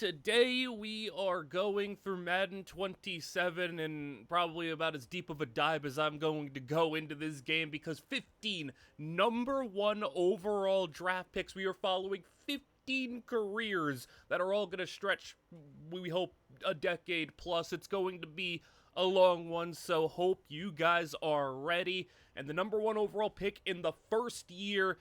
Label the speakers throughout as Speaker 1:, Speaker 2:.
Speaker 1: today we are going through Madden 27 and probably about as deep of a dive as I'm going to go into this game because 15 #1 overall draft picks. We are following 15 careers that are all going to stretch, we hope, a decade plus. It's going to be a long one, so hope you guys are ready. And the #1 overall pick in the first year,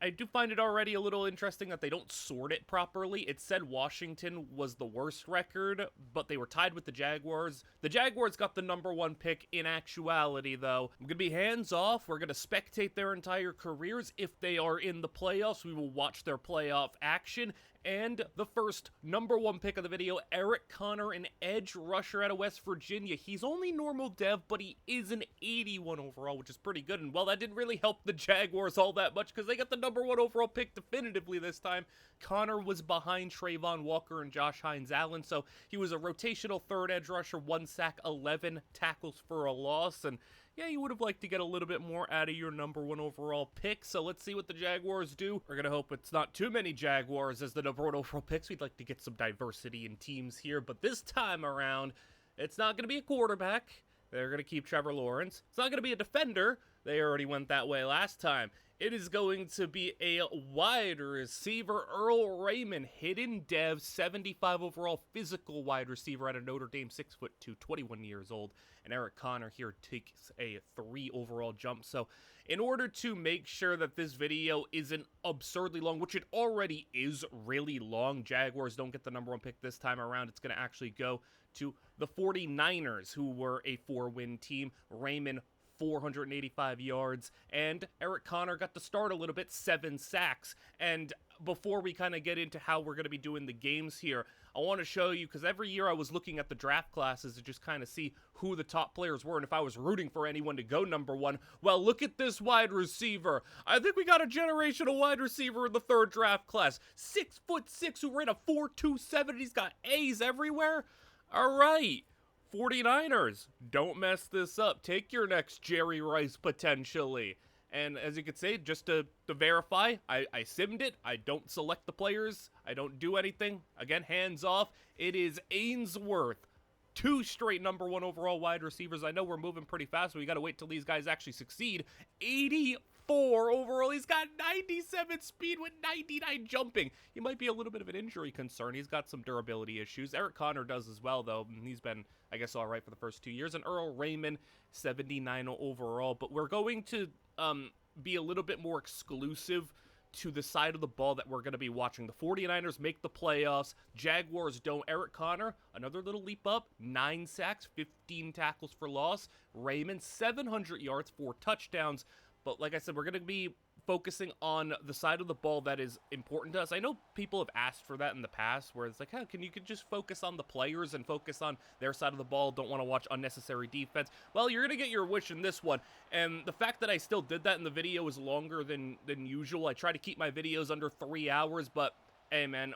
Speaker 1: I do find it already a little interesting that they don't sort it properly. It said Washington was the worst record, but they were tied with the Jaguars. The Jaguars got the #1 pick in actuality, though. I'm going to be hands-off. We're going to spectate their entire careers. If they are in the playoffs, we will watch their playoff action. And the first #1 pick of the video, Eric Connor, an edge rusher out of West Virginia. He's only normal dev, but he is an 81 overall, which is pretty good. And, well, that didn't really help the Jaguars all that much because they got the #1 overall pick definitively this time. Connor was behind Trayvon Walker and Josh Hines-Allen, so he was a rotational third edge rusher, 1 sack, 11 tackles for a loss. And, yeah, you would have liked to get a little bit more out of your #1 overall pick, so let's see what the Jaguars do. We're going to hope it's not too many Jaguars as the #1 overall picks. We'd like to get some diversity in teams here, but this time around, it's not going to be a quarterback. They're going to keep Trevor Lawrence. It's not going to be a defender. They already went that way last time. It is going to be a wide receiver, Earl Raymond, hidden dev, 75 overall physical wide receiver out of Notre Dame, 6'2", 21 years old. And Eric Connor here takes a 3 overall jump. So in order to make sure that this video isn't absurdly long, which it already is really long, Jaguars don't get the #1 pick this time around. It's going to actually go to the 49ers, who were a 4-win team. Raymond, 485 yards, and Eric Connor got to start a little bit, 7 sacks. And before we kind of get into how we're going to be doing the games here, I want to show you, because every year I was looking at the draft classes to just kind of see who the top players were and if I was rooting for anyone to go #1. Well, look at this wide receiver. I think we got a generational wide receiver in the 3rd draft class. 6'6", who ran a 4.27. He's got A's everywhere. All right. 49ers, don't mess this up. Take your next Jerry Rice, potentially. And as you can see, just to verify, I simmed it. I don't select the players. I don't do anything. Again, hands off. It is Ainsworth. 2 straight #1 overall wide receivers. I know we're moving pretty fast, but we got to wait till these guys actually succeed. 84 overall. He's got 97 speed with 99 jumping. He might be a little bit of an injury concern. He's got some durability issues. Eric Connor does as well, though. He's been, I guess, all right for the first 2 years. And Earl Raymond, 79 overall. But we're going to be a little bit more exclusive to the side of the ball that we're going to be watching. The 49ers make the playoffs. Jaguars don't. Eric Connor, another little leap up. 9 sacks, 15 tackles for loss. Raymond, 700 yards, 4 touchdowns. But like I said, we're going to be focusing on the side of the ball that is important to us. I know people have asked for that in the past, where it's like, hey, you could just focus on the players and focus on their side of the ball, don't want to watch unnecessary defense. Well, you're going to get your wish in this one. And the fact that I still did that in the video is longer than usual. I try to keep my videos under 3 hours, but hey, man,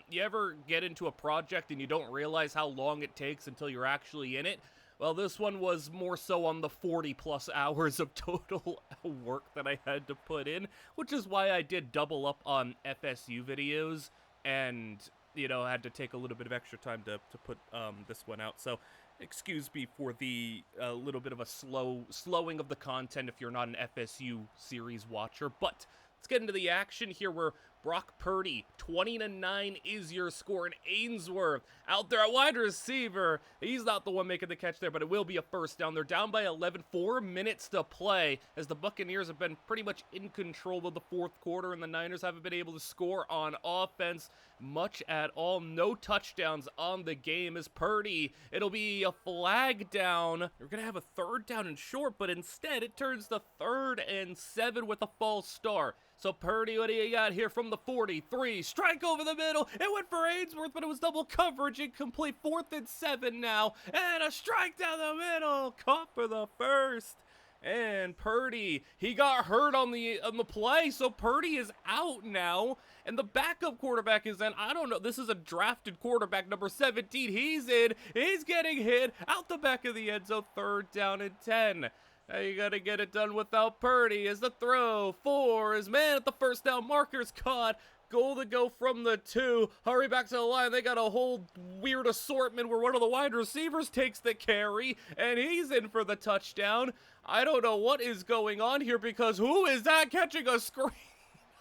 Speaker 1: you ever get into a project and you don't realize how long it takes until you're actually in it? Well, this one was more so on the 40-plus hours of total work that I had to put in, which is why I did double up on FSU videos and, you know, had to take a little bit of extra time to put this one out. So excuse me for the little bit of a slowing of the content if you're not an FSU series watcher, but let's get into the action here where Brock Purdy, 20-9 is your score, and Ainsworth out there at wide receiver. He's not the one making the catch there, but it will be a first down. They're down by 11, 4 minutes to play, as the Buccaneers have been pretty much in control of the 4th quarter, and the Niners haven't been able to score on offense much at all. No touchdowns on the game as Purdy. It'll be a flag down. They're going to have a 3rd down and short, but instead it turns to 3rd and 7 with a false start. So Purdy, what do you got here from the 43? Strike over the middle. It went for Ainsworth, but it was double coverage. Incomplete. 4th and 7 now. And a strike down the middle. Caught for the first. And Purdy, he got hurt on the play, so Purdy is out now. And the backup quarterback is in. I don't know. This is a drafted quarterback, number 17. He's in. He's getting hit out the back of the end zone. 3rd down and 10. Now you gotta get it done without Purdy as the throw for his man at the first down marker's caught. Goal to go from the 2. Hurry back to the line. They got a whole weird assortment where one of the wide receivers takes the carry, and he's in for the touchdown. I don't know what is going on here because who is that catching a screen?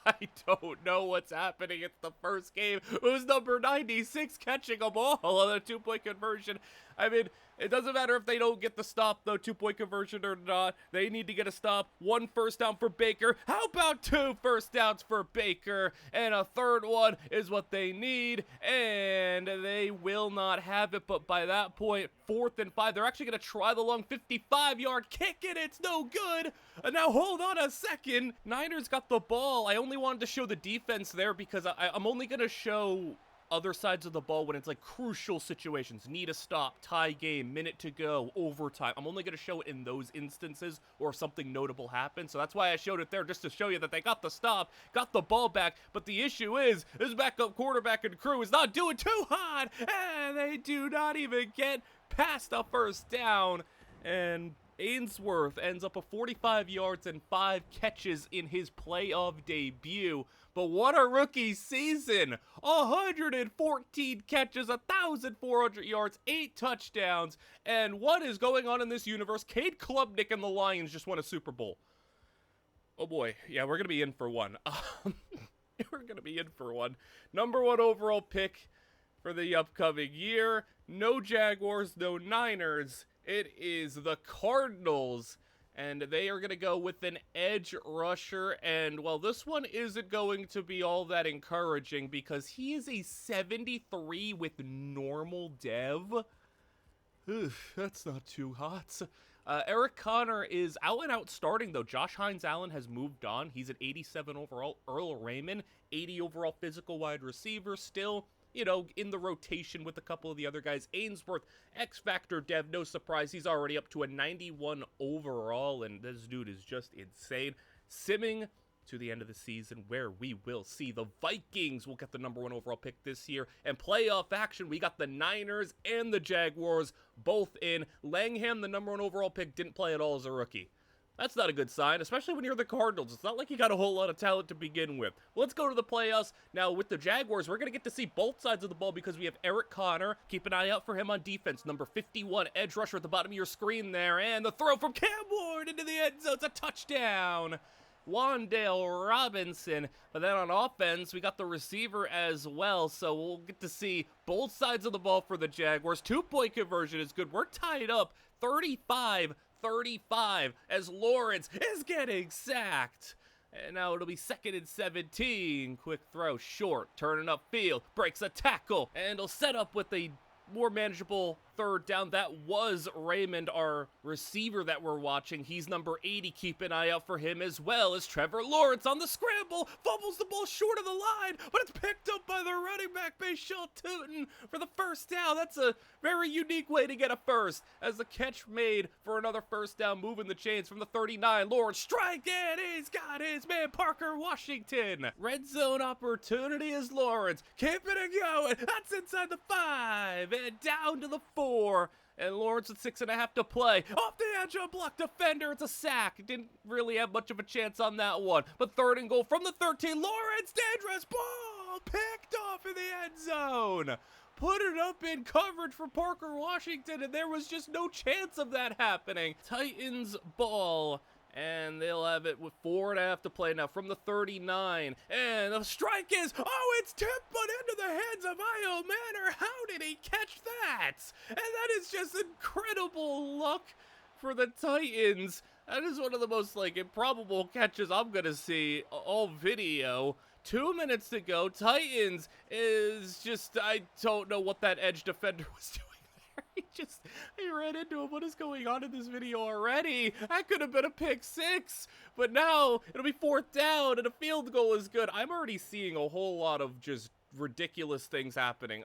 Speaker 1: I don't know what's happening. It's the first game. Who's number 96 catching a ball on a 2-point conversion? I mean, it doesn't matter if they don't get the stop, though, 2-point conversion or not. They need to get a stop. 1 first down for Baker. How about 2 first downs for Baker? And a third one is what they need. And they will not have it. But by that point, 4th and 5. They're actually going to try the long 55-yard kick, and it's no good. And now, hold on a second. Niners got the ball. I only wanted to show the defense there because I'm only going to show other sides of the ball when it's like crucial situations, need a stop, tie game, minute to go, overtime. I'm only going to show it in those instances or if something notable happens. So that's why I showed it there, just to show you that they got the stop, got the ball back. But the issue is this backup quarterback and crew is not doing too hot, and they do not even get past a first down. And Ainsworth ends up with 45 yards and 5 catches in his playoff debut. But what a rookie season! 114 catches, 1,400 yards, 8 touchdowns. And what is going on in this universe? Cade Klubnik and the Lions just won a Super Bowl. Oh boy, yeah, we're going to be in for one. We're going to be in for one. Number 1 overall pick for the upcoming year. No Jaguars, no Niners. It is the Cardinals, and they are going to go with an edge rusher, and, well, this one isn't going to be all that encouraging because he is a 73 with normal dev. That's not too hot. Eric Connor is out and out starting, though. Josh Hines-Allen has moved on. He's at 87 overall. Earl Raymond, 80 overall physical wide receiver, still, you know, in the rotation with a couple of the other guys. Ainsworth, X-Factor dev, no surprise. He's already up to a 91 overall, and this dude is just insane. Simming to the end of the season where we will see the Vikings will get the number 1 overall pick this year. And playoff action, we got the Niners and the Jaguars both in. Langham, the number 1 overall pick, didn't play at all as a rookie. That's not a good sign, especially when you're the Cardinals. It's not like you got a whole lot of talent to begin with. Let's go to the playoffs. Now, with the Jaguars, we're going to get to see both sides of the ball because we have Eric Connor. Keep an eye out for him on defense. Number 51, edge rusher at the bottom of your screen there. And the throw from Cam Ward into the end zone. It's a touchdown. Wandale Robinson. But then on offense, we got the receiver as well. So we'll get to see both sides of the ball for the Jaguars. 2-point conversion is good. We're tied up 35-35 as Lawrence is getting sacked. And now it'll be 2nd and 17. Quick throw, short, turning upfield, breaks a tackle, and he'll set up with a more manageable 3rd down. That was Raymond, our receiver that we're watching. He's number 80. Keep an eye out for him as well as Trevor Lawrence on the scramble. Fumbles the ball short of the line, but it's picked up by the running back, Bashal Tootin, for the 1st down. That's a very unique way to get a first, as the catch made for another 1st down, moving the chains from the 39. Lawrence strike, and he's got his man Parker Washington. Red zone opportunity is Lawrence. Keeping it going. That's inside the 5 and down to the 4. And Lawrence with 6.5 to play. Off the edge of a block defender. It's a sack. Didn't really have much of a chance on that one. But 3rd and goal from the 13. Lawrence, dangerous ball. Picked off in the end zone. Put it up in coverage for Parker Washington, and there was just no chance of that happening. Titans ball. And they'll have it with 4.5 to play now from the 39. And the strike is, oh, it's tipped, but into the hands of Io Manor. How did he catch that? And that is just incredible luck for the Titans. That is one of the most, like, improbable catches I'm going to see all video. 2 minutes to go. Titans is just, I don't know what that edge defender was doing. He ran into him. What is going on in this video already? That could have been a pick 6, but now it'll be 4th down and a field goal is good. I'm already seeing a whole lot of just ridiculous things happening.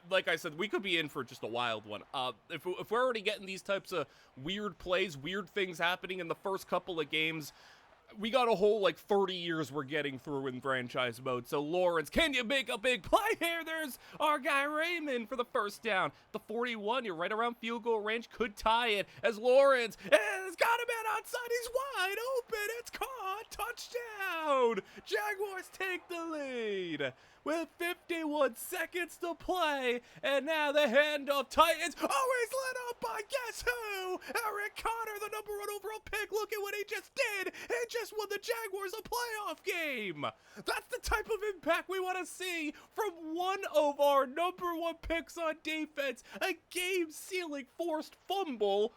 Speaker 1: Like I said, we could be in for just a wild one. If we're already getting these types of weird plays, weird things happening in the first couple of games, we got a whole, like, 30 years we're getting through in franchise mode. So, Lawrence, can you make a big play here? There's our guy Raymond for the first down. The 41, you're right around field goal range, could tie it as Lawrence has got a man outside. He's wide open. It's caught. Touchdown. Jaguars take the lead with 51 seconds to play, and now the handoff. Titans always led up by guess who? Eric Connor, the #1 overall pick. Look at what he just did. He just won the Jaguars a playoff game. That's the type of impact we want to see from one of our #1 picks on defense. A game-sealing forced fumble.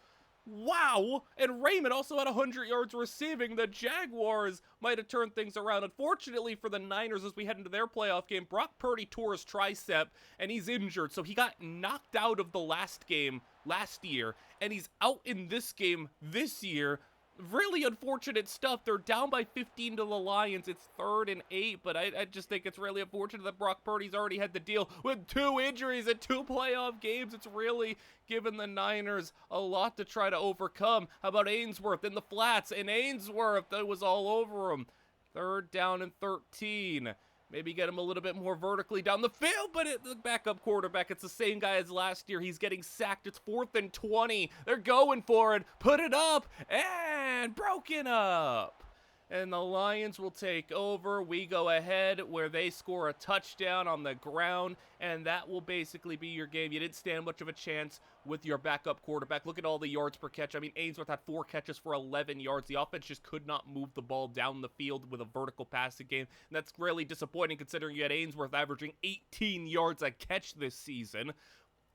Speaker 1: Wow! And Raymond also had 100 yards receiving. The Jaguars might have turned things around. Unfortunately for the Niners, as we head into their playoff game, Brock Purdy tore his tricep, and he's injured. So he got knocked out of the last game last year, and he's out in this game this year. Really unfortunate stuff. They're down by 15 to the Lions. It's 3rd and 8, but I just think it's really unfortunate that Brock Purdy's already had to deal with 2 injuries in 2 playoff games. It's really given the Niners a lot to try to overcome. How about Ainsworth in the flats? And Ainsworth, that was all over him. 3rd down and 13. Maybe get him a little bit more vertically down the field, but the backup quarterback, it's the same guy as last year. He's getting sacked. It's 4th and 20. They're going for it. Put it up, and broken up. And the Lions will take over. We go ahead where they score a touchdown on the ground, and that will basically be your game. You didn't stand much of a chance with your backup quarterback. Look at all the yards per catch. I mean, Ainsworth had 4 catches for 11 yards. The offense just could not move the ball down the field with a vertical passing game, and that's really disappointing considering you had Ainsworth averaging 18 yards a catch this season.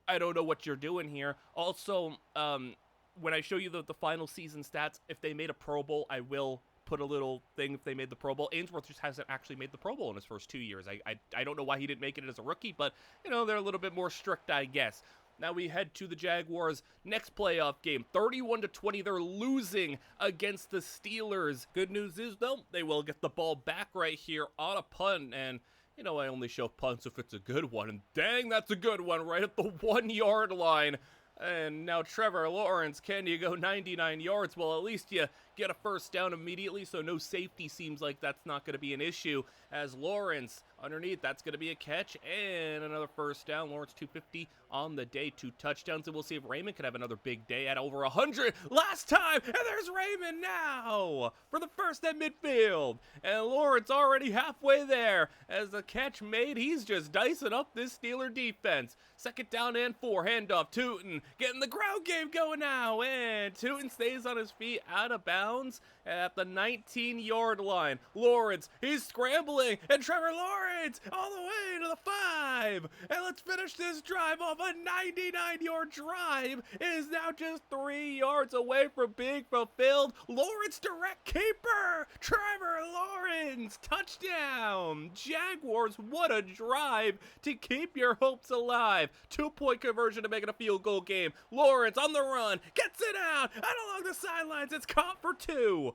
Speaker 1: I don't know what you're doing here. Also, when I show you the final season stats, if they made a Pro Bowl, I will put a little thing if they made the Pro Bowl. Ainsworth just hasn't actually made the Pro Bowl in his first 2 years. I don't know why he didn't make it as a rookie, but, you know, they're a little bit more strict, I guess. Now we head to the Jaguars' next playoff game. 31-20, they're losing against the Steelers. Good news is, though, they will get the ball back right here on a punt, and, you know, I only show punts if it's a good one, and dang, that's a good one, right at the 1-yard line. And now Trevor Lawrence, can you go 99 yards? Well, at least you get a first down immediately, so no safety seems like that's not going to be an issue. As Lawrence, underneath, that's going to be a catch and another first down. Lawrence 250 on the day, 2 touchdowns, and we'll see if Raymond could have another big day at over 100 last time. And there's Raymond now for the first at midfield. And Lawrence already halfway there. As the catch made, he's just dicing up this Steeler defense. 2nd down and 4, handoff, Tootin getting the ground game going now, and Tootin stays on his feet out of bounds at the 19-yard line. Lawrence, he's scrambling, and Trevor Lawrence all the way to the 5. And let's finish this drive off. A 99-yard drive is now just 3 yards away from being fulfilled. Lawrence direct keeper. Trevor Lawrence, touchdown. Jaguars, what a drive to keep your hopes alive. 2-point conversion to make it a field goal game. Lawrence on the run, gets it out, and along the sidelines, it's caught for 2.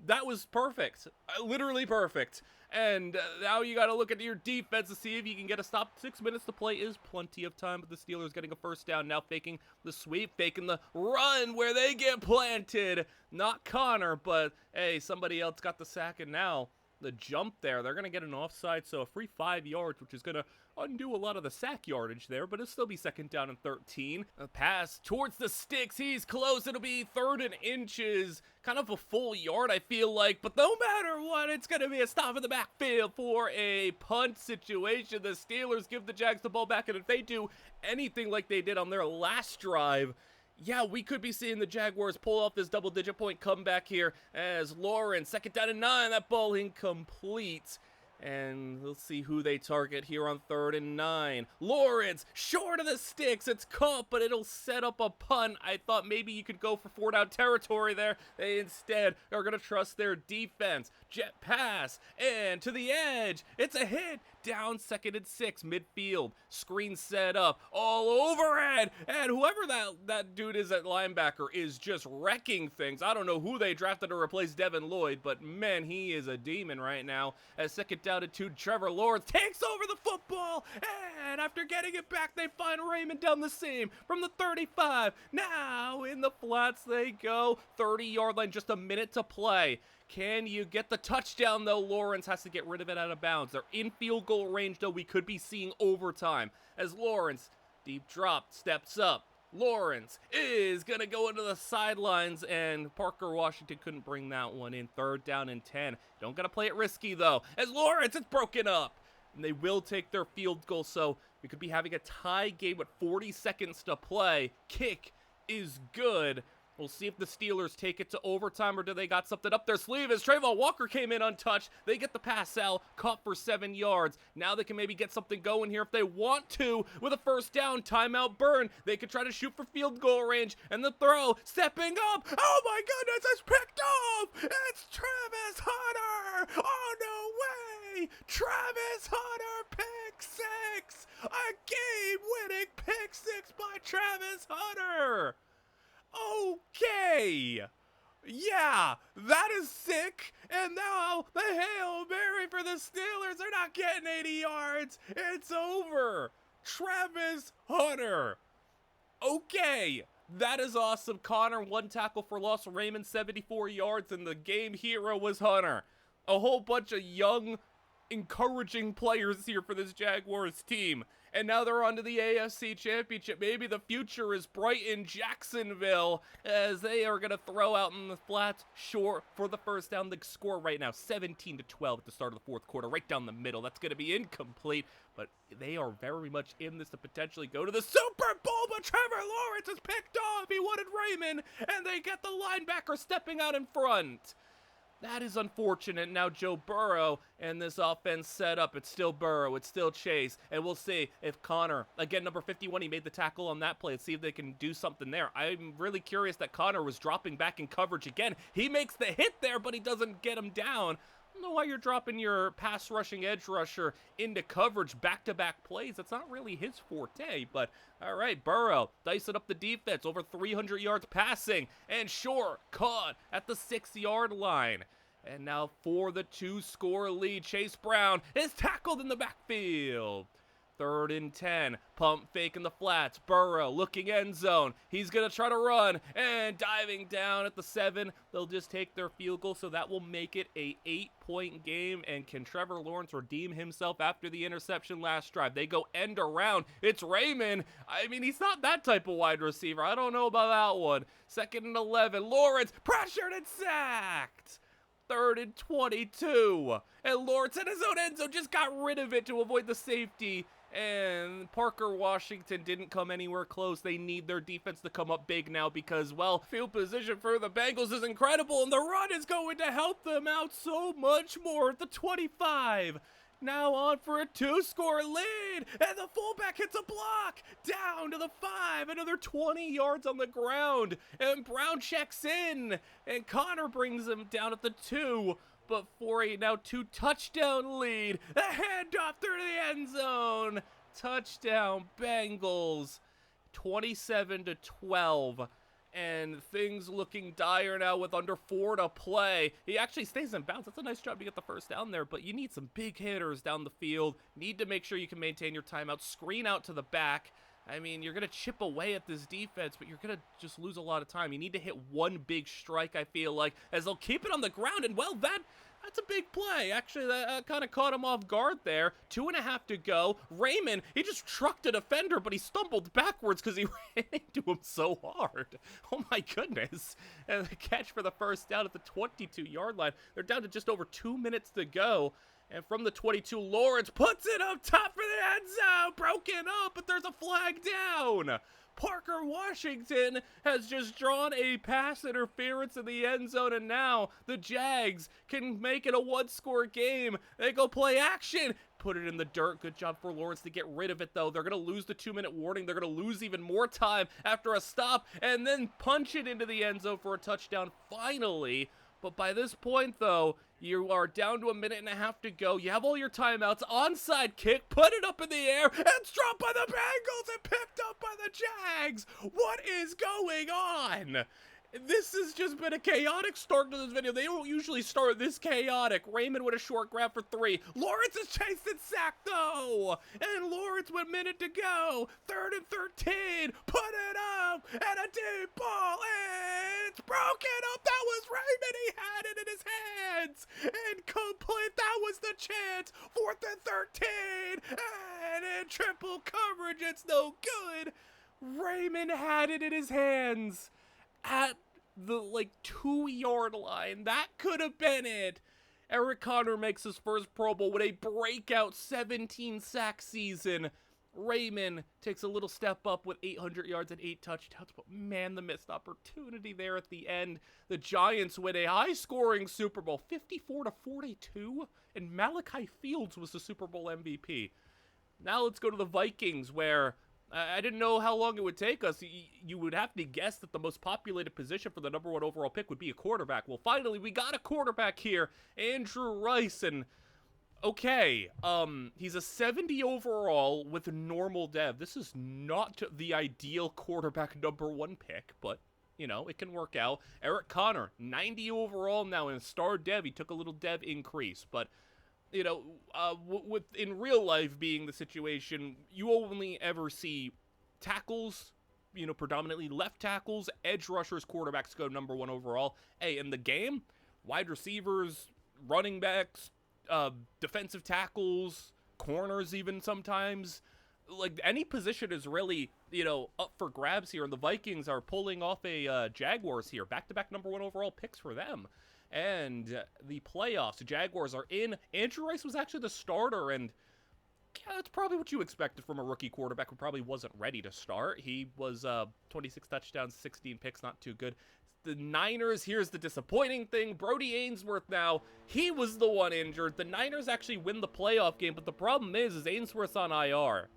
Speaker 1: That was perfect. Literally perfect. And now you got to look at your defense to see if you can get a stop. 6 minutes to play is plenty of time, but the Steelers getting a first down. Now faking the sweep, faking the run where they get planted. Not Connor, but hey, somebody else got the sack, and now the jump there. They're going to get an offside, so a free 5 yards, which is going to undo a lot of the sack yardage there, but it'll still be 2nd down and 13. A pass towards the sticks. He's close. It'll be 3rd and inches. Kind of a full yard, I feel like, but no matter what, it's going to be a stop in the backfield for a punt situation. The Steelers give the Jags the ball back, and if they do anything like they did on their last drive, yeah, we could be seeing the Jaguars pull off this double-digit point comeback here as Lawrence, 2nd down and 9, that ball incomplete. And we'll see who they target here on 3rd and 9. Lawrence, short of the sticks. It's caught, but it'll set up a punt. I thought maybe you could go for 4-down territory there. They instead are going to trust their defense. Jet pass, and to the edge. It's a hit. Down 2nd and 6, midfield. Screen set up, all overhead. And whoever that dude is at linebacker is just wrecking things. I don't know who they drafted to replace Devin Lloyd, but man, he is a demon right now. As 2nd down and 2, Trevor Lawrence takes over the football. And after getting it back, they find Raymond down the seam from the 35. Now in the flats they go. 30-yard line, just a minute to play. Can you get the touchdown, though? Lawrence has to get rid of it out of bounds. They're in field goal range, though. We could be seeing overtime as Lawrence, deep drop, steps up. Lawrence is going to go into the sidelines, and Parker Washington couldn't bring that one in. 3rd down and 10. Don't got to play it risky, though, as Lawrence is broken up. And they will take their field goal, so we could be having a tie game with 40 seconds to play. Kick is good. We'll see if the Steelers take it to overtime or do they got something up their sleeve as Trayvon Walker came in untouched. They get the pass out, caught for 7 yards. Now they can maybe get something going here if they want to with a 1st down. Timeout burn. They could try to shoot for field goal range and the throw stepping up. Oh my goodness, it's picked off. It's Travis Hunter. Oh no way. Travis Hunter pick 6. A game-winning pick 6 by Travis Hunter. Okay, yeah, that is sick, and now the Hail Mary for the Steelers, they're not getting 80 yards, it's over. Travis Hunter. Okay, that is awesome. Connor, 1 tackle for loss, Raymond 74 yards, and the game hero was Hunter. A whole bunch of young, encouraging players here for this Jaguars team. And now they're on to the AFC Championship. Maybe the future is bright in Jacksonville as they are going to throw out in the flats short for the 1st down. The score right now, 17-12 at the start of the 4th quarter, right down the middle. That's going to be incomplete, but they are very much in this to potentially go to the Super Bowl, but Trevor Lawrence is picked off. He wanted Raymond, and they get the linebacker stepping out in front. That is unfortunate. Now Joe Burrow and this offense set up. It's still Burrow. It's still Chase. And we'll see if Connor, again, number 51, he made the tackle on that play. Let's see if they can do something there. I'm really curious that Connor was dropping back in coverage again. He makes the hit there, but he doesn't get him down. I don't know why you're dropping your pass rushing edge rusher into coverage back-to-back plays. That's not really his forte, but all right, Burrow dicing up the defense, over 300 yards passing, and sure, caught at the 6-yard line. And now for the 2-score lead, Chase Brown is tackled in the backfield. 3rd and 10, pump fake in the flats, Burrow looking end zone, he's going to try to run, and diving down at the 7, they'll just take their field goal, so that will make it a 8-point game, and can Trevor Lawrence redeem himself after the interception last drive? They go end around, it's Raymond, I mean, he's not that type of wide receiver, I don't know about that one. 2nd and 11, Lawrence pressured and sacked. 3rd and 22, and Lawrence in his own end zone just got rid of it to avoid the safety. And Parker Washington didn't come anywhere close. They need their defense to come up big now because, well, field position for the Bengals is incredible, and the run is going to help them out so much more at the 25. Now on for a 2-score lead, and the fullback hits a block, down to the 5, another 20 yards on the ground, and Brown checks in, and Connor brings him down at the 2. But for a now 2-touchdown lead, a handoff through the end zone. Touchdown Bengals, 27-12. And things looking dire now with under 4 to play. He actually stays in bounds. That's a nice job to get the 1st down there, but you need some big hitters down the field. Need to make sure you can maintain your timeout. Screen out to the back. I mean, you're going to chip away at this defense, but you're going to just lose a lot of time. You need to hit one big strike, I feel like, as they'll keep it on the ground. And, well, that's a big play. Actually, that kind of caught him off guard there. 2.5 to go. Raymond, he just trucked a defender, but he stumbled backwards because he ran into him so hard. Oh, my goodness. And the catch for the 1st down at the 22-yard line. They're down to just over 2 minutes to go. And from the 22, Lawrence puts it up top for the end zone. Broken up, but there's a flag down. Parker Washington has just drawn a pass interference in the end zone, and now the Jags can make it a 1-score game. They go play action. Put it in the dirt. Good job for Lawrence to get rid of it, though. They're going to lose the 2-minute warning. They're going to lose even more time after a stop, and then punch it into the end zone for a touchdown finally. But by this point, though, you are down to 1.5 minutes to go. You have all your timeouts. Onside kick. Put it up in the air. It's dropped by the Bengals and picked up by the Jags. What is going on? This has just been a chaotic start to this video. They don't usually start this chaotic. Raymond with a short grab for 3. Lawrence is chased and sacked, though. And Lawrence with a minute to go. 3rd and 13. Put it up. And a deep ball. It's It's broken up. That was Raymond. He had it in his hands. Incomplete. That was the chance. 4th and 13. And in triple coverage, it's no good. Raymond had it in his hands at the 2-yard line. That could have been it. Eric Connor makes his first Pro Bowl with a breakout 17-sack season. Raymond takes a little step up with 800 yards and 8 touchdowns, but man, the missed opportunity there at the end. The Giants win a high-scoring Super Bowl, 54-42, and Malachi Fields was the Super Bowl MVP. Now let's go to the Vikings, where I didn't know how long it would take us. You would have to guess that the most populated position for the number 1 overall pick would be a quarterback. Well, finally, we got a quarterback here, Andrew Rice, and okay, he's a 70 overall with a normal dev. This is not the ideal quarterback number 1 pick, but, it can work out. Eric Connor, 90 overall now in a star dev. He took a little dev increase, but with in real life being the situation, you only ever see tackles, predominantly left tackles, edge rushers, quarterbacks go number 1 overall. Hey, in the game, wide receivers, running backs, defensive tackles, corners even sometimes. Any position is really, up for grabs here, and the Vikings are pulling off a Jaguars here. Back-to-back number 1 overall picks for them. And the playoffs, the Jaguars are in. Andrew Rice was actually the starter, and yeah, that's probably what you expected from a rookie quarterback who probably wasn't ready to start. He was 26 touchdowns, 16 picks, not too good. The Niners, here's the disappointing thing. Brody Ainsworth now, he was the one injured. The Niners actually win the playoff game, but the problem is Ainsworth's on IR.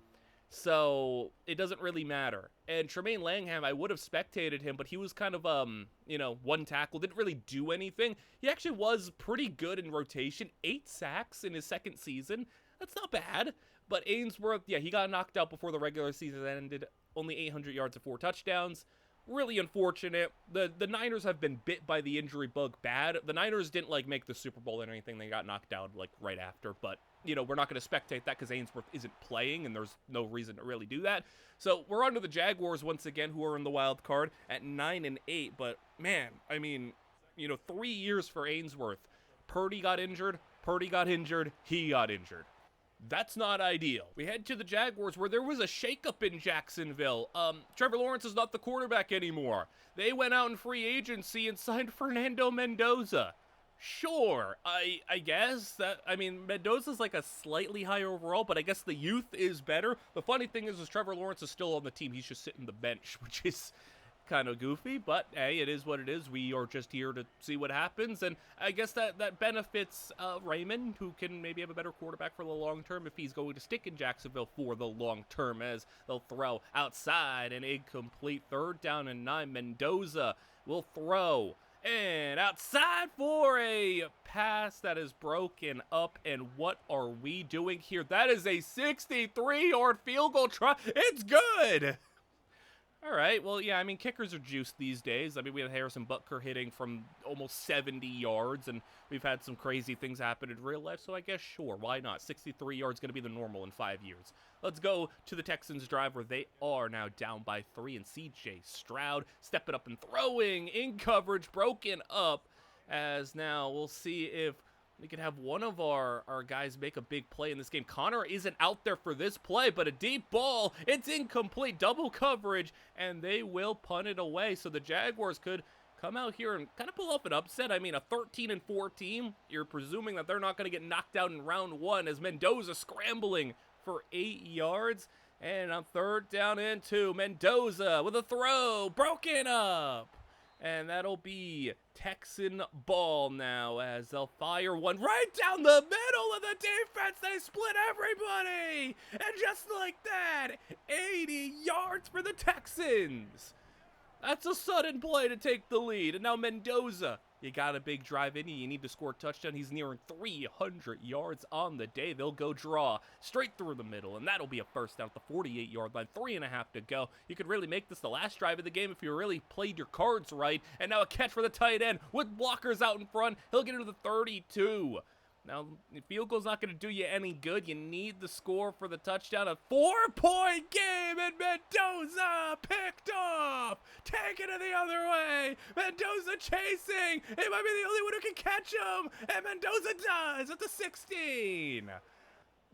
Speaker 1: So it doesn't really matter. And Tremaine Langham, I would have spectated him, but he was kind of, one tackle, didn't really do anything. He actually was pretty good in rotation, 8 sacks in his second season. That's not bad. But Ainsworth, yeah, he got knocked out before the regular season ended. Only 800 yards and 4 touchdowns. Really unfortunate. The Niners have been bit by the injury bug bad. The Niners didn't, make the Super Bowl or anything. They got knocked out, right after. But, we're not going to spectate that because Ainsworth isn't playing, and there's no reason to really do that. So, we're on to the Jaguars once again, who are in the wild card at 9-8. But, man, 3 years for Ainsworth. Purdy got injured, he got injured. That's not ideal. We head to the Jaguars, where there was a shakeup in Jacksonville. Trevor Lawrence is not the quarterback anymore. They went out in free agency and signed Fernando Mendoza. Sure, I guess that, Mendoza's a slightly higher overall, but I guess the youth is better. The funny thing is Trevor Lawrence is still on the team. He's just sitting the bench, which is kind of goofy, but hey, it is what it is. We are just here to see what happens, and I guess that benefits Raymond, who can maybe have a better quarterback for the long term if he's going to stick in Jacksonville for the long term, as they'll throw outside an incomplete 3rd down and 9. Mendoza will throw and outside for a pass that is broken up. And what are we doing here? That is a 63-yard field goal try. It's good. All right, well, yeah, kickers are juiced these days. We had Harrison Butker hitting from almost 70 yards, and we've had some crazy things happen in real life, so I guess, sure, why not? 63 yards going to be the normal in 5 years. Let's go to the Texans' drive, where they are now down by 3, and C.J. Stroud stepping up and throwing in coverage, broken up, as now we'll see if we could have one of our guys make a big play in this game. Connor isn't out there for this play, but a deep ball. It's incomplete, double coverage, and they will punt it away. So the Jaguars could come out here and kind of pull off an upset. A 13-4 team. You're presuming that they're not going to get knocked out in round 1, as Mendoza scrambling for 8 yards. And on 3rd down and 2, Mendoza with a throw, broken up. And that'll be Texan ball now, as they'll fire one right down the middle of the defense. They split everybody. And just like that, 80 yards for the Texans. That's a sudden play to take the lead. And now Mendoza, you got a big drive in you. You need to score a touchdown. He's nearing 300 yards on the day. They'll go draw straight through the middle, and that'll be a first down at the 48-yard line. 3.5 to go. You could really make this the last drive of the game if you really played your cards right. And now a catch for the tight end with blockers out in front. He'll get into the 32. Now, the field goal's not going to do you any good. You need the score for the touchdown. A 4-point game, and Mendoza picked off. taking it the other way. Mendoza chasing. He might be the only one who can catch him. And Mendoza does at the 16.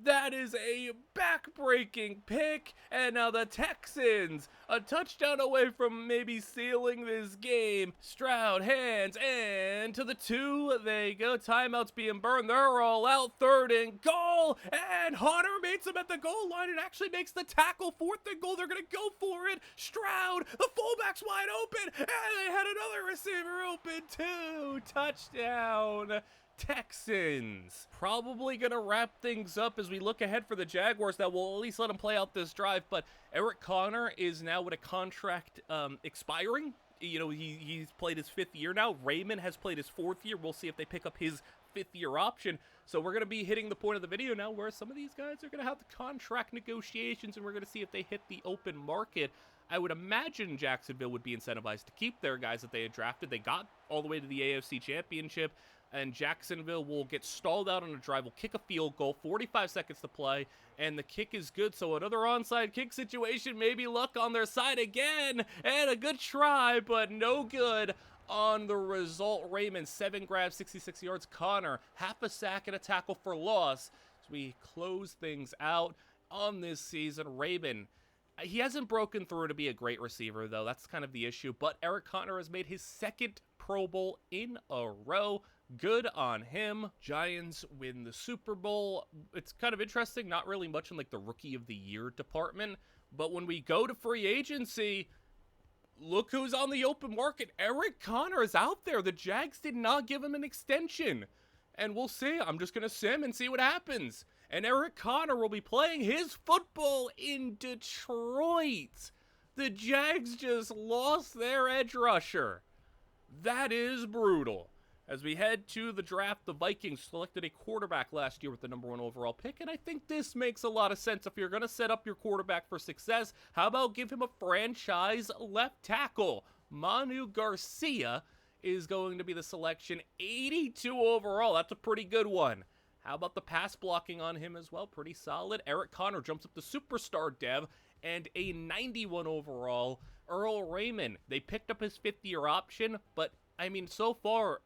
Speaker 1: That is a back-breaking pick, and now the Texans, a touchdown away from maybe sealing this game. Stroud hands, and to the 2 they go. Timeouts being burned. They're all out. 3rd and goal, and Hunter meets him at the goal line and actually makes the tackle. 4th and goal. They're going to go for it. Stroud, the fullback's wide open, and they had another receiver open too. Touchdown. Texans. Probably gonna wrap things up as we look ahead for the Jaguars. That will at least let them play out this drive, but Eric Connor is now with a contract expiring. You know, he's played his 5th year now. Raymond has played his 4th year. We'll see if they pick up his 5th year option. So we're going to be hitting the point of the video now where some of these guys are going to have the contract negotiations, and we're going to see if they hit the open market. I would imagine Jacksonville would be incentivized to keep their guys that they had drafted. They got all the way to the AFC Championship, and Jacksonville will get stalled out on a drive, will kick a field goal, 45 seconds to play, and the kick is good. So another onside kick situation, maybe luck on their side again, and a good try, but no good on the result. Raymond, 7 grabs, 66 yards. Connor, half a sack and a tackle for loss. As we close things out on this season, Raymond, he hasn't broken through to be a great receiver, though. That's kind of the issue. But Eric Connor has made his 2nd Pro Bowl in a row. Good on him. Giants win the Super Bowl. It's kind of interesting, not really much in like the Rookie of the Year department, but when we go to free agency, look who's on the open market. Eric Connor is out there. The Jags did not give him an extension, and we'll see. I'm just gonna sim and see what happens. And Eric Connor will be playing his football in Detroit. The Jags just lost their edge rusher. That is brutal. As we head to the draft, the Vikings selected a quarterback last year with the #1 overall pick, and I think this makes a lot of sense. If you're going to set up your quarterback for success, how about give him a franchise left tackle? Manu Garcia is going to be the selection, 82 overall. That's a pretty good one. How about the pass blocking on him as well? Pretty solid. Eric Connor jumps up to superstar dev, and a 91 overall. Earl Raymond, they picked up his 5th year option, but I mean, so far,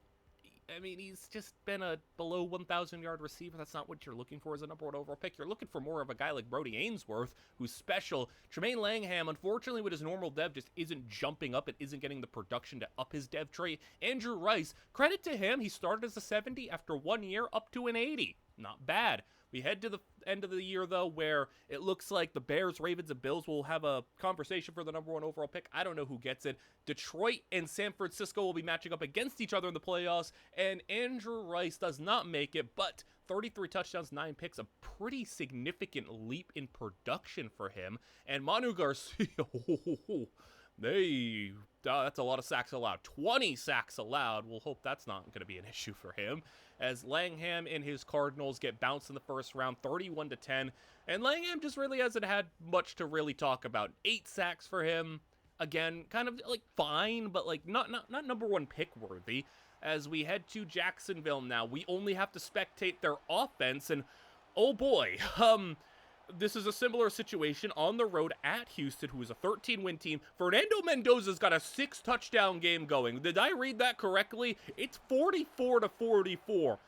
Speaker 1: he's just been a below 1,000-yard receiver. That's not what you're looking for as a #1 overall pick. You're looking for more of a guy like Brody Ainsworth, who's special. Tremaine Langham, unfortunately, with his normal dev, just isn't jumping up. It isn't getting the production to up his dev trait. Andrew Rice, credit to him. He started as a 70 after 1 year, up to an 80. Not bad. We head to the end of the year, though, where it looks like the Bears, Ravens, and Bills will have a conversation for the #1 overall pick. I don't know who gets it. Detroit and San Francisco will be matching up against each other in the playoffs, and Andrew Rice does not make it, but 33 touchdowns, 9 picks, a pretty significant leap in production for him. And Manu Garcia, that's a lot of sacks allowed. 20 sacks allowed. We'll hope that's not going to be an issue for him, as Langham and his Cardinals get bounced in the first round, 31-10. And Langham just really hasn't had much to really talk about. 8 sacks for him. Again, kind of like fine, but like not #1 pick worthy. As we head to Jacksonville now, we only have to spectate their offense, and oh boy, this is a similar situation on the road at Houston, who is a 13-win team. Fernando Mendoza's got a 6-touchdown game going. Did I read that correctly? It's 44-44.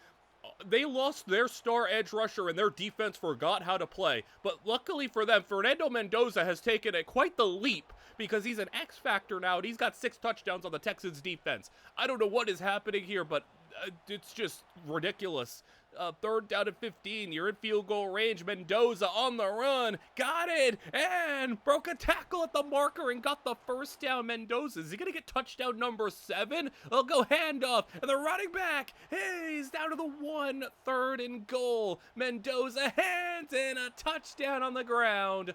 Speaker 1: They lost their star edge rusher, and their defense forgot how to play. But luckily for them, Fernando Mendoza has taken quite the leap, because he's an X factor now, and he's got 6 touchdowns on the Texans defense. I don't know what is happening here, but it's just ridiculous. 3rd down and 15. You're in field goal range. Mendoza on the run. Got it. And broke a tackle at the marker and got the first down. Mendoza, is he going to get touchdown number 7? They'll go handoff. And the running back, hey, he's down to the 1. 3rd and goal. Mendoza hands in a touchdown on the ground.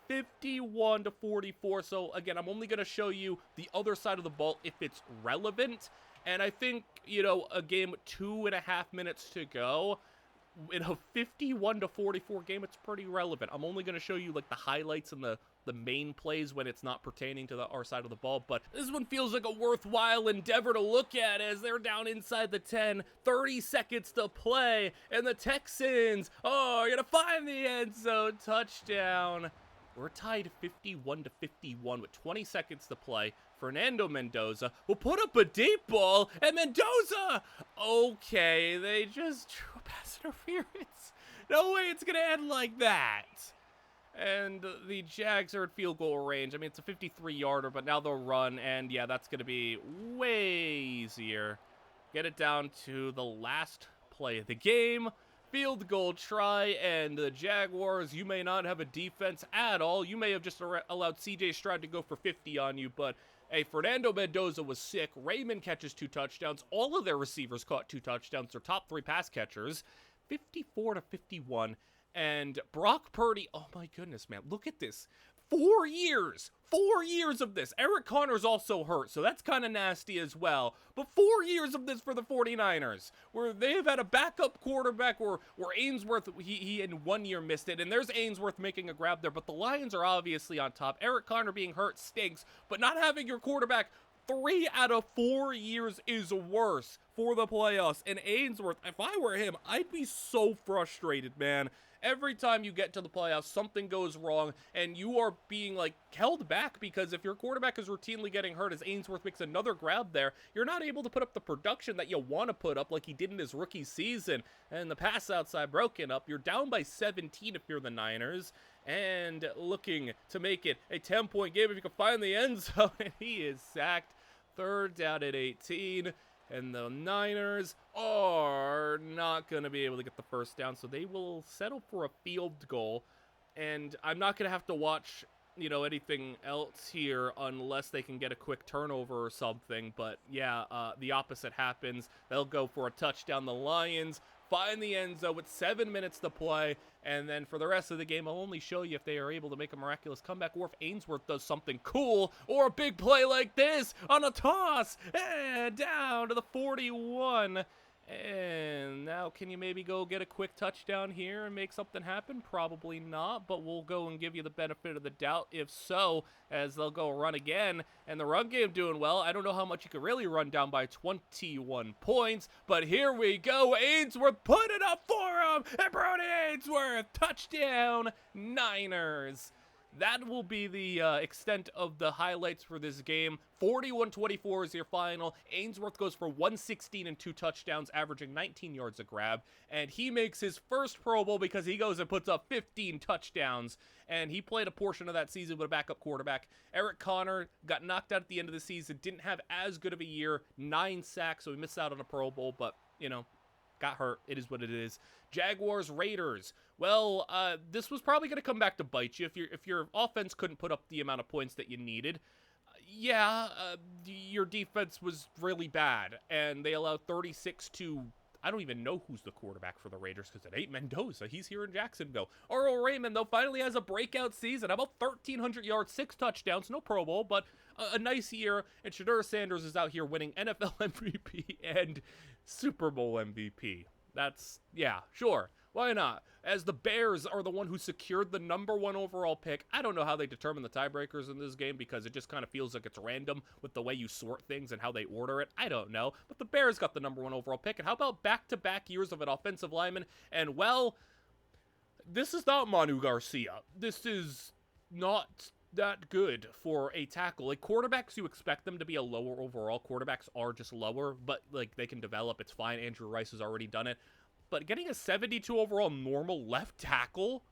Speaker 1: 51-44. So again, I'm only going to show you the other side of the ball if it's relevant. And I think, you know, a game 2.5 minutes to go, in a 51-44 game, it's pretty relevant. I'm only going to show you like the highlights and the main plays when it's not pertaining to our side of the ball. But this one feels like a worthwhile endeavor to look at, as they're down inside the 10, 30 seconds to play, and the Texans, are going to find the end zone. Touchdown. We're tied 51 to 51 with 20 seconds to play. Fernando Mendoza will put up a deep ball, and Mendoza! Okay, they just drew a pass interference. No way it's going to end like that. And the Jags are at field goal range. I mean, it's a 53-yarder, but now they'll run, and yeah, that's going to be way easier. Get it down to the last play of the game. Field goal try, and the Jaguars, you may not have a defense at all. You may have just allowed C.J. Stroud to go for 50 on you, but hey, Fernando Mendoza was sick. Raymond catches 2 touchdowns. All of their receivers caught 2 touchdowns. Their top 3 pass catchers, 54 to 51. And Brock Purdy, oh my goodness, man, look at this. 4 years. 4 years of this. Eric Connor's also hurt, so that's kind of nasty as well. But 4 years of this for the 49ers, where they've had a backup quarterback where Ainsworth, he in 1 year missed it, and there's Ainsworth making a grab there, but the Lions are obviously on top. Eric Connor being hurt stinks, but not having your quarterback 3 out of 4 years is worse for the playoffs. And Ainsworth, if I were him, I'd be so frustrated, man. Every time you get to the playoffs, something goes wrong, and you are being, like, held back because if your quarterback is routinely getting hurt as Ainsworth makes another grab there, you're not able to put up the production that you want to put up like he did in his rookie season. And the pass outside broken up. You're down by 17 if you're the Niners, and looking to make it a 10-point game if you can find the end zone, and he is sacked. 3rd down at 18. And the Niners are not going to be able to get the first down, so they will settle for a field goal. And I'm not going to have to watch, anything else here unless they can get a quick turnover or something. But, yeah, the opposite happens. They'll go for a touchdown. The Lions find the end zone with 7 minutes to play. And then for the rest of the game, I'll only show you if they are able to make a miraculous comeback or if Ainsworth does something cool or a big play like this on a toss. And down to the 41. And now can you maybe go get a quick touchdown here and make something happen? Probably not, but we'll go and give you the benefit of the doubt if so, as they'll go run again. And the run game doing well. I don't know how much you could really run down by 21 points, but here we go. Ainsworth put it up for him, and Brody Ainsworth, touchdown, Niners. That will be the extent of the highlights for this game. 41-24 is your final. Ainsworth goes for 116 and 2 touchdowns, averaging 19 yards a grab. And he makes his first Pro Bowl because he goes and puts up 15 touchdowns. And he played a portion of that season with a backup quarterback. Eric Connor got knocked out at the end of the season. Didn't have as good of a year. 9 sacks, so he missed out on a Pro Bowl. But, got hurt. It is what it is. Jaguars, Raiders. Well, this was probably going to come back to bite you if your offense couldn't put up the amount of points that you needed. Your defense was really bad, and they allowed 36 to... I don't even know who's the quarterback for the Raiders because it ain't Mendoza. He's here in Jacksonville. Earl Raymond, though, finally has a breakout season. How about 1,300 yards, 6 touchdowns, no Pro Bowl, but a nice year. And Shedeur Sanders is out here winning NFL MVP and Super Bowl MVP. That's, yeah, sure. Why not? As the Bears are the one who secured the #1 overall pick. I don't know how they determine the tiebreakers in this game because it just kind of feels like it's random with the way you sort things and how they order it. I don't know. But the Bears got the #1 overall pick. And how about back-to-back years of an offensive lineman? And, well, this is not Manu Garcia. This is not that good for a tackle. Like, quarterbacks, you expect them to be a lower overall. Quarterbacks are just lower, but, like, they can develop. It's fine. Andrew Rice has already done it. But getting a 72 overall normal left tackle,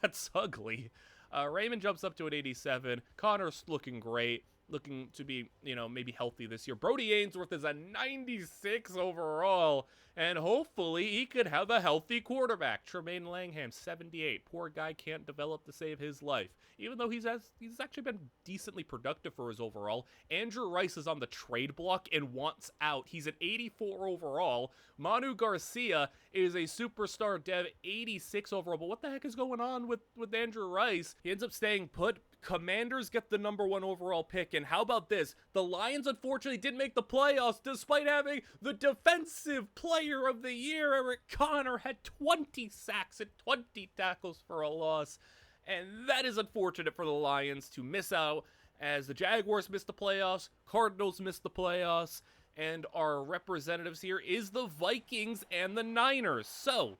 Speaker 1: that's ugly. Raymond jumps up to an 87. Connor's looking great, looking to be, maybe healthy this year. Brody Ainsworth is a 96 overall, and hopefully he could have a healthy quarterback. Tremaine Langham, 78. Poor guy can't develop to save his life, even though he's actually been decently productive for his overall. Andrew Rice is on the trade block and wants out. He's at 84 overall. Manu Garcia is a superstar dev, 86 overall. But what the heck is going on with Andrew Rice? He ends up staying put. Commanders get the #1 overall pick, and how about this? The Lions, unfortunately, didn't make the playoffs despite having the Defensive Player of the Year. Eric Connor had 20 sacks and 20 tackles for a loss, and that is unfortunate for the Lions to miss out, as the Jaguars missed the playoffs, Cardinals missed the playoffs, and our representatives here is the Vikings and the Niners. So,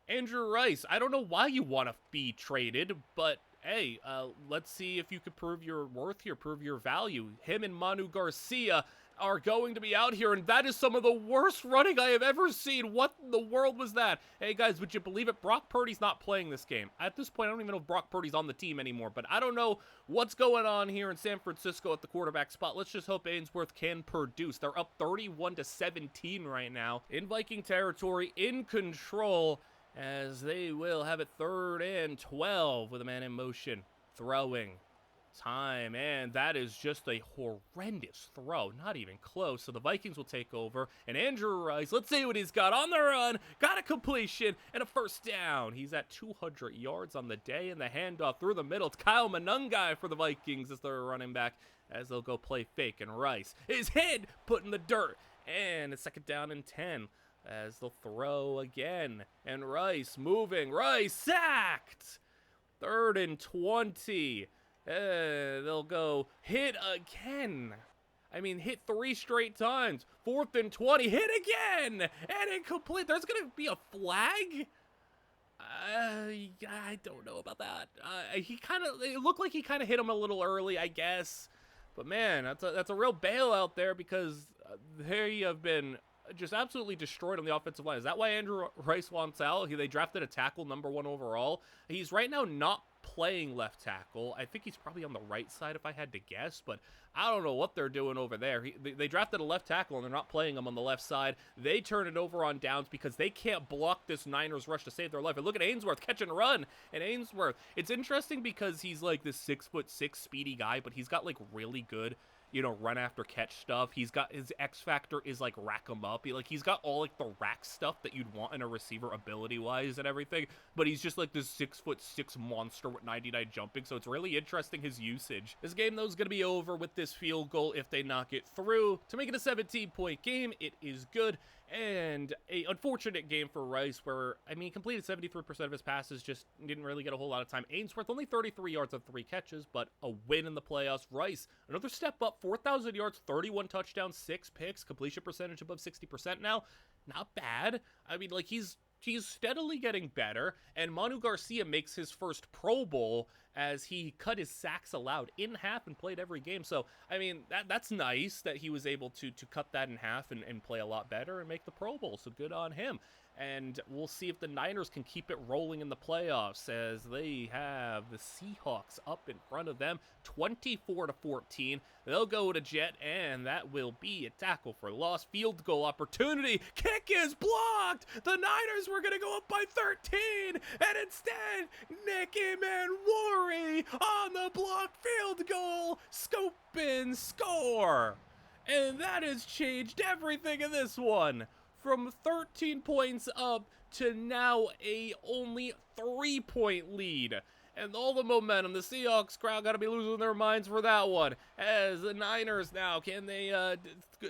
Speaker 1: Andrew Rice, I don't know why you want to be traded, but hey, let's see if you could prove your worth here, prove your value. Him and Manu Garcia are going to be out here, and that is some of the worst running I have ever seen. What in the world was that? Hey, guys, would you believe it? Brock Purdy's not playing this game. At this point, I don't even know if Brock Purdy's on the team anymore, but I don't know what's going on here in San Francisco at the quarterback spot. Let's just hope Ainsworth can produce. They're up 31-17 right now in Viking territory, in control, as they will have it 3rd and 12 with a man in motion, throwing. Time, and that is just a horrendous throw, not even close. So the Vikings will take over, and Andrew Rice, let's see what he's got on the run, got a completion and a first down. He's at 200 yards on the day, and the handoff through the middle. It's Kyle Monungai for the Vikings as they're running back, as they'll go play fake, and Rice, his head put in the dirt, and a 2nd down and 10 as they'll throw again, and Rice moving, Rice sacked. 3rd and 20. They'll go hit again. I mean, hit 3 straight times. 4th and 20, hit again, and incomplete. There's gonna be a flag. I don't know about that. It looked like he kind of hit him a little early, I guess. But man, that's a real bailout there, because they have been just absolutely destroyed on the offensive line. Is that why Andrew Rice wants out? They drafted a tackle, #1 overall. He's right now not playing left tackle. I think he's probably on the right side if I had to guess, but I don't know what they're doing over there. They drafted a left tackle and they're not playing him on the left side. They turn it over on downs because they can't block this Niners rush to save their life. And look at Ainsworth catch and run. And Ainsworth, it's interesting because he's like this 6'6" speedy guy, but he's got like really good, run after catch stuff. He's got his X factor is like rack 'em up. He's got all like the rack stuff that you'd want in a receiver ability wise and everything, but he's just like this 6'6" monster with 99 jumping. So it's really interesting his usage. This game though is going to be over with this field goal if they knock it through to make it a 17-point game. It is good. And a unfortunate game for Rice where, he completed 73% of his passes, just didn't really get a whole lot of time. Ainsworth, only 33 yards on 3 catches, but a win in the playoffs. Rice, another step up, 4,000 yards, 31 touchdowns, 6 picks, completion percentage above 60% now. Not bad. He's steadily getting better, and Manu Garcia makes his first Pro Bowl as he cut his sacks allowed in half and played every game. So, that's nice that he was able to cut that in half and play a lot better and make the Pro Bowl, so good on him. And we'll see if the Niners can keep it rolling in the playoffs as they have the Seahawks up in front of them, 24-14. They'll go to Jet, and that will be a tackle for loss. Field goal opportunity. Kick is blocked. The Niners were going to go up by 13, and instead, Nicky Manwari on the blocked field goal. Scoop and score. And that has changed everything in this one. From 13 points up to now a only 3-point lead. And all the momentum, the Seahawks crowd got to be losing their minds for that one. As the Niners now, can they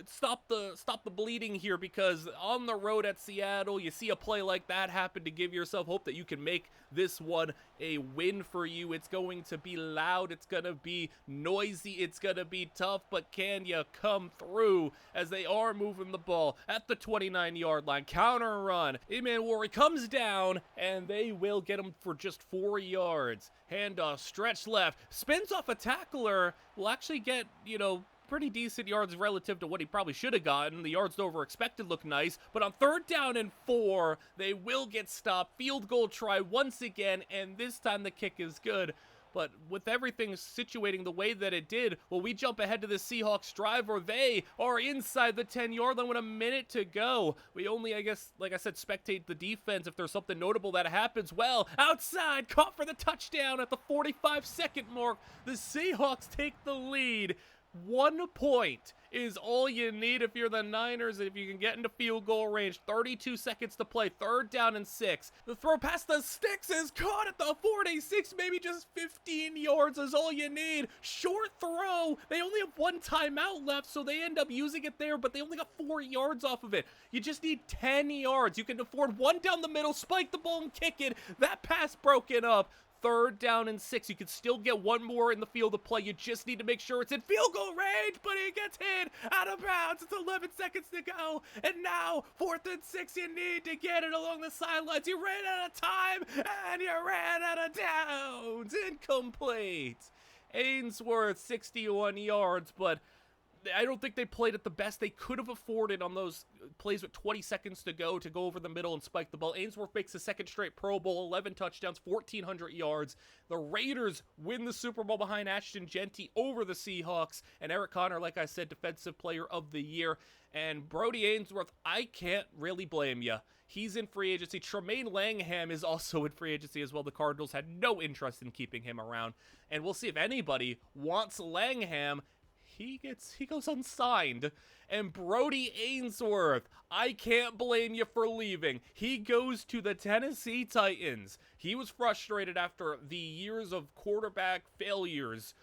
Speaker 1: stop the bleeding here? Because on the road at Seattle, you see a play like that happen to give yourself hope that you can make this one a win for you. It's going to be loud, it's going to be noisy, it's going to be tough, but can you come through as they are moving the ball at the 29-yard line? Counter run. Manwari comes down, and they will get him for just 4 yards. Handoff, stretch left, spins off a tackler, will actually get, pretty decent yards relative to what he probably should have gotten. The yards over expected look nice, but on 3rd down and 4, they will get stopped. Field goal try once again, and this time the kick is good. But with everything situating the way that it did, well, we jump ahead to the Seahawks drive where they are inside the 10-yard line with a minute to go. We only, I guess, like I said, spectate the defense if there's something notable that happens. Well, outside, caught for the touchdown at the 45-second mark. The Seahawks take the lead. 1 point is all you need if you're the Niners, and if you can get into field goal range. 32 seconds to play, 3rd down and 6. The throw past the sticks is caught at the 46, maybe just 15 yards is all you need. Short throw. They only have 1 timeout left, so they end up using it there, but they only got 4 yards off of it. You just need 10 yards. You can afford 1 down the middle, spike the ball and kick it. That pass broken up. 3rd down and 6. You can still get one more in the field of play. You just need to make sure it's in field goal range, but he gets hit out of bounds. It's 11 seconds to go, and now 4th and 6. You need to get it along the sidelines. You ran out of time, and you ran out of downs. Incomplete. Ainsworth, 61 yards, but I don't think they played it the best they could have afforded on those plays with 20 seconds to go over the middle and spike the ball. Ainsworth makes a 2nd straight Pro Bowl, 11 touchdowns, 1,400 yards. The Raiders win the Super Bowl behind Ashton Genty over the Seahawks. And Eric Connor, like I said, Defensive Player of the Year. And Brody Ainsworth, I can't really blame you. He's in free agency. Tremaine Langham is also in free agency as well. The Cardinals had no interest in keeping him around. And we'll see if anybody wants Langham. He goes unsigned. And Brody Ainsworth, I can't blame you for leaving. He goes to the Tennessee Titans. He was frustrated after the years of quarterback failures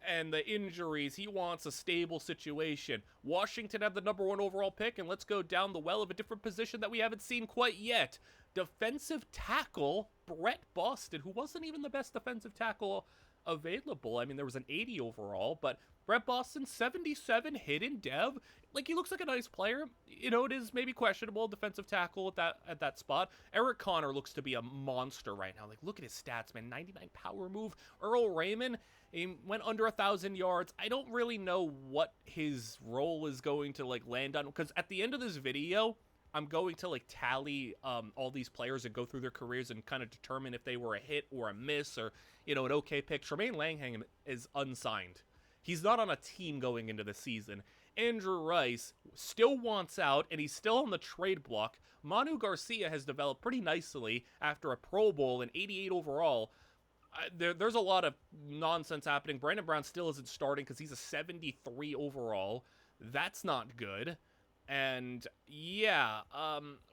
Speaker 1: and the injuries. He wants a stable situation. Washington have the number 1 overall pick, and let's go down the well of a different position that we haven't seen quite yet. Defensive tackle Brett Boston, who wasn't even the best defensive tackle available. I mean, there was an 80 overall, but Brett Boston, 77, hidden dev. Like, he looks like a nice player. You know, it is maybe questionable defensive tackle at that spot. Eric Connor looks to be a monster right now. Like, look at his stats, man. 99 power move. Earl Raymond, he went under 1,000 yards. I don't really know what his role is going to, like, land on, because at the end of this video, I'm going to, like, tally all these players and go through their careers and kind of determine if they were a hit or a miss or, you know, an okay pick. Tremaine Langham is unsigned. He's not on a team going into the season. Andrew Rice still wants out, and he's still on the trade block. Manu Garcia has developed pretty nicely after a Pro Bowl and 88 overall. There's a lot of nonsense happening. Brandon Brown still isn't starting because he's a 73 overall. That's not good. And yeah,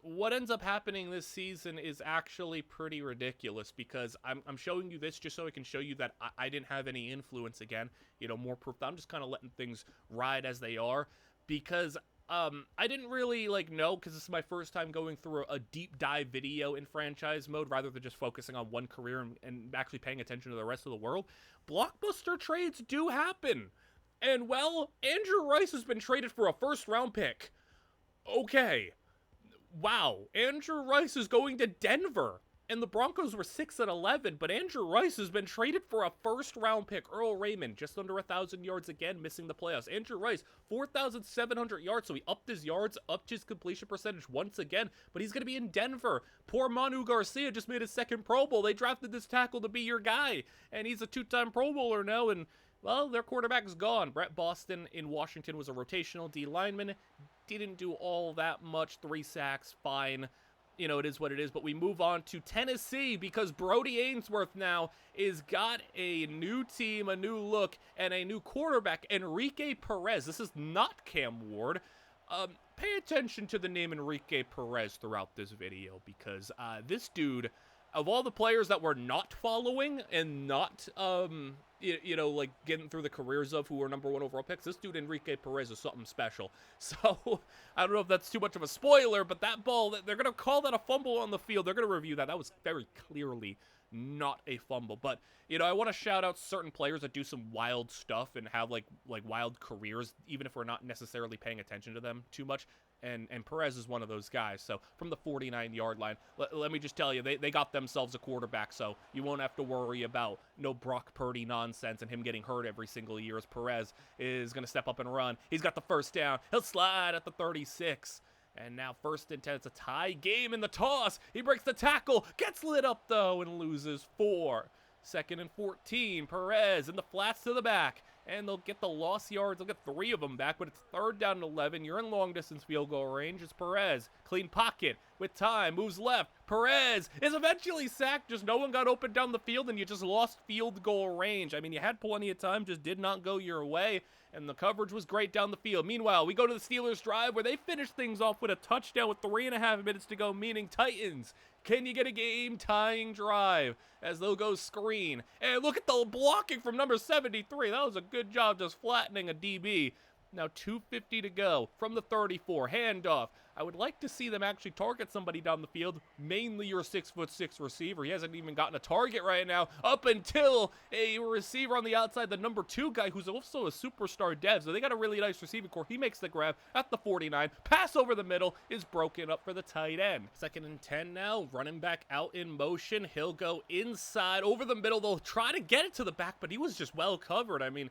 Speaker 1: what ends up happening this season is actually pretty ridiculous, because I'm showing you this just so I can show you that I didn't have any influence again. You know, more proof that I'm just kind of letting things ride as they are, because I didn't really know, because this is my first time going through a deep dive video in franchise mode rather than just focusing on one career and actually paying attention to the rest of the world. Blockbuster trades do happen. And well, Andrew Rice has been traded for a 1st round pick. Okay, wow, Andrew Rice is going to Denver, and the Broncos were 6-11, but Andrew Rice has been traded for a 1st round pick. Earl Raymond, just under 1,000 yards again, missing the playoffs. Andrew Rice, 4,700 yards, so he upped his yards, upped his completion percentage once again, but he's going to be in Denver. Poor Manu Garcia just made his 2nd Pro Bowl. They drafted this tackle to be your guy, and he's a 2-time Pro Bowler now, and well, their quarterback is gone. Brett Boston in Washington was a rotational D lineman. Didn't do all that much. 3 sacks, fine. You know, it is what it is. But we move on to Tennessee, because Brody Ainsworth now is got a new team, a new look, and a new quarterback, Enrique Perez. This is not Cam Ward. Pay attention to the name Enrique Perez throughout this video, because this dude, of all the players that we're not following and not, getting through the careers of who were number 1 overall picks, this dude Enrique Perez is something special. So, I don't know if that's too much of a spoiler, but that ball, they're going to call that a fumble on the field. They're going to review that. That was very clearly not a fumble. But, you know, I want to shout out certain players that do some wild stuff and have, like wild careers, even if we're not necessarily paying attention to them too much. And Perez is one of those guys. So from the 49-yard line, let me just tell you, they got themselves a quarterback, so you won't have to worry about no Brock Purdy nonsense and him getting hurt every single year, as Perez is going to step up and run. He's got the 1st down. He'll slide at the 36. And now 1st and 10. It's a tie game in the toss. He breaks the tackle, gets lit up, though, and loses 4. 2nd and 14. Perez in the flats to the back. And they'll get the lost yards. They'll get 3 of them back, but it's 3rd down and 11. You're in long-distance field goal range. It's Perez. Clean pocket with time. Moves left. Perez is eventually sacked. Just no one got open down the field, and you just lost field goal range. I mean, you had plenty of time. Just did not go your way, and the coverage was great down the field. Meanwhile, we go to the Steelers' drive, where they finish things off with a touchdown with 3.5 minutes to go, meaning Titans, can you get a game-tying drive as they'll go screen? And look at the blocking from number 73. That was a good job just flattening a DB. Now 2:50 to go from the 34. Handoff. I would like to see them actually target somebody down the field, mainly your 6'6" receiver. He hasn't even gotten a target right now up until a receiver on the outside, the number 2 guy, who's also a superstar dev. So they got a really nice receiving core. He makes the grab at the 49. Pass over the middle is broken up for the tight end. 2nd and 10 now. Running back out in motion. He'll go inside over the middle. They'll try to get it to the back, but he was just well covered. I mean,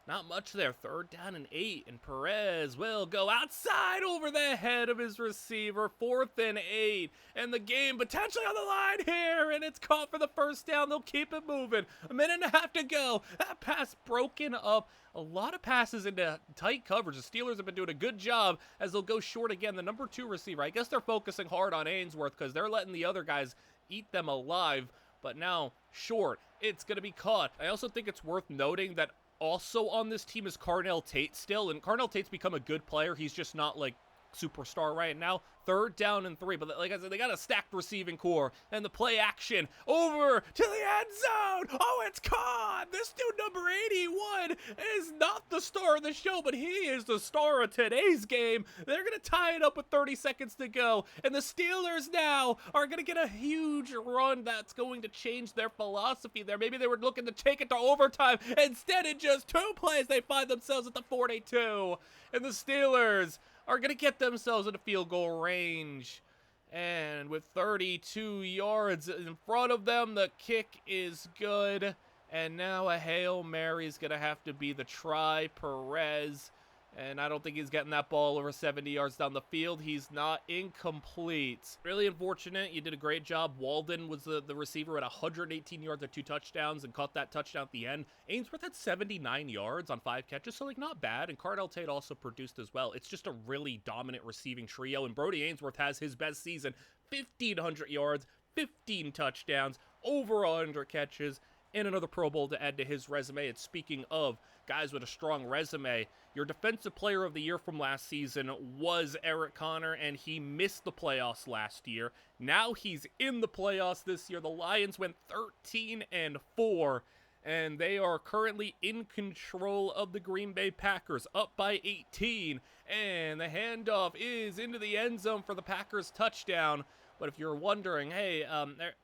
Speaker 1: not much there. 3rd down and 8, and Perez will go outside over the head of his receiver. 4th and 8, and the game potentially on the line here, and it's caught for the 1st down. They'll keep it moving. A minute and a half to go. That pass broken up. A lot of passes into tight coverage. The Steelers have been doing a good job as they'll go short again. The number 2 receiver, I guess they're focusing hard on Ainsworth because they're letting the other guys eat them alive, but now short. It's going to be caught. I also think it's worth noting that also on this team is Carnell Tate still, and Carnell Tate's become a good player. He's just not like superstar right now. 3rd down and 3, but like I said, they got a stacked receiving core, and the play action over to the end zone. Oh, it's caught. This dude number 81 is not the star of the show, but he is the star of today's game. They're gonna tie it up with 30 seconds to go, and the Steelers now are gonna get a huge run that's going to change their philosophy there. Maybe they were looking to take it to overtime. Instead, in just 2 plays, they find themselves at the 42, and the Steelers are going to get themselves in a field goal range. And with 32 yards in front of them, the kick is good. And now a Hail Mary is going to have to be the try. Perez. And I don't think he's getting that ball over 70 yards down the field. He's not. Incomplete. Really unfortunate. You did a great job. Walden was the receiver at 118 yards at 2 touchdowns and caught that touchdown at the end. Ainsworth had 79 yards on 5 catches, so like not bad. And Carnell Tate also produced as well. It's just a really dominant receiving trio. And Brody Ainsworth has his best season. 1,500 yards, 15 touchdowns, over 100 catches, and another Pro Bowl to add to his resume. And speaking of guys with a strong resume, your Defensive Player of the Year from last season was Eric Connor, and he missed the playoffs last year. Now he's in the playoffs this year. The Lions went 13-4, and they are currently in control of the Green Bay Packers, up by 18, and the handoff is into the end zone for the Packers touchdown. But if you're wondering, hey,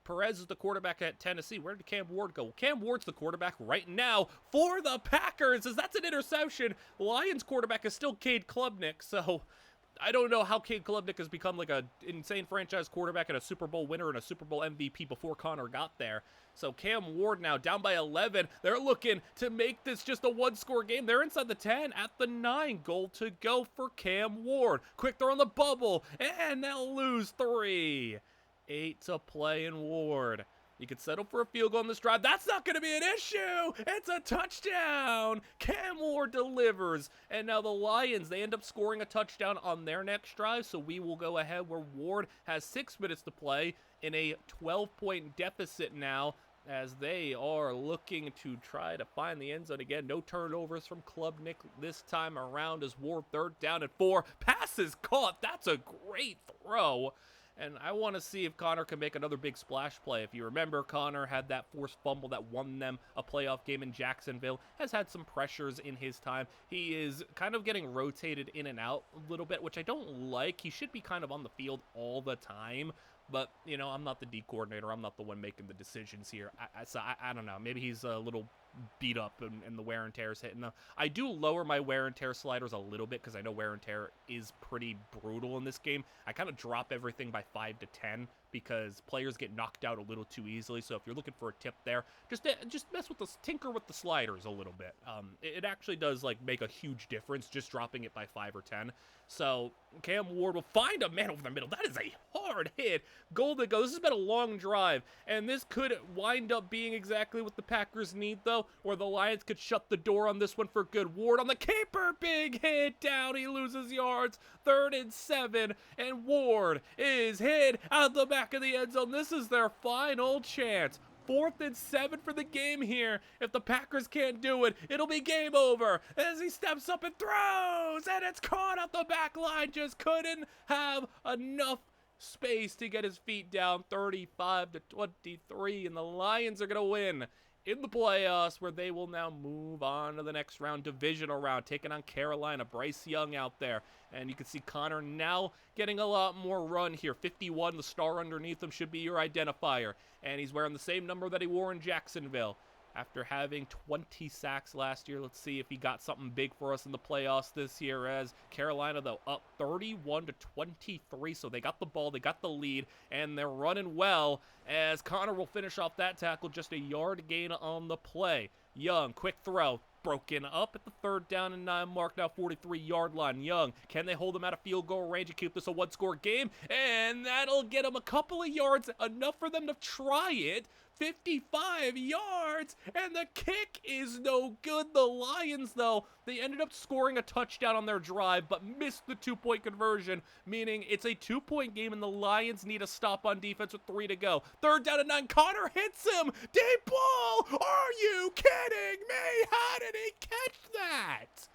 Speaker 1: Perez is the quarterback at Tennessee. Where did Cam Ward go? Well, Cam Ward's the quarterback right now for the Packers, as that's an interception. The Lions quarterback is still Cade Klubnik, so I don't know how Cade Klubnik has become like an insane franchise quarterback and a Super Bowl winner and a Super Bowl MVP before Connor got there. So Cam Ward now down by 11. They're looking to make this just a 1-score game. They're inside the 10 at the 9. Goal to go for Cam Ward. Quick throw on the bubble, and they'll lose 3. 8 to play in Ward. You could settle for a field goal on this drive. That's not going to be an issue. It's a touchdown. Cam Ward delivers. And now the Lions, they end up scoring a touchdown on their next drive. So we will go ahead where Ward has 6 minutes to play in a 12-point deficit now, as they are looking to try to find the end zone again. No turnovers from Klubnik this time around as Ward 3rd down and 4. Pass is caught. That's a great throw. And I want to see if Connor can make another big splash play. If you remember, Connor had that forced fumble that won them a playoff game in Jacksonville. Has had some pressures in his time. He is kind of getting rotated in and out a little bit, which I don't like. He should be kind of on the field all the time. But, you know, I'm not the D coordinator. I'm not the one making the decisions here. I don't know. Maybe he's a little beat up and the wear and tear is hitting him. I do lower my wear and tear sliders a little bit because I know wear and tear is pretty brutal in this game. I kind of drop everything by 5 to 10 because players get knocked out a little too easily. So if you're looking for a tip there, just mess with tinker with the sliders a little bit. It actually does like make a huge difference just dropping it by 5 or 10. So Cam Ward will find a man over the middle. That is a hard hit. Goal to go. This has been a long drive, and this could wind up being exactly what the Packers need, though, or the Lions could shut the door on this one for good. Ward on the caper. Big hit down. He loses yards. 3rd and 7, and Ward is hit out the back of the end zone. This is their final chance. 4th and 7 for the game here. If the Packers can't do it, it'll be game over as he steps up and throws, and it's caught out the back line. Just couldn't have enough space to get his feet down. 35-23, and the Lions are going to win in the playoffs, where they will now move on to the next round, divisional round, taking on Carolina. Bryce Young out there. And you can see Connor now getting a lot more run here. 51, the star underneath him should be your identifier. And he's wearing the same number that he wore in Jacksonville. After having 20 sacks last year, let's see if he got something big for us in the playoffs this year, as Carolina, though, up 31-23, so they got the ball, they got the lead, and they're running well, as Connor will finish off that tackle, just a yard gain on the play. Young, quick throw, broken up at the 3rd down and 9 mark, now 43-yard line. Young, can they hold him out of field goal range and keep this a one-score game? And that'll get him a couple of yards, enough for them to try it. 55 yards, and the kick is no good. The Lions, though, they ended up scoring a touchdown on their drive, but missed the 2-point conversion, meaning it's a 2-point game, and the Lions need a stop on defense with 3 to go. 3rd down and 9, Connor hits him! Deep ball! Are you kidding me? How did he catch that?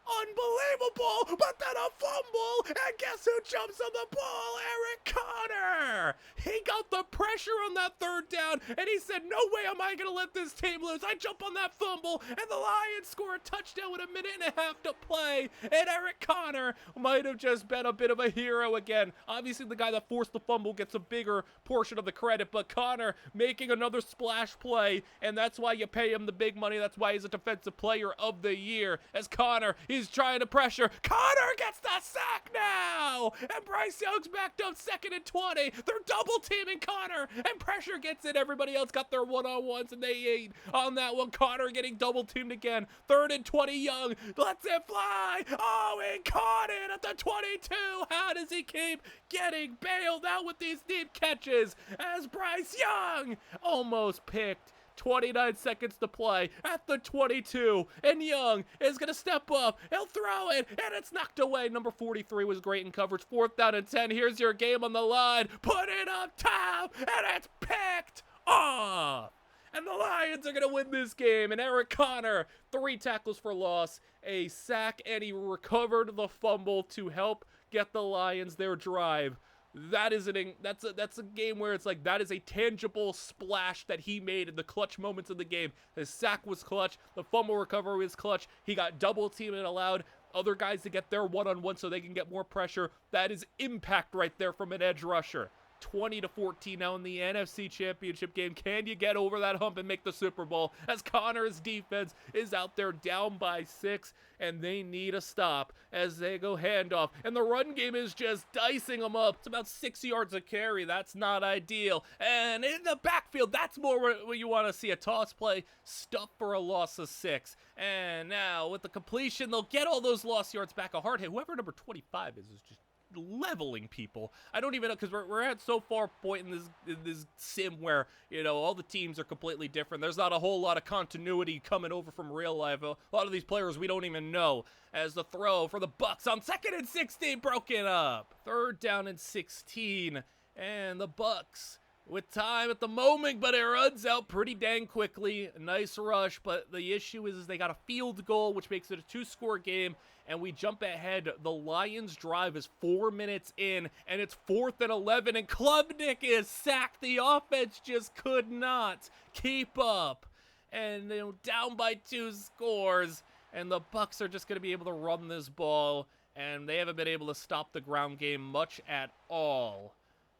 Speaker 1: Unbelievable, but then a fumble, and guess who jumps on the ball? Eric Connor! He got the pressure on that 3rd down, and he said, no way am I going to let this team lose. I jump on that fumble, and the Lions score a touchdown with 1.5 minutes to play, and Eric Connor might have just been a bit of a hero again. Obviously, the guy that forced the fumble gets a bigger portion of the credit, but Connor making another splash play, and that's why you pay him the big money. That's why he's a defensive player of the year, as Connor, he's trying to pressure. Connor gets the sack now! And Bryce Young's backed up 2nd and 20. They're double teaming Connor, and pressure gets in. Everybody else got their one-on-ones, and they ate on that one. Connor getting double teamed again. 3rd and 20, Young lets it fly. Oh, he caught it at the 22. How does he keep getting bailed out with these deep catches, as Bryce Young almost picked? 29 seconds to play at the 22, and Young is going to step up. He'll throw it, and it's knocked away. Number 43 was great in coverage. 4th down and 10. Here's your game on the line. Put it up top, and it's picked off. And the Lions are going to win this game. And Eric Connor, 3 tackles for loss, a sack, and he recovered the fumble to help get the Lions their drive. That's a game where it's like, that is a tangible splash that he made in the clutch moments of the game. His sack was clutch, the fumble recovery was clutch, he got double teamed and allowed other guys to get their one-on-one so they can get more pressure. That is impact right there from an edge rusher. 20-14 now in the NFC Championship game. Can you get over that hump and make the Super Bowl, as Connor's defense is out there down by 6, and they need a stop as they go handoff, and the run game is just dicing them up. It's about 6 yards a carry. That's not ideal. And in the backfield, that's more what you want to see. A toss play, stuff for a loss of 6. And now with the completion, they'll get all those lost yards back. A hard hit. Whoever number 25 is just leveling people. I don't even know, because we're at so far point in this sim where, you know, all the teams are completely different. There's not a whole lot of continuity coming over from real life. A lot of these players we don't even know, as the throw for the Bucks on 2nd and 16 broken up. 3rd down and 16, and the Bucks with time at the moment, but it runs out pretty dang quickly. A nice rush, but the issue is they got a field goal, which makes it a 2-score game, and we jump ahead. The Lions' drive is 4 minutes in, and it's 4th and 11, and Klubnik is sacked. The offense just could not keep up, and you know, down by 2 scores, and the Bucks are just going to be able to run this ball, and they haven't been able to stop the ground game much at all.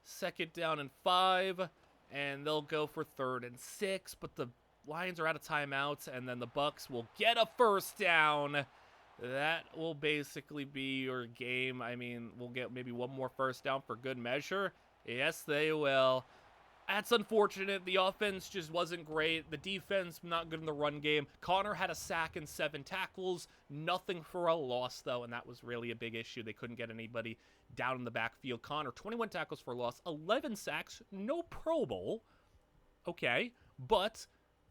Speaker 1: 2nd down and 5, and they'll go for 3rd and 6, but the Lions are out of timeouts, and then the Bucks will get a 1st down. That will basically be your game. I mean, we'll get maybe one more 1st down for good measure. Yes, they will. That's unfortunate. The offense just wasn't great. The defense, not good in the run game. Connor had a sack and 7 tackles. Nothing for a loss, though, and that was really a big issue. They couldn't get anybody down in the backfield. Connor, 21 tackles for loss, 11 sacks, no Pro Bowl. Okay, but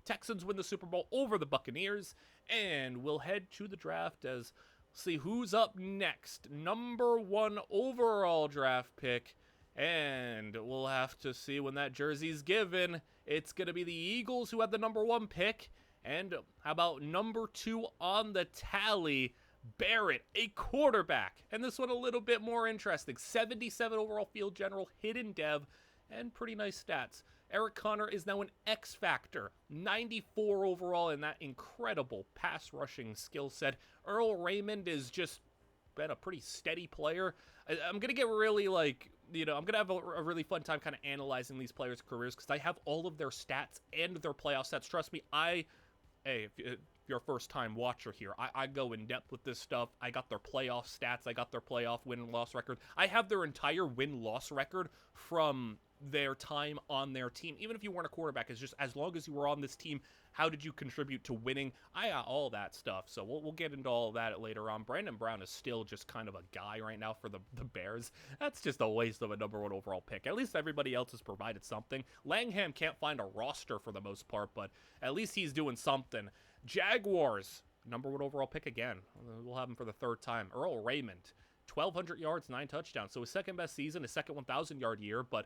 Speaker 1: Texans win the Super Bowl over the Buccaneers, and we'll head to the draft as see who's up next. Number 1 overall draft pick. And we'll have to see when that jersey's given. It's going to be the Eagles who had the number 1 pick. And how about number 2 on the tally? Barrett, a quarterback. And this one a little bit more interesting. 77 overall field general, hidden dev, and pretty nice stats. Eric Connor is now an X Factor, 94 overall in that incredible pass rushing skill set. Earl Raymond is just been a pretty steady player. I'm going to get really, like, I'm going to have a really fun time kind of analyzing these players' careers because I have all of their stats and their playoff stats. Trust me, hey, if you're a first-time watcher here, I go in depth with this stuff. I got their playoff stats. I got their playoff win-loss record. I have their entire win-loss record from their time on their team. Even if you weren't a quarterback, it's just as long as you were on this team, how did you contribute to winning? I got all that stuff, so we'll get into all of that later on. Brandon Brown is still just kind of a guy right now for the Bears. That's just a waste of a #1 overall pick. At least everybody else has provided something. Langham can't find a roster for the most part, but at least he's doing something. Jaguars, #1 overall pick again. We'll have him for the third time. Earl Raymond, 1,200 yards, 9 touchdowns. So his second best season, his second 1,000-yard year, but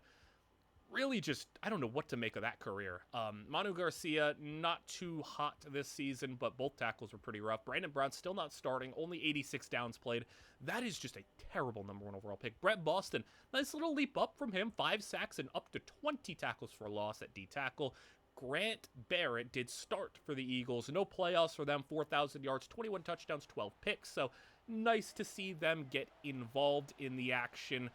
Speaker 1: really just, I don't know what to make of that career. Manu Garcia, not too hot this season, but both tackles were pretty rough. Brandon Brown still not starting, only 86 downs played. That is just a terrible #1 overall pick. Brett Boston, nice little leap up from him, 5 sacks and up to 20 tackles for loss at D tackle. Grant Barrett did start for the Eagles. No playoffs for them, 4,000 yards, 21 touchdowns, 12 picks. So nice to see them get involved in the action,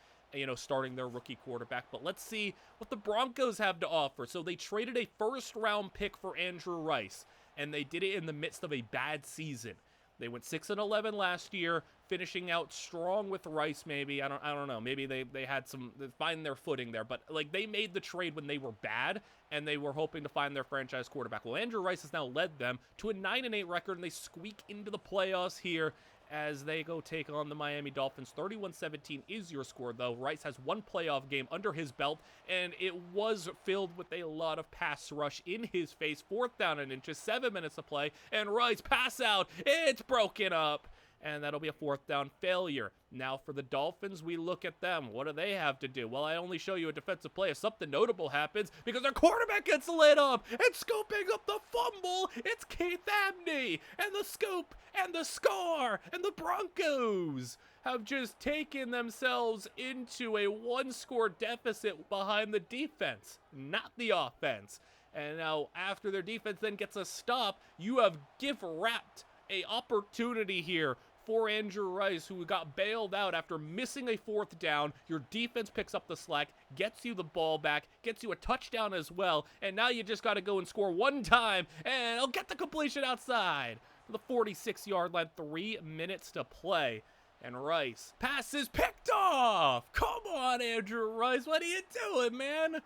Speaker 1: starting their rookie quarterback. But let's see what the Broncos have to offer. So they traded a first-round pick for Andrew Rice, and they did it in the midst of a bad season. They went 6-11 last year, finishing out strong with Rice. Maybe I don't know. Maybe they had they find their footing there. But like they made the trade when they were bad, and they were hoping to find their franchise quarterback. Well, Andrew Rice has now led them to a 9-8 record, and they squeak into the playoffs here as they go take on the Miami Dolphins. 31-17 is your score, though. Rice has one playoff game under his belt, and it was filled with a lot of pass rush in his face. 4th down and inches, 7 minutes to play, and Rice pass out. It's broken up, and that'll be a 4th down failure. Now for the Dolphins, we look at them. What do they have to do? Well, I only show you a defensive play if something notable happens because their quarterback gets lit up and scooping up the fumble. It's Keith Abney, and the scoop and the score, and the Broncos have just taken themselves into a 1-score deficit behind the defense, not the offense. And now after their defense then gets a stop, you have gift-wrapped a opportunity here for Andrew Rice, who got bailed out after missing a 4th down. Your defense picks up the slack, gets you the ball back, gets you a touchdown as well, and now you just got to go and score one time, and I'll get the completion outside for the 46-yard line. 3 minutes to play, and Rice passes picked off. Come on, Andrew Rice, what are you doing, man?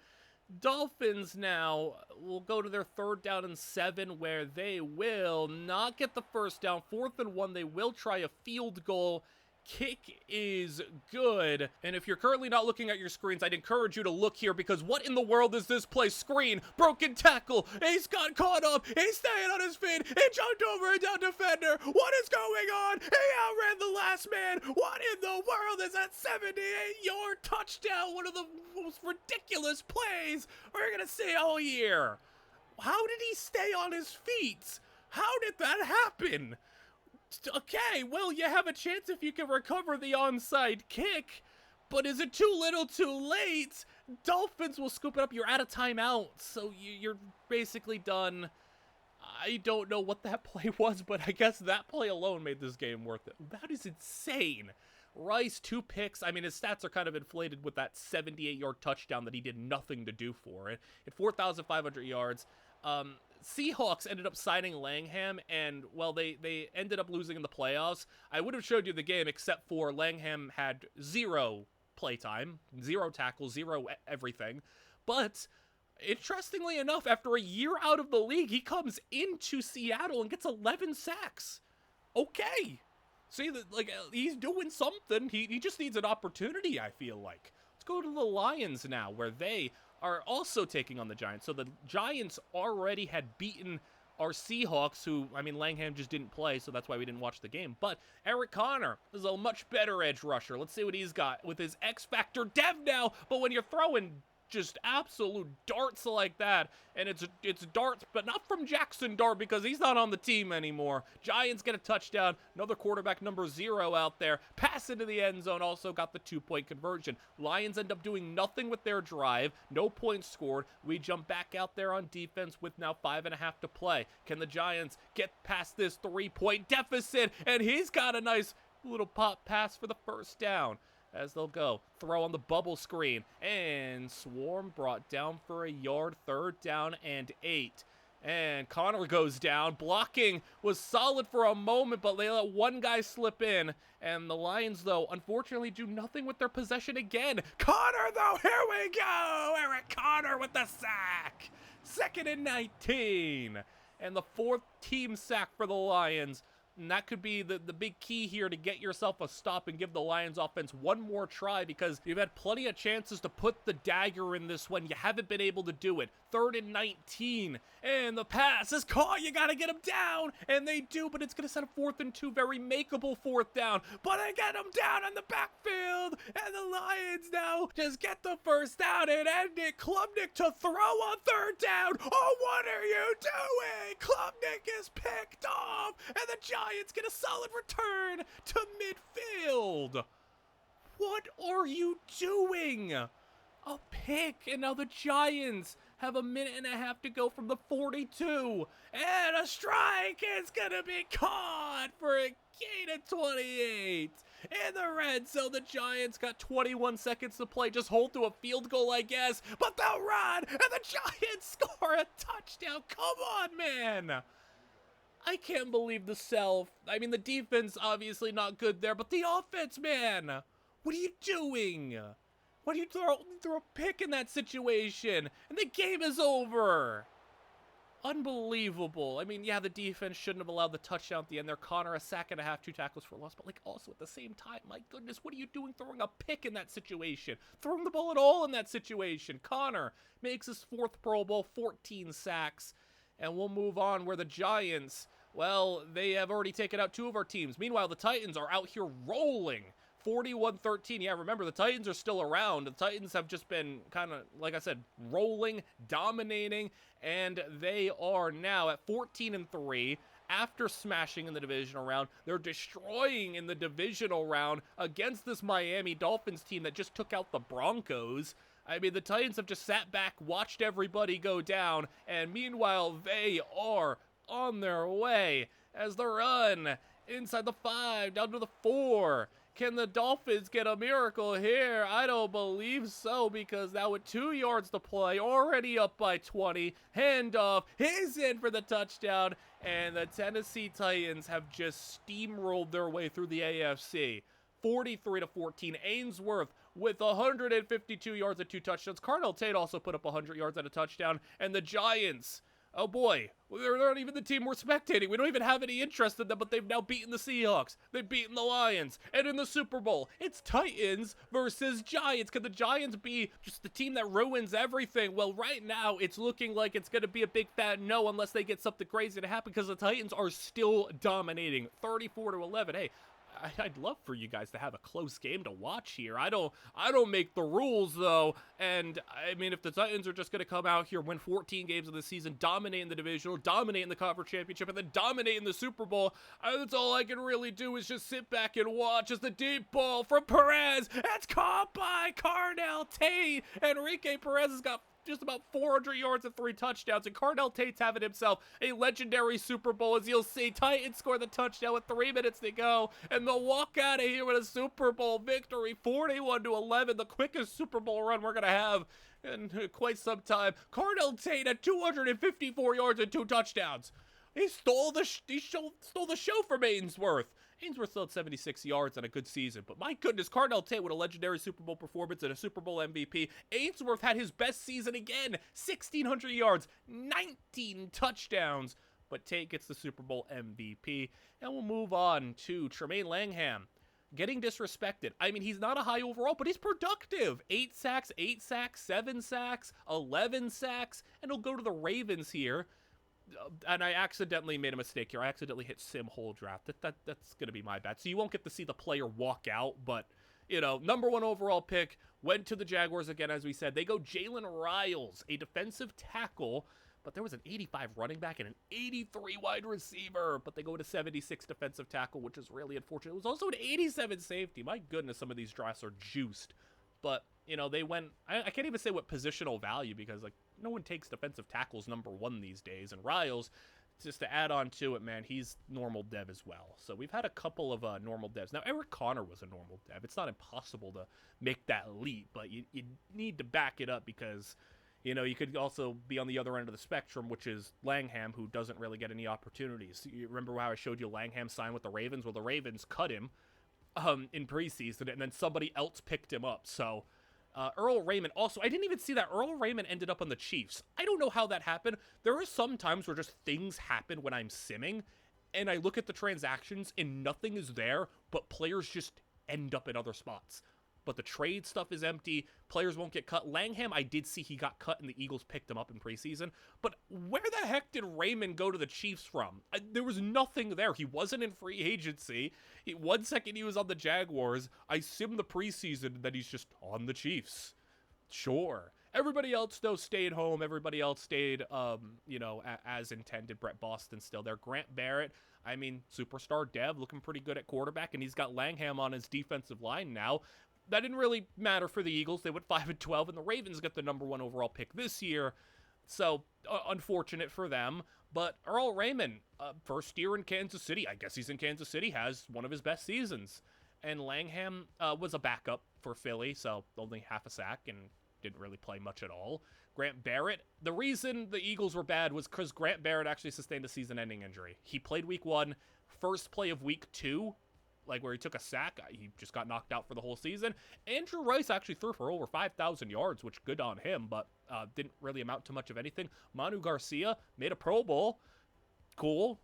Speaker 1: Dolphins now will go to their 3rd down and 7, where they will not get the first down. 4th and 1, they will try a field goal. Kick is good. And if you're currently not looking at your screens, I'd encourage you to look here, because what in the world is this play? Screen, broken tackle, he's got caught up, he's staying on his feet, he jumped over a down defender. What is going on? He outran the last man. What in the world is that 78-yard touchdown? One of the most ridiculous plays we're gonna see all year. How did he stay on his feet? How did that happen? Okay, well, you have a chance if you can recover the onside kick, but is it too little too late? Dolphins will scoop it up. You're out of timeout, so you're basically done. I don't know what that play was, but I guess that play alone made this game worth it. That is insane. Rice, 2 picks. I mean, his stats are kind of inflated with that 78-yard touchdown that he did nothing to do for it. At 4,500 yards. Seahawks ended up signing Langham, and, well, they ended up losing in the playoffs. I would have showed you the game, except for Langham had 0 playtime, 0 tackles, 0 everything. But interestingly enough, after a year out of the league, he comes into Seattle and gets 11 sacks. Okay. See, like, he's doing something. He just needs an opportunity, I feel like. Let's go to the Lions now, where they are also taking on the Giants. So the Giants already had beaten our Seahawks, who, I mean, Langham just didn't play, so that's why we didn't watch the game. But Eric Connor is a much better edge rusher. Let's see what he's got with his X Factor dev now. But when you're throwing just absolute darts like that. And it's darts, but not from Jackson Dart because he's not on the team anymore. Giants get a touchdown. Another quarterback number 0 out there. Pass into the end zone. Also got the 2-point conversion. Lions end up doing nothing with their drive. No points scored. We jump back out there on defense with now 5.5 to play. Can the Giants get past this 3-point deficit? And he's got a nice little pop pass for the first down. As they'll go, throw on the bubble screen, and Swarm brought down for a yard, 3rd down and 8. And Connor goes down. Blocking was solid for a moment, but they let one guy slip in. And the Lions, though, unfortunately do nothing with their possession again. Connor, though, here we go! Eric Connor with the sack! 2nd and 19. And the 4th team sack for the Lions. And that could be the big key here to get yourself a stop and give the Lions offense one more try, because you've had plenty of chances to put the dagger in this one. You haven't been able to do it. 3rd and 19. And the pass is caught. You got to get him down. And they do, but it's going to set a 4th and 2. Very makeable 4th down. But they get him down in the backfield. And the Lions now just get the first down and end it. Klubnik to throw on 3rd down. Oh, what are you doing? Klubnik is picked off. And the Giants get a solid return to midfield. What are you doing? A pick, and now the Giants have 1.5 minutes to go from the 42. And a strike is gonna be caught for a gain of 28. In the red zone, the Giants got 21 seconds to play. Just hold to a field goal, I guess. But they'll run, and the Giants score a touchdown. Come on, man. I can't believe the self. I mean, the defense obviously not good there, but the offense, man. What are you doing? Why do you throw a pick in that situation? And the game is over. Unbelievable. I mean, yeah, the defense shouldn't have allowed the touchdown at the end there. Connor, a sack and a half, 2 tackles for loss. But, like, also at the same time, my goodness, what are you doing throwing a pick in that situation? Throwing the ball at all in that situation. Connor makes his 4th Pro Bowl, 14 sacks. And we'll move on where the Giants, well, they have already taken out 2 of our teams. Meanwhile, the Titans are out here rolling. 41-13. Yeah, remember, the Titans are still around. The Titans have just been kind of, like I said, rolling, dominating, and they are now at 14-3. After smashing in the divisional round, they're destroying in the divisional round against this Miami Dolphins team that just took out the Broncos. I mean, the Titans have just sat back, watched everybody go down, and meanwhile, they are on their way as the run inside the 5, down to the 4. Can the Dolphins get a miracle here? I don't believe so, because now with 2 yards to play, already up by 20, handoff, he's in for the touchdown, and the Tennessee Titans have just steamrolled their way through the AFC. 43-14, Ainsworth with 152 yards and 2 touchdowns. Cardell Tate also put up 100 yards and a touchdown, and the Giants, oh boy, they're not even the team we're spectating. We don't even have any interest in them, but they've now beaten the Seahawks. They've beaten the Lions. And in the Super Bowl, it's Titans versus Giants. Could the Giants be just the team that ruins everything? Well, right now, it's looking like it's going to be a big fat no unless they get something crazy to happen, because the Titans are still dominating 34-11. Hey, I'd love for you guys to have a close game to watch here. I don't make the rules, though. And, I mean, if the Titans are just going to come out here, win 14 games of the season, dominate in the divisional, dominate in the conference championship, and then dominate in the Super Bowl, that's all I can really do is just sit back and watch as the deep ball from Perez. It's caught by Cardell Tate. Enrique Perez has got just about 400 yards and 3 touchdowns, and Cardell Tate's having himself a legendary Super Bowl. As you'll see, Titans score the touchdown with 3 minutes to go, and they'll walk out of here with a Super Bowl victory, 41-11, the quickest Super Bowl run we're going to have in quite some time. Cardell Tate at 254 yards and 2 touchdowns. He stole the show from Ainsworth. Ainsworth still had 76 yards and a good season, but my goodness, Cardell Tate with a legendary Super Bowl performance and a Super Bowl MVP. Ainsworth had his best season again, 1,600 yards, 19 touchdowns, but Tate gets the Super Bowl MVP. And we'll move on to Tremaine Langham. Getting disrespected. I mean, he's not a high overall, but he's productive. 8 sacks, 7 sacks, 11 sacks, and he'll go to the Ravens here. And I accidentally made a mistake here. I accidentally hit sim hole draft. That's going to be my bad. So you won't get to see the player walk out, but number 1 overall pick, went to the Jaguars again, as we said. They go Jalen Riles, a defensive tackle, but there was an 85 running back and an 83 wide receiver, but they go to 76 defensive tackle, which is really unfortunate. It was also an 87 safety. My goodness, some of these drafts are juiced. But, they went, I can't even say what positional value, because, no one takes defensive tackles number 1 these days. And Riles, just to add on to it, man, he's normal dev as well. So we've had a couple of normal devs. Now, Eric Connor was a normal dev. It's not impossible to make that leap, but you need to back it up, because, you could also be on the other end of the spectrum, which is Langham, who doesn't really get any opportunities. You remember how I showed you Langham signed with the Ravens? Well, the Ravens cut him in preseason, and then somebody else picked him up. So Earl Raymond also, I didn't even see that Earl Raymond ended up on the Chiefs. I don't know how that happened. There are some times where just things happen when I'm simming, and I look at the transactions and nothing is there, but players just end up in other spots. But the trade stuff is empty. Players won't get cut. Langham, I did see he got cut and the Eagles picked him up in preseason. But where the heck did Raymond go to the Chiefs from? There was nothing there. He wasn't in free agency. 1 second he was on the Jaguars. I simmed the preseason, and then he's just on the Chiefs. Sure. Everybody else, though, stayed home. Everybody else stayed, as intended. Brett Boston still there. Grant Barrett, superstar dev, looking pretty good at quarterback, and he's got Langham on his defensive line now. That didn't really matter for the Eagles. They went 5-12, and the Ravens got the number 1 overall pick this year. So, unfortunate for them. But Earl Raymond, first year in Kansas City, I guess he's in Kansas City, has one of his best seasons. And Langham was a backup for Philly, so only half a sack and didn't really play much at all. Grant Barrett, the reason the Eagles were bad was because Grant Barrett actually sustained a season-ending injury. He played week 1, first play of week 2, where he took a sack, he just got knocked out for the whole season. Andrew Rice actually threw for over 5,000 yards, which good on him, but didn't really amount to much of anything. Manu Garcia made a Pro Bowl. Cool.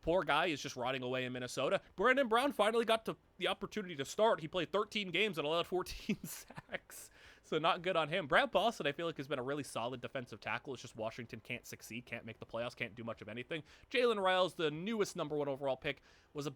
Speaker 1: Poor guy is just rotting away in Minnesota. Brandon Brown finally got the opportunity to start. He played 13 games and allowed 14 sacks. So not good on him. Brad Boston, I feel like, has been a really solid defensive tackle. It's just Washington can't succeed, can't make the playoffs, can't do much of anything. Jalen Riles, the newest number 1 overall pick, was a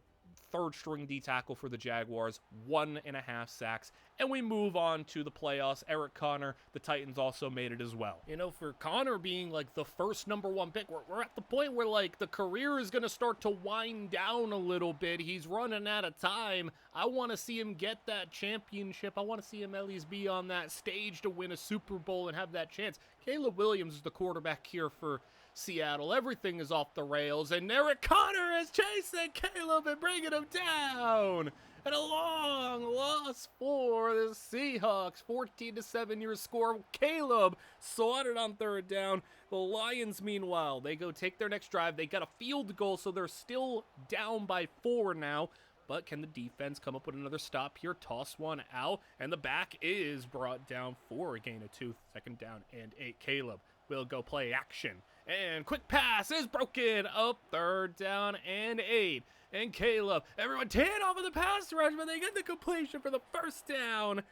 Speaker 1: 3rd-string D tackle for the Jaguars, 1.5 sacks, and we move on to the playoffs. Eric Connor, the Titans also made it as well. For Connor being the first number 1 pick, we're at the point where the career is going to start to wind down a little bit. He's running out of time. I want to see him get that championship. I want to see him at least be on that stage to win a Super Bowl and have that chance. Caleb Williams is the quarterback here for Seattle. Everything is off the rails, and Eric Connor is chasing Caleb and bringing him down. And a long loss for the Seahawks. 14-7 your score. Caleb swatted on 3rd down. The Lions, meanwhile, they go take their next drive. They got a field goal, so they're still down by 4 now. But can the defense come up with another stop here? Toss one out, and the back is brought down for a gain of 2. 2nd down and 8. Caleb will go play action. And quick pass is broken up. 3rd down and 8. And Caleb, everyone tan off of the pass rush, but they get the completion for the 1st down.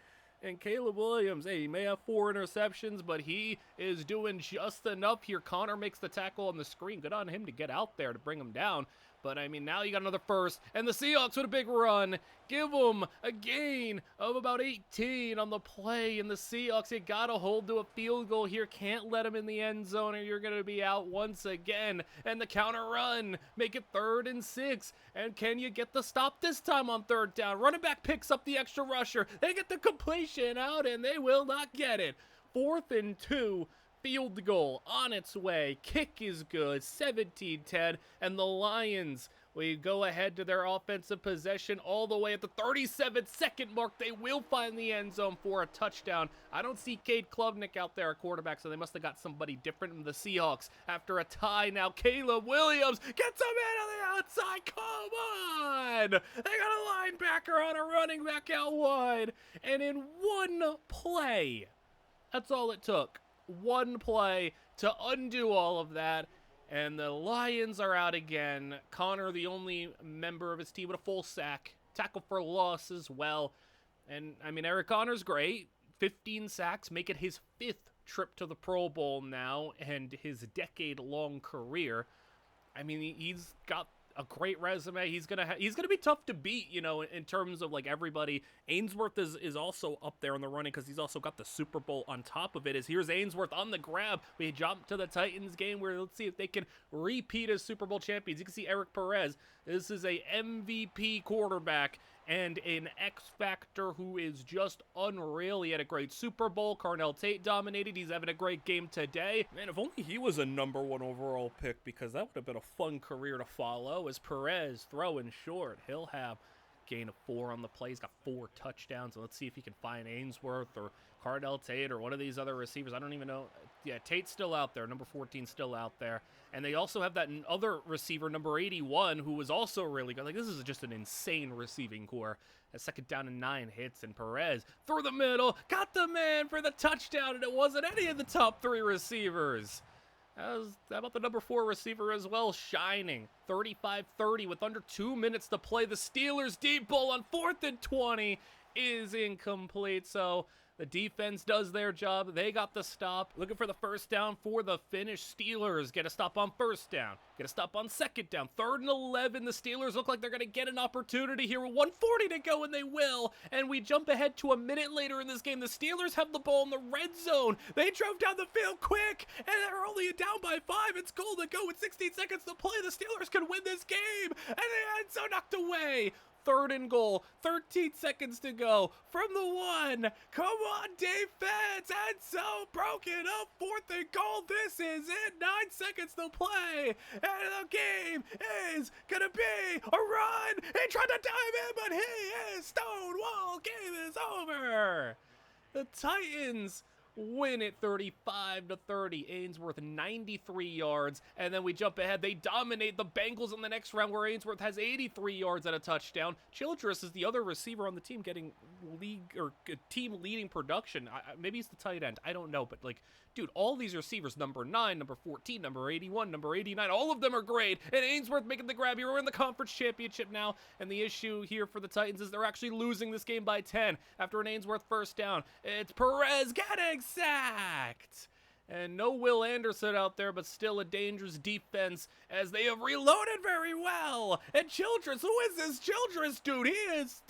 Speaker 1: And Caleb Williams, he may have 4 interceptions, but he is doing just enough here. Connor makes the tackle on the screen. Good on him to get out there to bring him down. But, now you got another 1st, and the Seahawks with a big run. Give them a gain of about 18 on the play, and the Seahawks, you got to hold to a field goal here. Can't let them in the end zone, or you're going to be out once again. And the counter run, make it 3rd and 6. And can you get the stop this time on 3rd down? Running back picks up the extra rusher. They get the completion out, and they will not get it. 4th and 2. Field goal on its way. Kick is good. 17-10. And the Lions, we go ahead to their offensive possession all the way at the 37-second mark. They will find the end zone for a touchdown. I don't see Cade Klubnik out there at quarterback, so they must have got somebody different than the Seahawks. After a tie now, Caleb Williams gets him in on the outside. Come on! They got a linebacker on a running back out wide. And in one play, that's all it took. One play to undo all of that, and the Lions are out again. Connor, the only member of his team with a full sack, tackle for loss as well. And, Eric Connor's great. 15 sacks, make it his 5th trip to the Pro Bowl now, and his decade-long career. He's got a great resume. He's gonna be tough to beat, you know, in terms of like everybody. Ainsworth is also up there in the running because he's also got the Super Bowl on top of it. As here's Ainsworth on the grab. We jump to the Titans game where let's see if they can repeat as Super Bowl champions. You can see Eric Perez. This is a MVP quarterback and an X Factor who is just unreal. He had a great Super Bowl. Carnell Tate dominated. He's having a great game today. Man, if only he was a #1 overall pick, because that would have been a fun career to follow. As Perez throwing short, he'll have gain of 4 on the play. He's got 4 touchdowns. So let's see if he can find Ainsworth or Carnell Tate or one of these other receivers. I don't even know. Yeah, Tate's still out there. Number 14 still out there. And they also have that other receiver, number 81, who was also really good. Like, this is just an insane receiving core. A second down and 9 hits, and Perez through the middle, got the man for the touchdown, and it wasn't any of the top 3 receivers. How about the number 4 receiver as well, shining. 35-30 with under 2 minutes to play. The Steelers' deep ball on 4th and 20 is incomplete, so the defense does their job. They got the stop. Looking for the first down for the finish. Steelers get a stop on first down. Get a stop on second down. 3rd and 11. The Steelers look like they're going to get an opportunity here with 1:40 to go, and they will. And we jump ahead to a minute later in this game. The Steelers have the ball in the red zone. They drove down the field quick, and they're only down by 5. It's goal to go with 16 seconds to play. The Steelers can win this game, and the end zone knocked away. 3rd and goal, 13 seconds to go from the 1. Come on, defense, and so broken up. 4th and goal, this is it. 9 seconds to play, and the game is gonna be a run. He tried to dive in, but he is stonewall. Game is over. The Titans win it 35-30. Ainsworth 93 yards, and then we jump ahead. They dominate the Bengals in the next round, where Ainsworth has 83 yards and a touchdown. Childress is the other receiver on the team, getting team leading production. Maybe he's the tight end, I don't know, but like, dude, all these receivers, number 9, number 14, number 81, number 89, all of them are great. And Ainsworth making the grab here. We're in the conference championship now, and the issue here for the Titans is they're actually losing this game by 10 after an Ainsworth first down. It's Perez getting sacked. And no Will Anderson out there, but still a dangerous defense as they have reloaded very well. And Childress, who is this Childress dude? He is,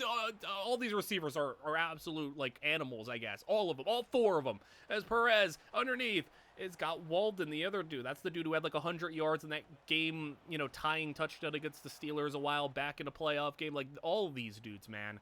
Speaker 1: all these receivers are absolute, like, animals, I guess. All of them, all 4 of them. As Perez underneath, it's got Walden, the other dude. That's the dude who had like 100 yards in that game, you know, tying touchdown against the Steelers a while back in a playoff game. Like, all of these dudes, man.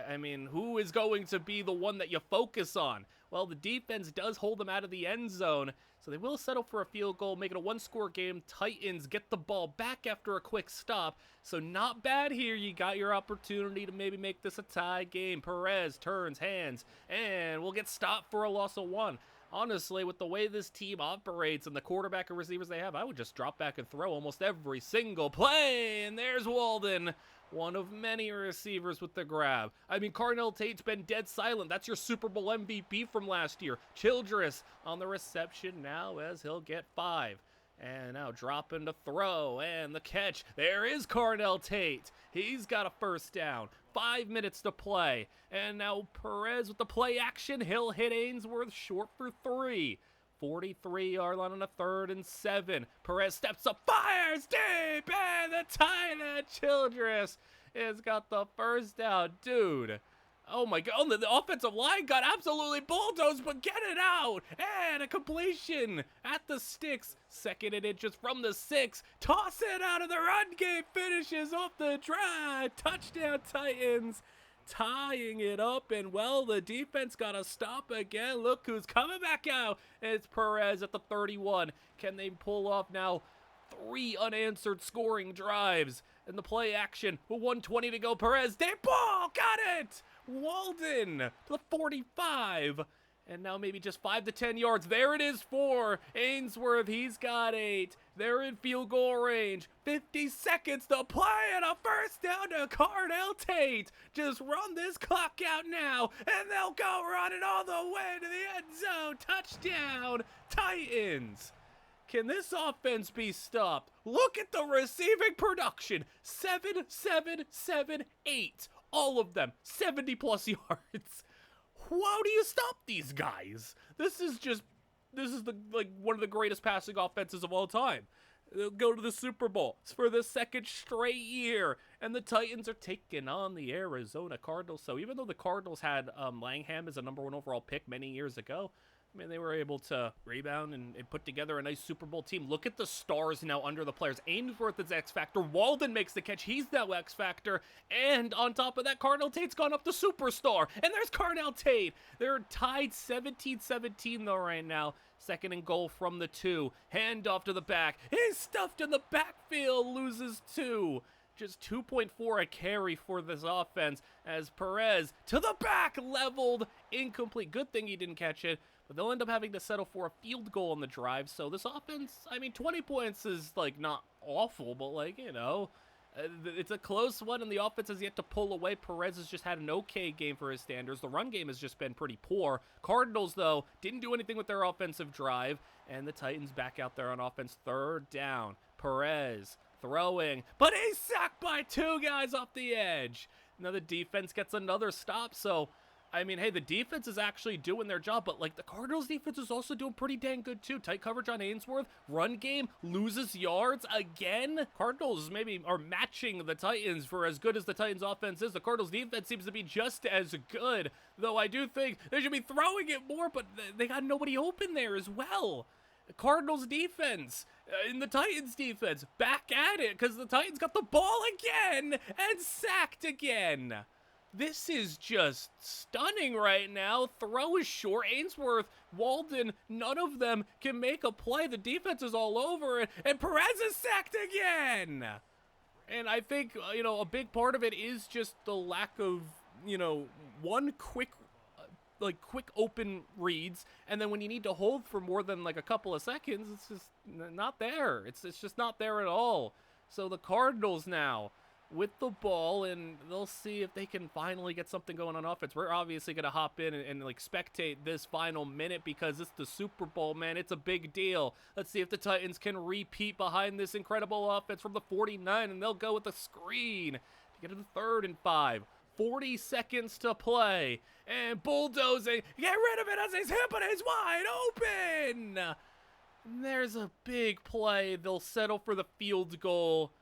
Speaker 1: I mean, who is going to be the one that you focus on? Well, the defense does hold them out of the end zone, so they will settle for a field goal, make it a 1-score game. Titans get the ball back after a quick stop, so not bad here. You got your opportunity to maybe make this a tie game. Perez turns hands, and we'll get stopped for a loss of 1. Honestly, with the way this team operates and the quarterback and receivers they have, I would just drop back and throw almost every single play. And there's Walden, one of many receivers with the grab. I mean, Carnell Tate's been dead silent. That's your Super Bowl MVP from last year. Childress on the reception now as he'll get 5. And now dropping to throw, and the catch. There is Carnell Tate. He's got a first down. 5 minutes to play. And now Perez with the play action. He'll hit Ainsworth short for 3. 43-yard line on a 3rd and 7. Perez steps up, fires deep, and the tight end Childress has got the first down. Dude. Oh my God, the offensive line got absolutely bulldozed, but get it out! And a completion at the sticks. 2nd and inches from the 6. Toss it out of the run game. Finishes off the drive. Touchdown Titans. Tying it up, and well, the defense got to stop again. Look who's coming back out. It's Perez at the 31. Can they pull off now 3 unanswered scoring drives? And the play action with 1:20 to go. Perez, deep ball, got it! Walden to the 45. And now maybe just 5 to 10 yards. There it is for Ainsworth. He's got 8. They're in field goal range. 50 seconds to play and a first down to Carnell Tate. Just run this clock out now, and they'll go running all the way to the end zone. Touchdown, Titans. Can this offense be stopped? Look at the receiving production. 7, 7, 7, 8. All of them, 70-plus yards. How do you stop these guys? This is one of the greatest passing offenses of all time. They'll go to the Super Bowl for the second straight year. And the Titans are taking on the Arizona Cardinals. So even though the Cardinals had Langham as a #1 overall pick many years ago, I mean, they were able to rebound and put together a nice Super Bowl team. Look at the stars now under the players. Ainsworth is X Factor. Walden makes the catch. He's now X Factor. And on top of that, Cardinal Tate's gone up to superstar. And there's Cardinal Tate. They're tied 17-17 though right now. Second and goal from the 2. Handoff to the back. He's stuffed in the backfield. Loses 2. Just 2.4 a carry for this offense as Perez to the back, leveled, incomplete. Good thing he didn't catch it, but they'll end up having to settle for a field goal on the drive. So this offense, I mean, 20 points is like not awful, but like, you know, it's a close one and the offense has yet to pull away. Perez has just had an okay game for his standards. The run game has just been pretty poor. Cardinals, though, didn't do anything with their offensive drive, and the Titans back out there on offense. Third down. Perez throwing, but he's sacked by 2 guys off the edge. Now the defense gets another stop, so I mean, hey, the defense is actually doing their job, but like the Cardinals defense is also doing pretty dang good too. Tight coverage on Ainsworth, run game, loses yards again. Cardinals maybe are matching the Titans for as good as the Titans offense is. The Cardinals defense seems to be just as good, though I do think they should be throwing it more, but they got nobody open there as well. The Cardinals defense and the Titans defense back at it because the Titans got the ball again and sacked again. This is just stunning right now. Throw is short. Ainsworth, Walden, none of them can make a play. The defense is all over it, and Perez is sacked again. And I think, you know, a big part of it is just the lack of, you know, one quick open reads, and then when you need to hold for more than like a couple of seconds, it's just not there. It's just not there at all. So the Cardinals now with the ball, and they'll see if they can finally get something going on offense. We're obviously going to hop in and like spectate this final minute because it's the Super Bowl, man. It's a big deal. Let's see if the Titans can repeat behind this incredible offense from the 49, and they'll go with a screen to get to the 3rd and 5. 40 seconds to play, and bulldozing, get rid of it as he's hit, but he's wide open. And there's a big play. They'll settle for the field goal,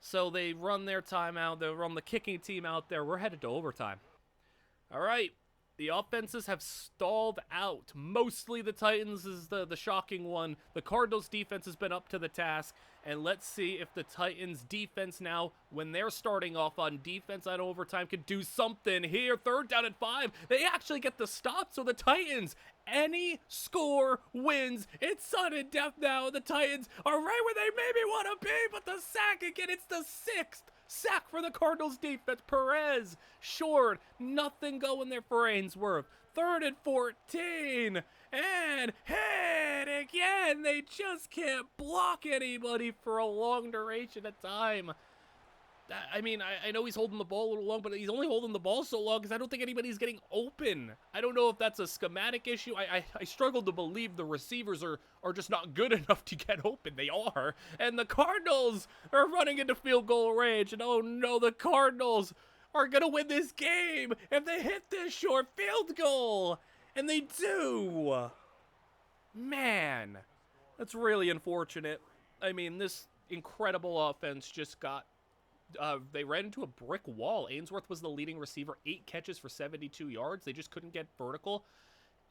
Speaker 1: so they run their timeout. They'll run the kicking team out there. We're headed to overtime. All right, the offenses have stalled out. Mostly the Titans is the shocking one. The Cardinals defense has been up to the task. And let's see if the Titans defense now, when they're starting off on defense at overtime, can do something here. 3rd down and 5. They actually get the stop. So the Titans, any score wins. It's sudden death now. The Titans are right where they maybe want to be, but the sack again. It's the 6th sack for the Cardinals defense. Perez short. Nothing going there for Ainsworth. 3rd and 14. And hit again. They just can't block anybody for a long duration of time. I mean, I know he's holding the ball a little long, but he's only holding the ball so long because I don't think anybody's getting open. I don't know if that's a schematic issue. I struggle to believe the receivers are just not good enough to get open. They are. And the Cardinals are running into field goal range. And oh no, the Cardinals are going to win this game if they hit this short field goal. And they do. Man, that's really unfortunate. I mean, this incredible offense just got, they ran into a brick wall. Ainsworth was the leading receiver, 8 catches for 72 yards. They just couldn't get vertical.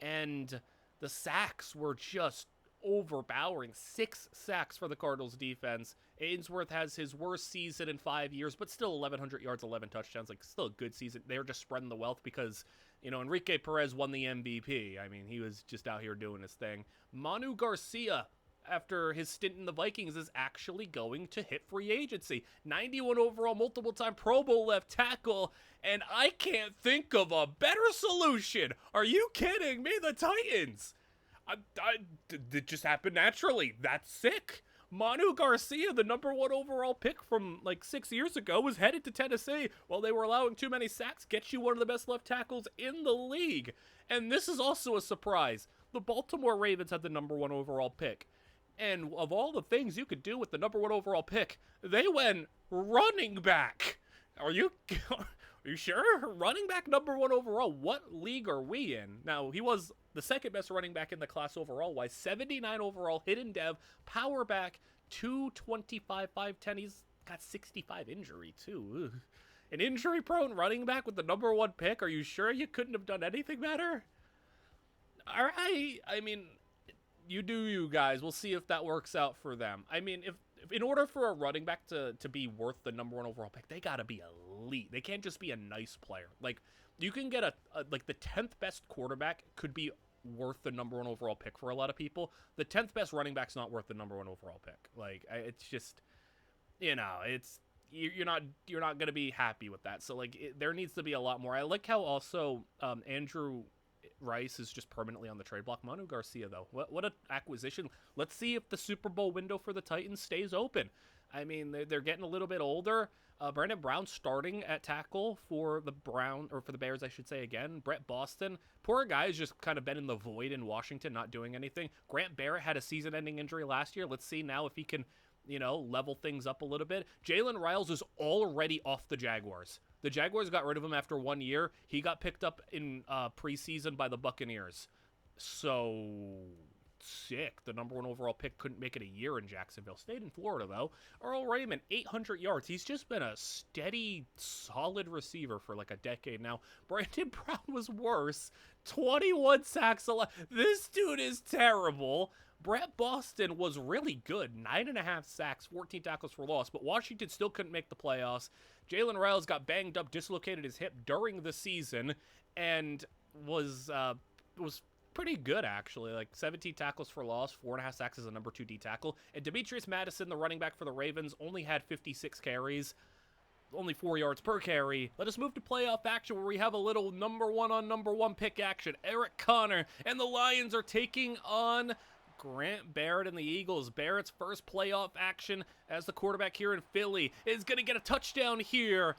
Speaker 1: And the sacks were just overpowering. 6 sacks for the Cardinals defense. Ainsworth has his worst season in 5 years, but still 1,100 yards, 11 touchdowns. Like, still a good season. They were just spreading the wealth because, you know, Enrique Perez won the MVP. I mean, he was just out here doing his thing. Manu Garcia, after his stint in the Vikings, is actually going to hit free agency. 91 overall, multiple-time Pro Bowl left tackle, and I can't think of a better solution. Are you kidding me? The Titans. It just happened naturally. That's sick. Manu Garcia, the #1 overall pick from like 6 years ago, was headed to Tennessee while they were allowing too many sacks. Get you one of the best left tackles in the league. And this is also a surprise. The Baltimore Ravens had the #1 overall pick. And of all the things you could do with the #1 overall pick, they went running back. Are you sure? Running back #1 overall. What league are we in? Now, he was the second best running back in the class overall. Why? 79 overall, hidden dev, power back, 225, 5'10". He's got 65 injury, too. Ugh. An injury-prone running back with the #1 pick? Are you sure you couldn't have done anything better? All right. I mean, you do you guys. We'll see if that works out for them. I mean, if in order for a running back to be worth the #1 overall pick, they got to be elite. They can't just be a nice player. Like, you can get like the 10th best quarterback could be worth the #1 overall pick for a lot of people. The 10th best running back's not worth the #1 overall pick. Like, it's just, it's you're not gonna be happy with that. So like, there needs to be a lot more. I like how also Andrew Rice is just permanently on the trade block. Manu Garcia, though, what an acquisition. Let's see if the Super Bowl window for the Titans stays open. I mean, they're getting a little bit older. Brandon Brown starting at tackle for the Bears, I should say again. Brett Boston, poor guy's just kind of been in the void in Washington, not doing anything. Grant Barrett had a season-ending injury last year. Let's see now if he can, level things up a little bit. Jalen Riles is already off the Jaguars. The Jaguars got rid of him after 1 year. He got picked up in preseason by the Buccaneers. So sick. The #1 overall pick couldn't make it a year in Jacksonville. Stayed in Florida, though. Earl Raymond, 800 yards. He's just been a steady, solid receiver for like a decade now. Brandon Brown was worse. 21 sacks. This dude is terrible. Brett Boston was really good. 9.5 sacks, 14 tackles for loss, but Washington still couldn't make the playoffs. Jalen Riles got banged up, dislocated his hip during the season, and was pretty good, actually. Like 17 tackles for loss, 4.5 sacks as a #2 D tackle. And Demetrius Madison, the running back for the Ravens, only had 56 carries, only 4 yards per carry. Let us move to playoff action where we have a little #1 on #1 pick action. Eric Connor and the Lions are taking on Grant Barrett and the Eagles. Barrett's first playoff action as the quarterback here in Philly is going to get a touchdown here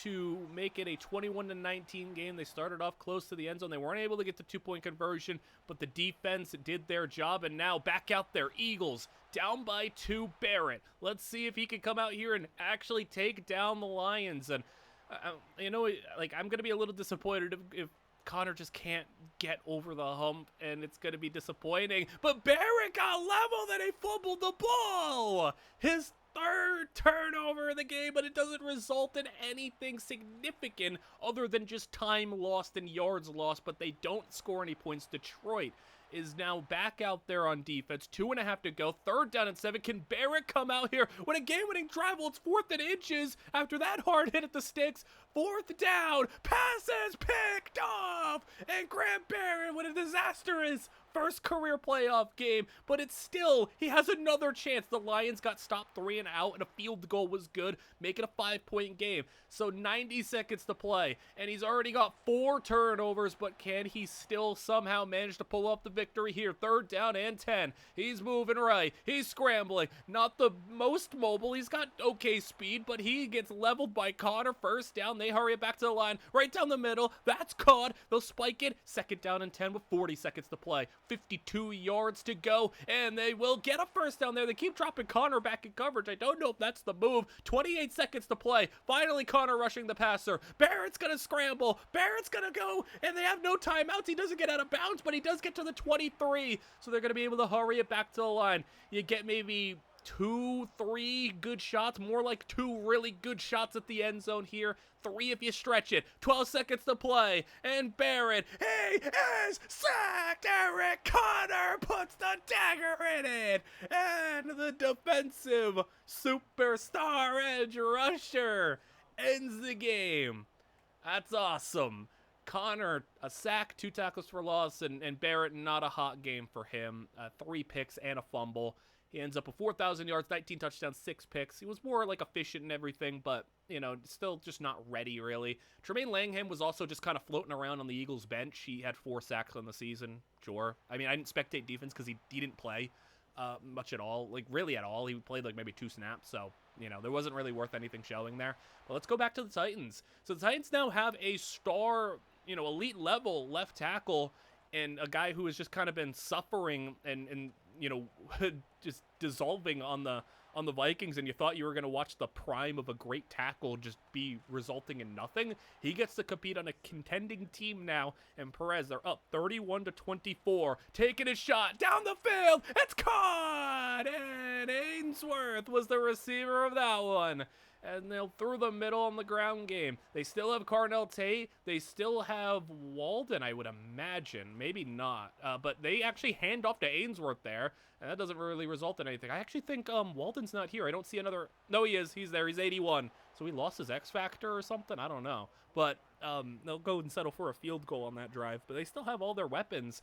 Speaker 1: to make it a 21-19 game. They started off close to the end zone. They weren't able to get the 2-point conversion, but the defense did their job, and now back out there. Eagles down by 2. Barrett. Let's see if he can come out here and actually take down the Lions. And, I'm going to be a little disappointed if Connor just can't get over the hump, and it's going to be disappointing. But Barrett got leveled, and he fumbled the ball. His 3rd turnover in the game, but it doesn't result in anything significant other than just time lost and yards lost, but they don't score any points. Detroit is now back out there on defense. 2.5 to go. 3rd down and 7. Can Barrett come out here with a game-winning drive? Well, it's 4th and inches after that hard hit at the sticks. 4th down. Passes picked off. And Grant Barrett with a disastrous first career playoff game, but it's still, he has another chance. The Lions got stopped 3 and out, and a field goal was good, make it a 5-point game. So 90 seconds to play, and he's already got 4 turnovers, but can he still somehow manage to pull off the victory here? 3rd down and 10. He's moving right. He's scrambling. Not the most mobile. He's got okay speed, but he gets leveled by Connor. 1st down. They hurry it back to the line. Right down the middle. That's caught. They'll spike it. 2nd down and 10 with 40 seconds to play. 52 yards to go, and they will get a 1st down there. They keep dropping Connor back in coverage. I don't know if that's the move. 28 seconds to play. Finally, Connor rushing the passer. Barrett's going to scramble. Barrett's going to go, and they have no timeouts. He doesn't get out of bounds, but he does get to the 23, so they're going to be able to hurry it back to the line. You get maybe 2-3 good shots, more like 2 really good shots at the end zone here. 3 if you stretch it. 12 seconds to play, and Barrett, he is sacked. Eric Connor puts the dagger in it, and the defensive superstar edge rusher ends the game. That's awesome. Connor, a sack, 2 tackles for loss, and Barrett, not a hot game for him. 3 picks and a fumble. He ends up with 4,000 yards, 19 touchdowns, 6 picks. He was more like efficient and everything, but, still just not ready, really. Tremaine Langham was also just kind of floating around on the Eagles bench. He had 4 sacks on the season, sure. I mean, I didn't spectate defense because he didn't play much at all, like really at all. He played like maybe 2 snaps, so, there wasn't really worth anything showing there. But let's go back to the Titans. So the Titans now have a star, elite level left tackle, and a guy who has just kind of been suffering and just dissolving on the on the Vikings and you thought you were going to watch the prime of a great tackle just be resulting in nothing, he gets to compete on a contending team now. And Perez, they're up 31-24, taking a shot down the field. It's caught! And Ainsworth was the receiver of that one. And they'll through the middle on the ground game. They still have Carnell Tate. They still have Walden, I would imagine. Maybe not. But they actually hand off to Ainsworth there. And that doesn't really result in anything. I actually think Walden's not here. I don't see another... No, he is. He's there. He's 81. So he lost his X Factor or something? I don't know. But they'll go and settle for a field goal on that drive. But they still have all their weapons.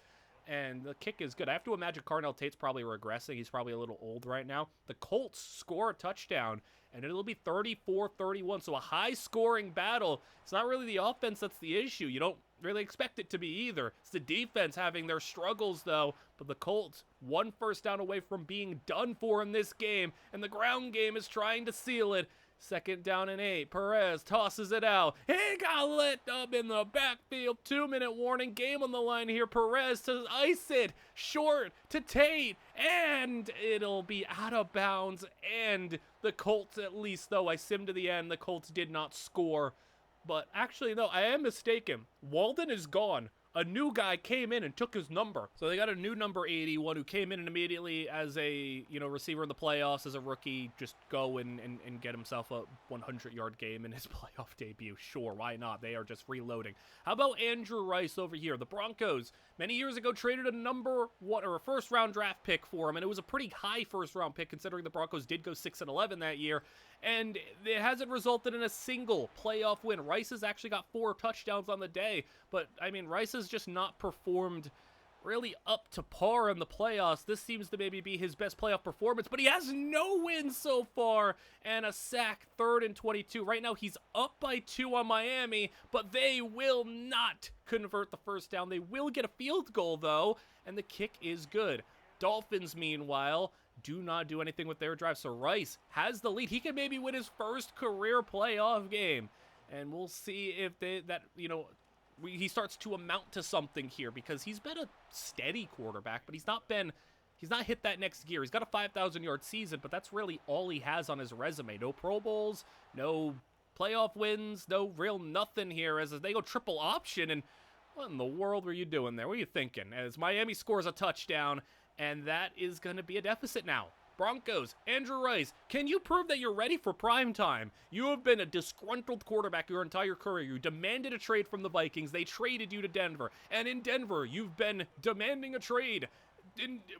Speaker 1: And the kick is good. I have to imagine Carnell Tate's probably regressing. He's probably a little old right now. The Colts score a touchdown, and it'll be 34-31. So a high-scoring battle. It's not really the offense that's the issue. You don't really expect it to be either. It's the defense having their struggles, though. But the Colts, one first down away from being done for in this game, and the ground game is trying to seal it. 2nd down and 8. Perez tosses it out. He got lit up in the backfield. 2-minute warning. Game on the line here. Perez to ice it. Short to Tate. And it'll be out of bounds. And the Colts, at least, though, I simmed to the end. The Colts did not score. But actually, no, I am mistaken. Walden is gone. A new guy came in and took his number. So they got a new number 81 who came in and immediately as a, receiver in the playoffs, as a rookie, just go and get himself a 100-yard game in his playoff debut. Sure, why not? They are just reloading. How about Andrew Rice over here? The Broncos, many years ago, traded a first-round draft pick for him, and it was a pretty high first-round pick considering the Broncos did go 6-11 that year. And it hasn't resulted in a single playoff win. Rice has actually got 4 touchdowns on the day. But, I mean, Rice has just not performed really up to par in the playoffs. This seems to maybe be his best playoff performance. But he has no wins so far. And a sack, 3rd and 22. Right now, he's up by 2 on Miami. But they will not convert the first down. They will get a field goal, though. And the kick is good. Dolphins, meanwhile, do not do anything with their drive. So Rice has the lead. He can maybe win his first career playoff game. And we'll see if he starts to amount to something here, because he's been a steady quarterback, but he's not hit that next gear. He's got a 5,000-yard season, but that's really all he has on his resume. No Pro Bowls, no playoff wins, no real nothing here as they go triple option. And what in the world were you doing there? What are you thinking? As Miami scores a touchdown, and that is going to be a deficit now. Broncos, Andrew Rice, can you prove that you're ready for prime time? You have been a disgruntled quarterback your entire career. You demanded a trade from the Vikings. They traded you to Denver. And in Denver, you've been demanding a trade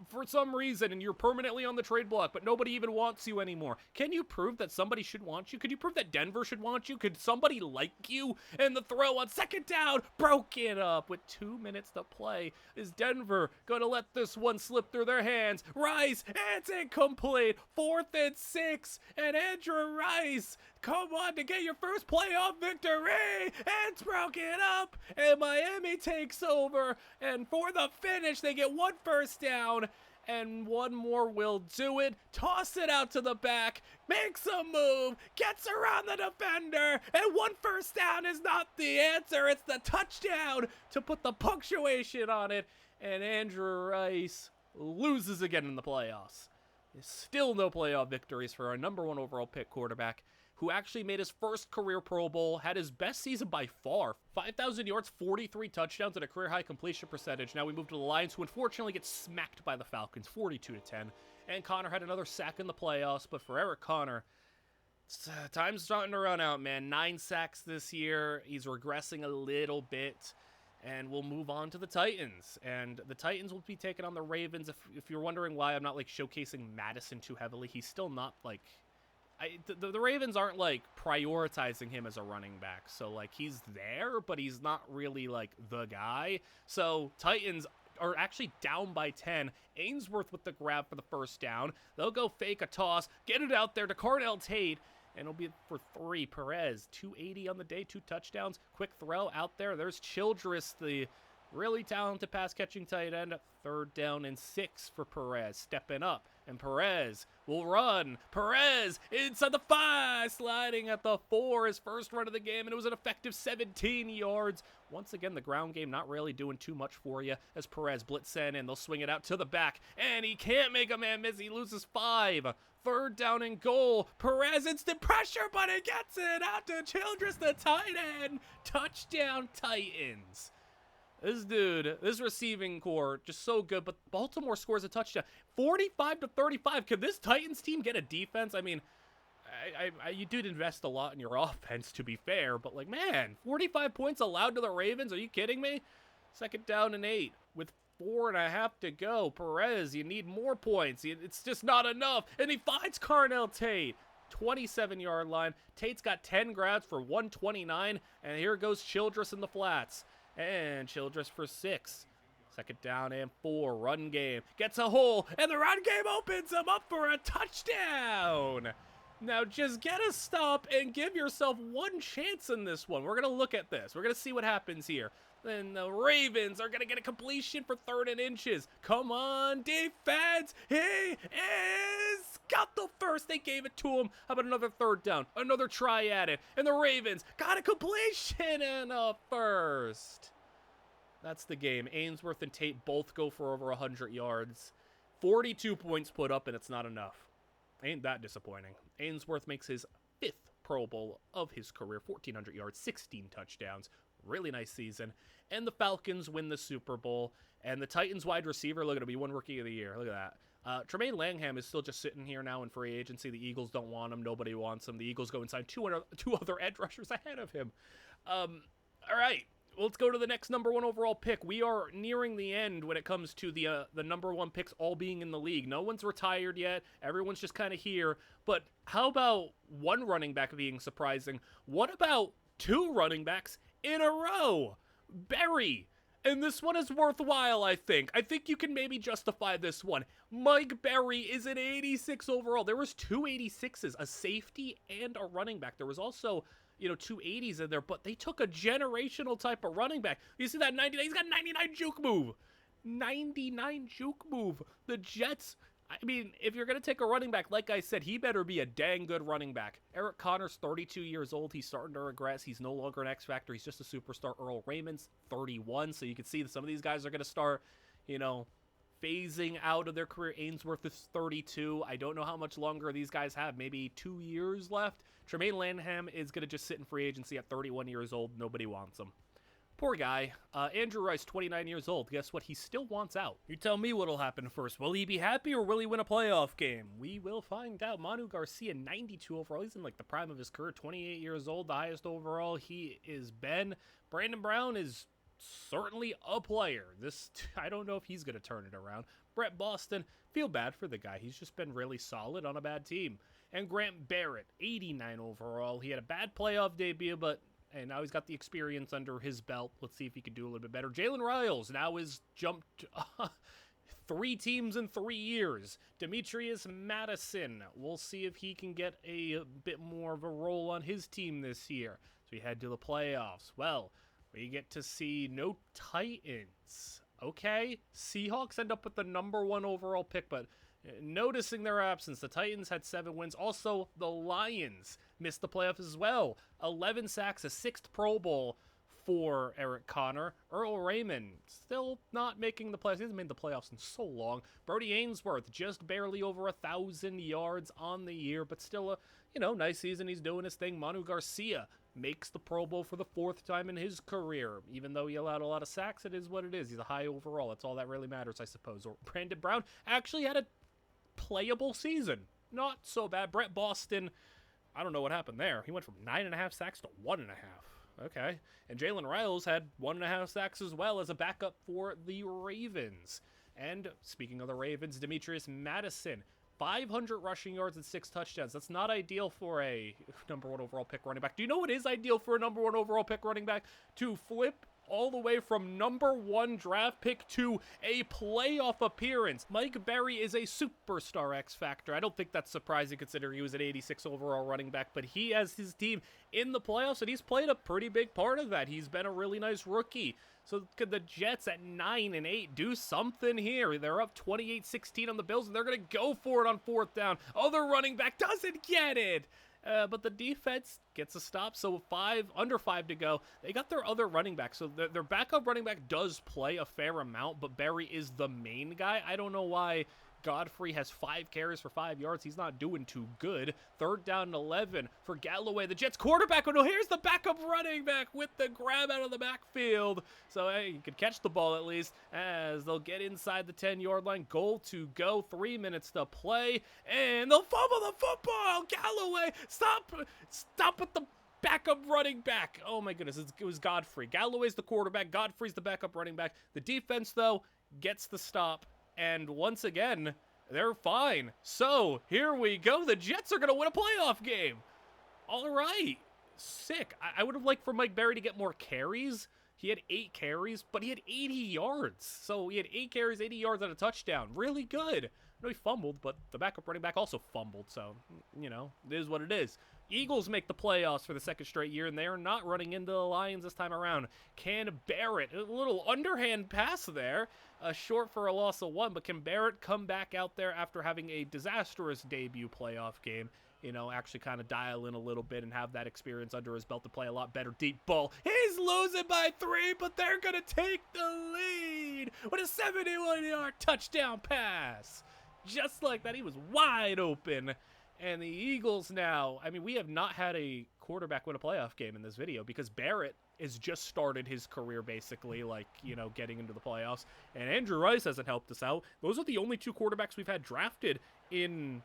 Speaker 1: for some reason, and you're permanently on the trade block, but nobody even wants you anymore. Can you prove that somebody should want you? Could you prove that Denver should want you? Could somebody like you? And the throw on 2nd down, broke it up with 2 minutes to play. Is Denver going to let this one slip through their hands? Rice, it's incomplete. 4th and 6, and Andrew Rice, come on to get your first playoff victory. It's broken up, and Miami takes over. And for the finish, they get 1 first down, and 1 more will do it. Toss it out to the back, makes a move, gets around the defender, and 1 first down is not the answer. It's the touchdown to put the punctuation on it, and Andrew Rice loses again in the playoffs. There's still no playoff victories for our number 1 overall pick quarterback, who actually made his first career Pro Bowl, had his best season by far. 5,000 yards, 43 touchdowns, and a career-high completion percentage. Now we move to the Lions, who unfortunately get smacked by the Falcons, 42-10. And Connor had another sack in the playoffs, but for Eric Connor, time's starting to run out, man. 9 sacks this year. He's regressing a little bit. And we'll move on to the Titans. And the Titans will be taking on the Ravens. If you're wondering why I'm not, showcasing Madison too heavily, he's still not, the Ravens aren't, prioritizing him as a running back. So, he's there, but he's not really, the guy. So, Titans are actually down by 10. Ainsworth with the grab for the first down. They'll go fake a toss, get it out there to Carnell Tate, and it'll be for 3. Perez, 280 on the day, 2 touchdowns. Quick throw out there. There's Childress, the really talented pass-catching tight end. 3rd down and 6 for Perez, stepping up. And Perez will run. Perez inside the 5, sliding at the 4, his first run of the game, and it was an effective 17 yards. Once again, the ground game not really doing too much for you as Perez blitz in, and they'll swing it out to the back, and he can't make a man miss. He loses 5. Third down and goal. Perez instant pressure, but he gets it out to Childress, the tight end. Touchdown, Titans. This receiving core, just so good, but Baltimore scores a touchdown. 45-35. Could this Titans team get a defense? I mean, you did invest a lot in your offense, to be fair, but like, man, 45 points allowed to the Ravens? Are you kidding me? Second down and 8 with 4.5 to go. Perez, you need more points. It's just not enough. And he finds Carnell Tate. 27-yard line. Tate's got 10 grabs for 129, and here goes Childress in the flats. And Childress for 6. Second down and 4. Run game. Gets a hole, and the run game opens him up for a touchdown. Now just get a stop and give yourself one chance in this one. We're going to look at this. We're going to see what happens here. Then the Ravens are going to get a completion for 3rd and inches. Come on, defense. He is got the first. They gave it to him. How about another 3rd down? Another try at it. And the Ravens got a completion and a first. That's the game. Ainsworth and Tate both go for over 100 yards. 42 points put up, and it's not enough. Ain't that disappointing. Ainsworth makes his 5th Pro Bowl of his career. 1,400 yards, 16 touchdowns. Really nice season. And the Falcons win the Super Bowl. And the Titans wide receiver, look at him, be one Rookie of the Year. Look at that. Tremaine Langham is still just sitting here now in free agency. The Eagles don't want him. Nobody wants him. The Eagles go and sign two other edge rushers ahead of him. All right. Let's go to the next number 1 overall pick. We are nearing the end when it comes to the number 1 picks all being in the league. No one's retired yet. Everyone's just kind of here. But how about 1 running back being surprising? What about 2 running backs in a row? Berry. And this one is worthwhile, I think. I think you can maybe justify this one. Mike Berry is an 86 overall. There was 2 86s, a safety and a running back. There was also, 2 80s in there, but they took a generational type of running back. You see that 99? He's got 99 juke move. 99 juke move. The Jets, I mean, if you're going to take a running back, like I said, he better be a dang good running back. Eric Connor's 32 years old. He's starting to regress. He's no longer an X Factor. He's just a superstar. Earl Raymond's 31, so you can see that some of these guys are going to start, phasing out of their career. Ainsworth is 32. I don't know how much longer these guys have. Maybe 2 years left. Tremaine Lanham is going to just sit in free agency at 31 years old. Nobody wants him. Poor guy. Andrew Rice, 29 years old. Guess what? He still wants out. You tell me what'll happen first. Will he be happy or will he win a playoff game? We will find out. Manu Garcia, 92 overall. He's in the prime of his career. 28 years old, the highest overall he is been. Brandon Brown is certainly a player. I don't know if he's going to turn it around. Brett Boston, feel bad for the guy. He's just been really solid on a bad team. And Grant Barrett, 89 overall. He had a bad playoff debut, and now he's got the experience under his belt. Let's see if he can do a little bit better. Jalen Riles now has jumped 3 teams in 3 years. Demetrius Madison. We'll see if he can get a bit more of a role on his team this year. So we head to the playoffs. Well, we get to see no Titans. Okay, Seahawks end up with the number 1 overall pick, but noticing their absence, the Titans had 7 wins. Also, the Lions missed the playoffs as well. 11 sacks, a 6th Pro Bowl for Eric Connor. Earl Raymond still not making the playoffs. He hasn't made the playoffs in so long. Brody Ainsworth just barely over 1,000 yards on the year, but still a nice season. He's doing his thing. Manu Garcia makes the Pro Bowl for the 4th time in his career. Even though he allowed a lot of sacks, it is what it is. He's a high overall. That's all that really matters, I suppose. Or Brandon Brown actually had a playable season. Not so bad. Brett Boston, I don't know what happened there. He went from 9.5 sacks to 1.5. Okay. And Jalen Riles had 1.5 sacks as well as a backup for the Ravens. And speaking of the Ravens, Demetrius Madison, 500 rushing yards and 6 touchdowns. That's not ideal for a number 1 overall pick running back. Do you know what is ideal for a number 1 overall pick running back? To flip all the way from #1 draft pick to a playoff appearance. Mike Berry is a superstar X Factor. I don't think that's surprising considering he was an 86 overall running back, but he has his team in the playoffs, and he's played a pretty big part of that. He's been a really nice rookie. So could the Jets at 9-8 do something here? They're up 28-16 on the Bills, and they're going to go for it on 4th down. Other running back doesn't get it. But the defense gets a stop, so under 5 to go. They got their other running back, so their backup running back does play a fair amount, but Berry is the main guy. I don't know why Godfrey has 5 carries for 5 yards. He's not doing too good. 3rd down and 11 for Galloway, the Jets quarterback. Oh no, here's the backup running back with the grab out of the backfield. So hey, you could catch the ball at least as they'll get inside the 10-yard line. Goal to go, 3 minutes to play, and they'll fumble the football. Galloway, stop with the backup running back. Oh my goodness, it was Godfrey. Galloway's the quarterback. Godfrey's the backup running back. The defense, though, gets the stop. And once again, they're fine. So, here we go. The Jets are going to win a playoff game. All right. Sick. I would have liked for Mike Berry to get more carries. He had 8 carries, but he had 80 yards. So, he had 8 carries, 80 yards, and a touchdown. Really good. I know he fumbled, but the backup running back also fumbled. So, you know, it is what it is. Eagles make the playoffs for the 2nd straight year, and they are not running into the Lions this time around. Can Barrett, a little underhand pass there, short for a loss of 1, but can Barrett come back out there after having a disastrous debut playoff game? You know, actually kind of dial in a little bit and have that experience under his belt to play a lot better deep ball. He's losing by 3, but they're going to take the lead with a 71-yard touchdown pass. Just like that, he was wide open. And the Eagles now, I mean, we have not had a quarterback win a playoff game in this video because Barrett has just started his career basically, like, you know, getting into the playoffs. And Andrew Rice hasn't helped us out. Those are the only 2 quarterbacks we've had drafted in,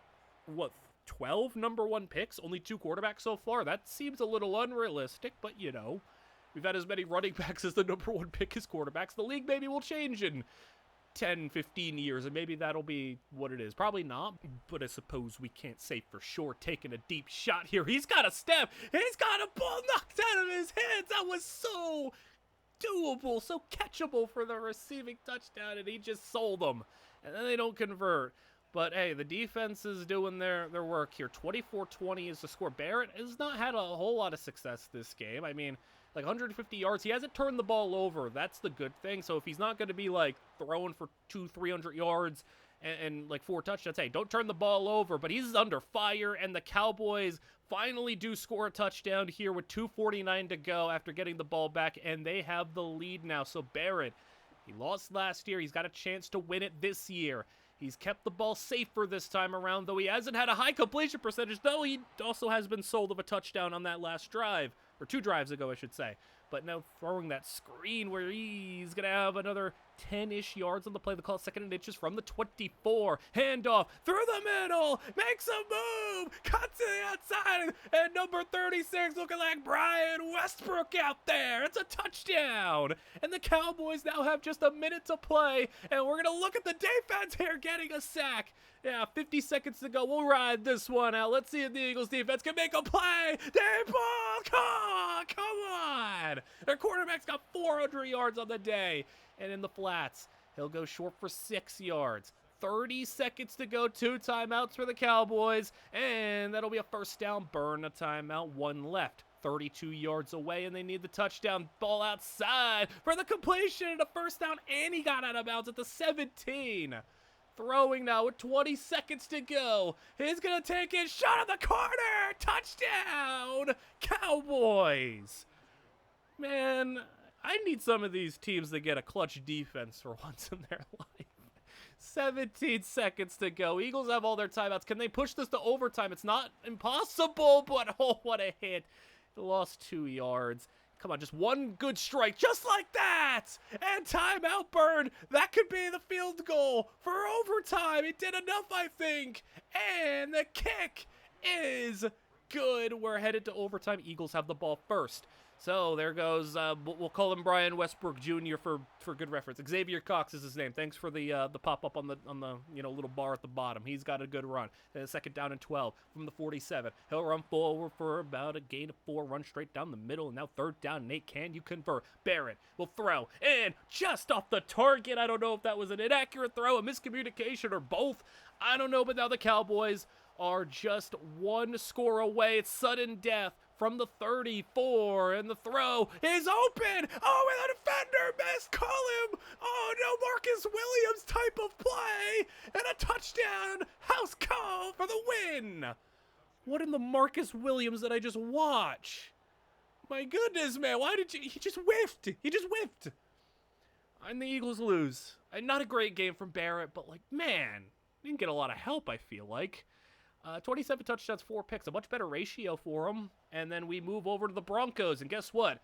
Speaker 1: what, 12 #1 picks? Only 2 quarterbacks so far. That seems a little unrealistic, but, you know, we've had as many running backs as the #1 pick as quarterbacks. The league maybe will change in 10, 15 years, and maybe that'll be what it is. Probably not, but I suppose we can't say for sure. Taking a deep shot here. He's got a step. He's got a ball knocked out of his hands. That was so doable, so catchable for the receiving touchdown, and he just sold them. And then they don't convert. But, hey, the defense is doing their work here. 24-20 is the score. Barrett has not had a whole lot of success this game. I mean, like 150 yards. He hasn't turned the ball over. That's the good thing. So if he's not going to be like throwing for 200-300 yards and like 4 touchdowns, hey, don't turn the ball over. But he's under fire, and the Cowboys finally do score a touchdown here with 2:49 to go after getting the ball back, and they have the lead now. So Barrett, he lost last year. He's got a chance to win it this year. He's kept the ball safer this time around, though he hasn't had a high completion percentage, though he also has been sold of a touchdown on that last drive, or 2 drives ago, I should say. But now throwing that screen where he's going to have another 10-ish yards on the play. They call it 2nd and inches from the 24. Handoff through the middle. Makes a move. Cuts to the outside. And number 36 looking like Brian Westbrook out there. It's a touchdown. And the Cowboys now have just a minute to play. And we're going to look at the defense here getting a sack. Yeah, 50 seconds to go. We'll ride this one out. Let's see if the Eagles defense can make a play. Deep ball. Come on. Their quarterback's got 400 yards on the day. And in the flats, he'll go short for 6 yards. 30 seconds to go. 2 timeouts for the Cowboys. And that'll be a 1st down. Burn a timeout. 1 left. 32 yards away, and they need the touchdown. Ball outside for the completion and a 1st down. And he got out of bounds at the 17. Throwing now with 20 seconds to go. He's going to take it. Shot in the corner. Touchdown. Cowboys. Man, I need some of these teams to get a clutch defense for once in their life. 17 seconds to go. Eagles have all their timeouts. Can they push this to overtime? It's not impossible, but oh, what a hit. They lost 2 yards. Come on, just 1 good strike, just like that! And timeout burn. That could be the field goal for overtime. It did enough, I think. And the kick is good. We're headed to overtime. Eagles have the ball first. So there goes, we'll call him Brian Westbrook Jr. for good reference. Xavier Cox is his name. Thanks for the pop-up on the little bar at the bottom. He's got a good run. Second down and 12 from the 47. He'll run forward for about a gain of 4, run straight down the middle, and now third down. Nate, can you convert? Barrett will throw, and just off the target. I don't know if that was an inaccurate throw, a miscommunication, or both. I don't know, but now the Cowboys are just one score away. It's sudden death from the 34, and the throw is open. Oh, and the defender missed. Call him. Oh, no, Marcus Williams type of play, and a touchdown. House call for the win. What in the Marcus Williams did I just watch? My goodness, man. Why did you? He just whiffed. And the Eagles lose. Not a great game from Barrett, but, like, man, didn't get a lot of help, I feel like. 27 touchdowns, 4 picks, a much better ratio for him. And then we move over to the Broncos, and guess what?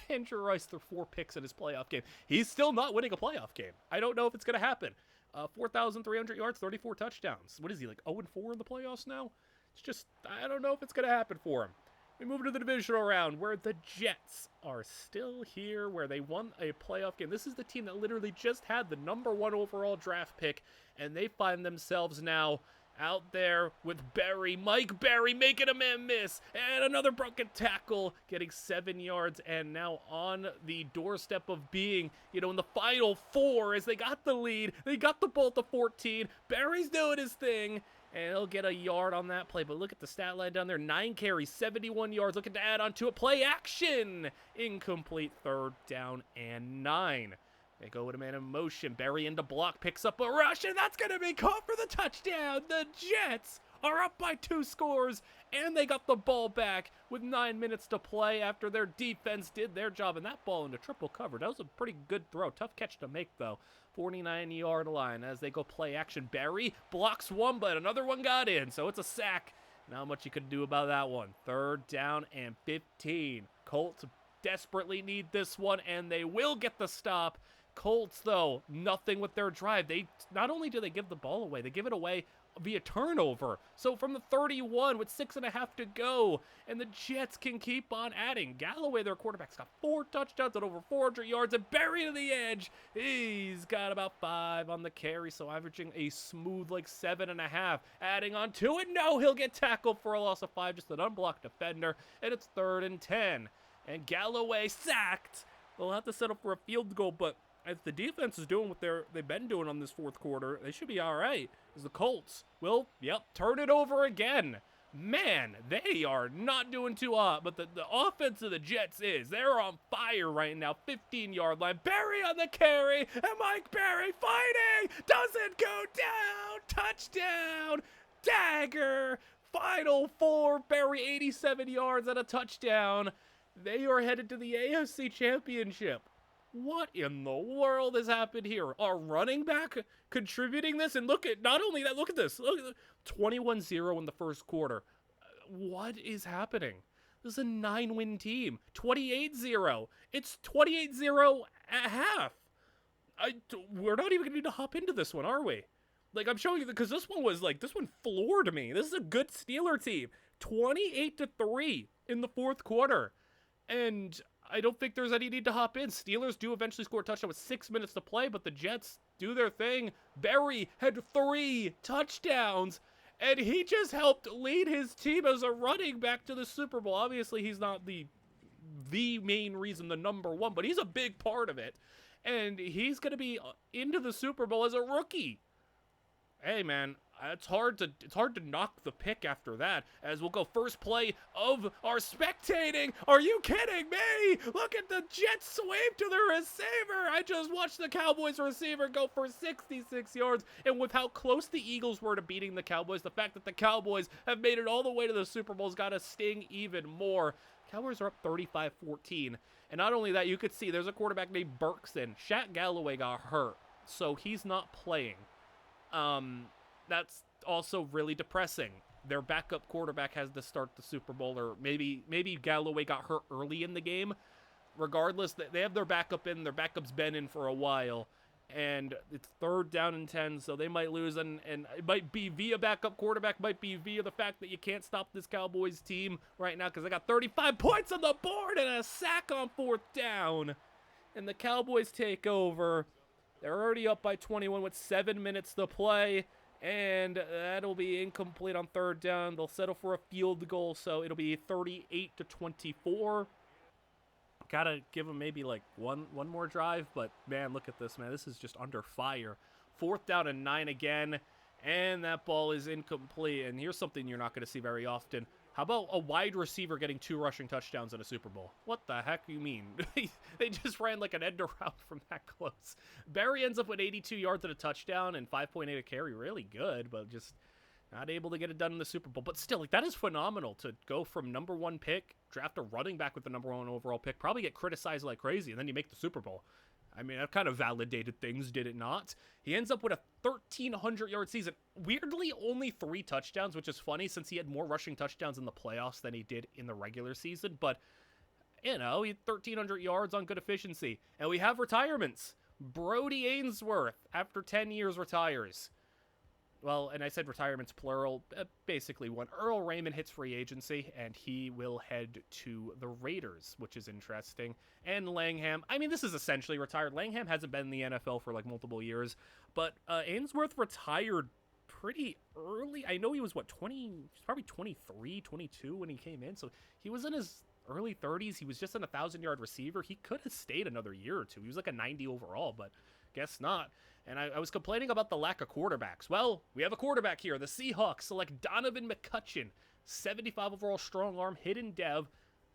Speaker 1: Andrew Rice threw 4 picks in his playoff game. He's still not winning a playoff game. I don't know if it's going to happen. 4,300 yards, 34 touchdowns. What is he, like 0-4 in the playoffs now? It's just, I don't know if it's going to happen for him. We move to the divisional round, where the Jets are still here, where they won a playoff game. This is the team that literally just had the #1 overall draft pick, and they find themselves now out there with Berry, Mike Berry making a man miss, and another broken tackle, getting 7 yards, and now on the doorstep of being, in the final 4 as they got the lead. They got the ball to 14. Berry's doing his thing, and he'll get a yard on that play. But look at the stat line down there. 9 carries, 71 yards. Looking to add on to a play action. Incomplete, third down and 9. They go with a man in motion. Berry into block, picks up a rush, and that's going to be caught for the touchdown. The Jets are up by 2 scores, and they got the ball back with 9 minutes to play after their defense did their job. And that ball into triple cover. That was a pretty good throw. Tough catch to make, though. 49-yard line as they go play action. Berry blocks one, but another one got in, so it's a sack. Not much you could do about that one. Third down and 15. Colts desperately need this one, and they will get the stop. Colts, though, nothing with their drive. They not only do they give the ball away, they give it away via turnover. So from the 31 with 6.5 to go, and the Jets can keep on adding. Galloway, their quarterback's got 4 touchdowns and over 400 yards, and Berry to the edge. He's got about 5 on the carry, so averaging a smooth 7.5. Adding on to it, no, he'll get tackled for a loss of 5, just an unblocked defender, and it's 3rd and 10. And Galloway sacked. They'll have to settle for a field goal, but if the defense is doing what they've been doing on this 4th quarter, they should be all right. As the Colts will, turn it over again. Man, they are not doing too hot, but the offense of the Jets is. They're on fire right now. 15-yard line. Berry on the carry, and Mike Berry fighting. Doesn't go down. Touchdown. Dagger. Final 4. Berry 87 yards and a touchdown. They are headed to the AFC Championship. What in the world has happened here? Our running back contributing this? And look at, not only that, look at this. Look at 21-0 in the first quarter. What is happening? This is a 9-win team. 28-0. It's 28-0 at half. We're not even going to need to hop into this one, are we? I'm showing you, because this one was this one floored me. This is a good Steeler team. 28-3 in the 4th quarter. And I don't think there's any need to hop in. Steelers do eventually score a touchdown with 6 minutes to play, but the Jets do their thing. Berry had 3 touchdowns, and he just helped lead his team as a running back to the Super Bowl. Obviously, he's not the main reason, the #1, but he's a big part of it. And he's going to be into the Super Bowl as a rookie. Hey, man, it's hard to knock the pick after that, as we'll go first play of our spectating. Are you kidding me? Look at the Jets sweep to the receiver. I just watched the Cowboys receiver go for 66 yards, and with how close the Eagles were to beating the Cowboys, the fact that the Cowboys have made it all the way to the Super Bowl's got to sting even more. Cowboys are up 35-14, and not only that, you could see there's a quarterback named Berkson. Shaq Galloway got hurt, so he's not playing. That's also really depressing. Their backup quarterback has to start the Super Bowl, or maybe Galloway got hurt early in the game. Regardless, they have their backup in. Their backup's been in for a while, and it's 3rd down and 10, so they might lose, and it might be via backup quarterback, might be via the fact that you can't stop this Cowboys team right now because they got 35 points on the board and a sack on 4th down, and the Cowboys take over. They're already up by 21 with 7 minutes to play, and that'll be incomplete on 3rd down. They'll settle for a field goal, so it'll be 38-24. Gotta give them maybe like one more drive, but man, look at this, man. This is just under fire. 4th down and 9 again, and that ball is incomplete. And here's something you're not going to see very often. How about a wide receiver getting 2 rushing touchdowns in a Super Bowl? What the heck do you mean? They just ran like an end around from that close. Barry ends up with 82 yards and a touchdown and 5.8 a carry. Really good, but just not able to get it done in the Super Bowl. But still, like, that is phenomenal to go from number 1 pick, draft a running back with the number 1 overall pick, probably get criticized like crazy, and then you make the Super Bowl. I mean, that kind of validated things, did it not? He ends up with a 1,300-yard season. Weirdly, only 3 touchdowns, which is funny since he had more rushing touchdowns in the playoffs than he did in the regular season. But, you know, he had 1,300 yards on good efficiency. And we have retirements. Brody Ainsworth, after 10 years, retires. Well, and I said retirements plural, basically one. Earl Raymond hits free agency, and he will head to the Raiders, which is interesting. And Langham, I mean, this is essentially retired. Langham hasn't been in the NFL for like multiple years, but Ainsworth retired pretty early. I know he was, 20, he was probably 23, 22 when he came in, so he was in his early 30s. He was just an 1,000-yard receiver. He could have stayed another year or two. He was like a 90 overall, but guess not. And I was complaining about the lack of quarterbacks. Well, we have a quarterback here. The Seahawks select Donovan McCutcheon, 75 overall strong arm, hidden dev.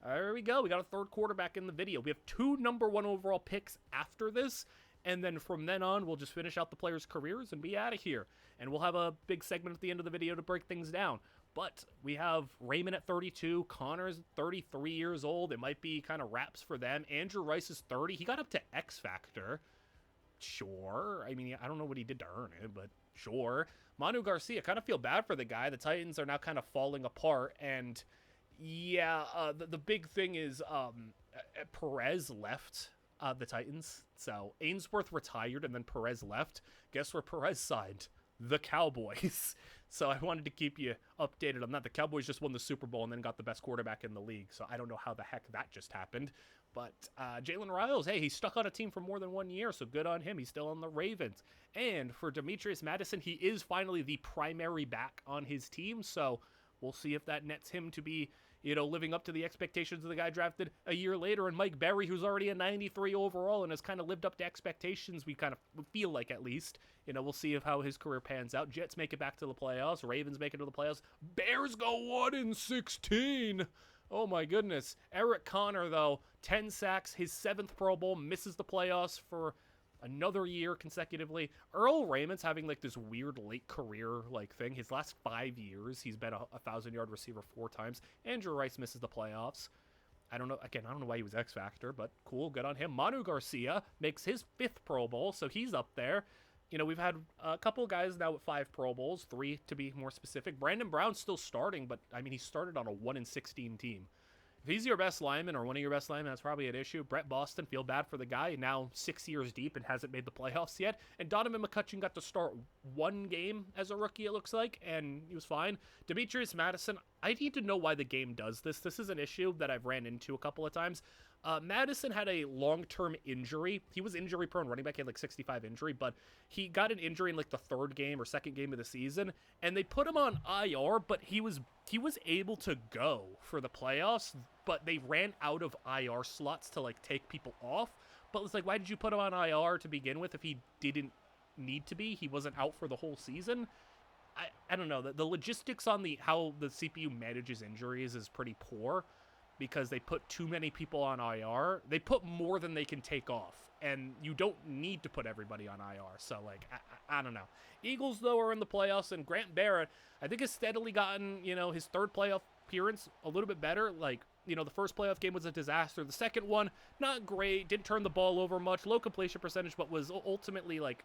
Speaker 1: There we go. We got a 3rd quarterback in the video. We have 2 number 1 overall picks after this. And then from then on, we'll just finish out the players' careers and be out of here. And we'll have a big segment at the end of the video to break things down. But we have Raymond at 32. Connor's 33 years old. It might be kind of wraps for them. Andrew Rice is 30. He got up to X Factor. Sure. I mean, I don't know what he did to earn it, but sure. Manu Garcia, kind of feel bad for the guy. The Titans are now kind of falling apart, and yeah, the big thing is Perez left the Titans. So Ainsworth retired, and then Perez left. Guess where Perez signed? The Cowboys. So I wanted to keep you updated on that. The Cowboys just won the Super Bowl and then got the best quarterback in the league, so I don't know how the heck that just happened. But Jalen Riles, hey, he's stuck on a team for more than 1 year, so good on him. He's still on the Ravens. And for Demetrius Madison, he is finally the primary back on his team, so we'll see if that nets him to be, you know, living up to the expectations of the guy drafted a year later. And Mike Berry, who's already a 93 overall and has kind of lived up to expectations, we kind of feel like, at least. You know, we'll see how his career pans out. Jets make it back to the playoffs. Ravens make it to the playoffs. Bears go 1-16. Oh my goodness. Eric Connor, though, 10 sacks, his 7th Pro Bowl, misses the playoffs for another year consecutively. Earl Raymond's having like this weird late career like thing. His last 5 years, he's been a 1,000-yard receiver 4 times. Andrew Rice misses the playoffs. I don't know. Again, I don't know why he was X Factor, but cool, good on him. Manu Garcia makes his 5th Pro Bowl, so he's up there. You know, we've had a couple guys now with 5 Pro Bowls, 3 to be more specific. Brandon Brown's still starting, but I mean, he started on a 1-16 team. If he's your best lineman or one of your best linemen, that's probably an issue. Brett Boston, feel bad for the guy, now 6 years deep and hasn't made the playoffs yet. And Donovan McCutcheon got to start 1 game as a rookie, it looks like, and he was fine. Demetrius Madison, I need to know why the game does this. This is an issue that I've ran into a couple of times. Madison had a long-term injury. He was injury-prone running back. He had like 65 injury, but he got an injury in like the 3rd game or 2nd game of the season, and they put him on IR, but he was able to go for the playoffs, but they ran out of IR slots to like take people off. But it's like, why did you put him on IR to begin with if he didn't need to be? He wasn't out for the whole season. I don't know. The logistics on how the CPU manages injuries is pretty poor, because they put too many people on IR. They put more than they can take off, and you don't need to put everybody on IR. So, like, I don't know. Eagles, though, are in the playoffs, and Grant Barrett, I think, has steadily gotten, you know, his 3rd playoff appearance a little bit better. Like, you know, the first playoff game was a disaster. The second one, not great. Didn't turn the ball over much. Low completion percentage, but was ultimately, like,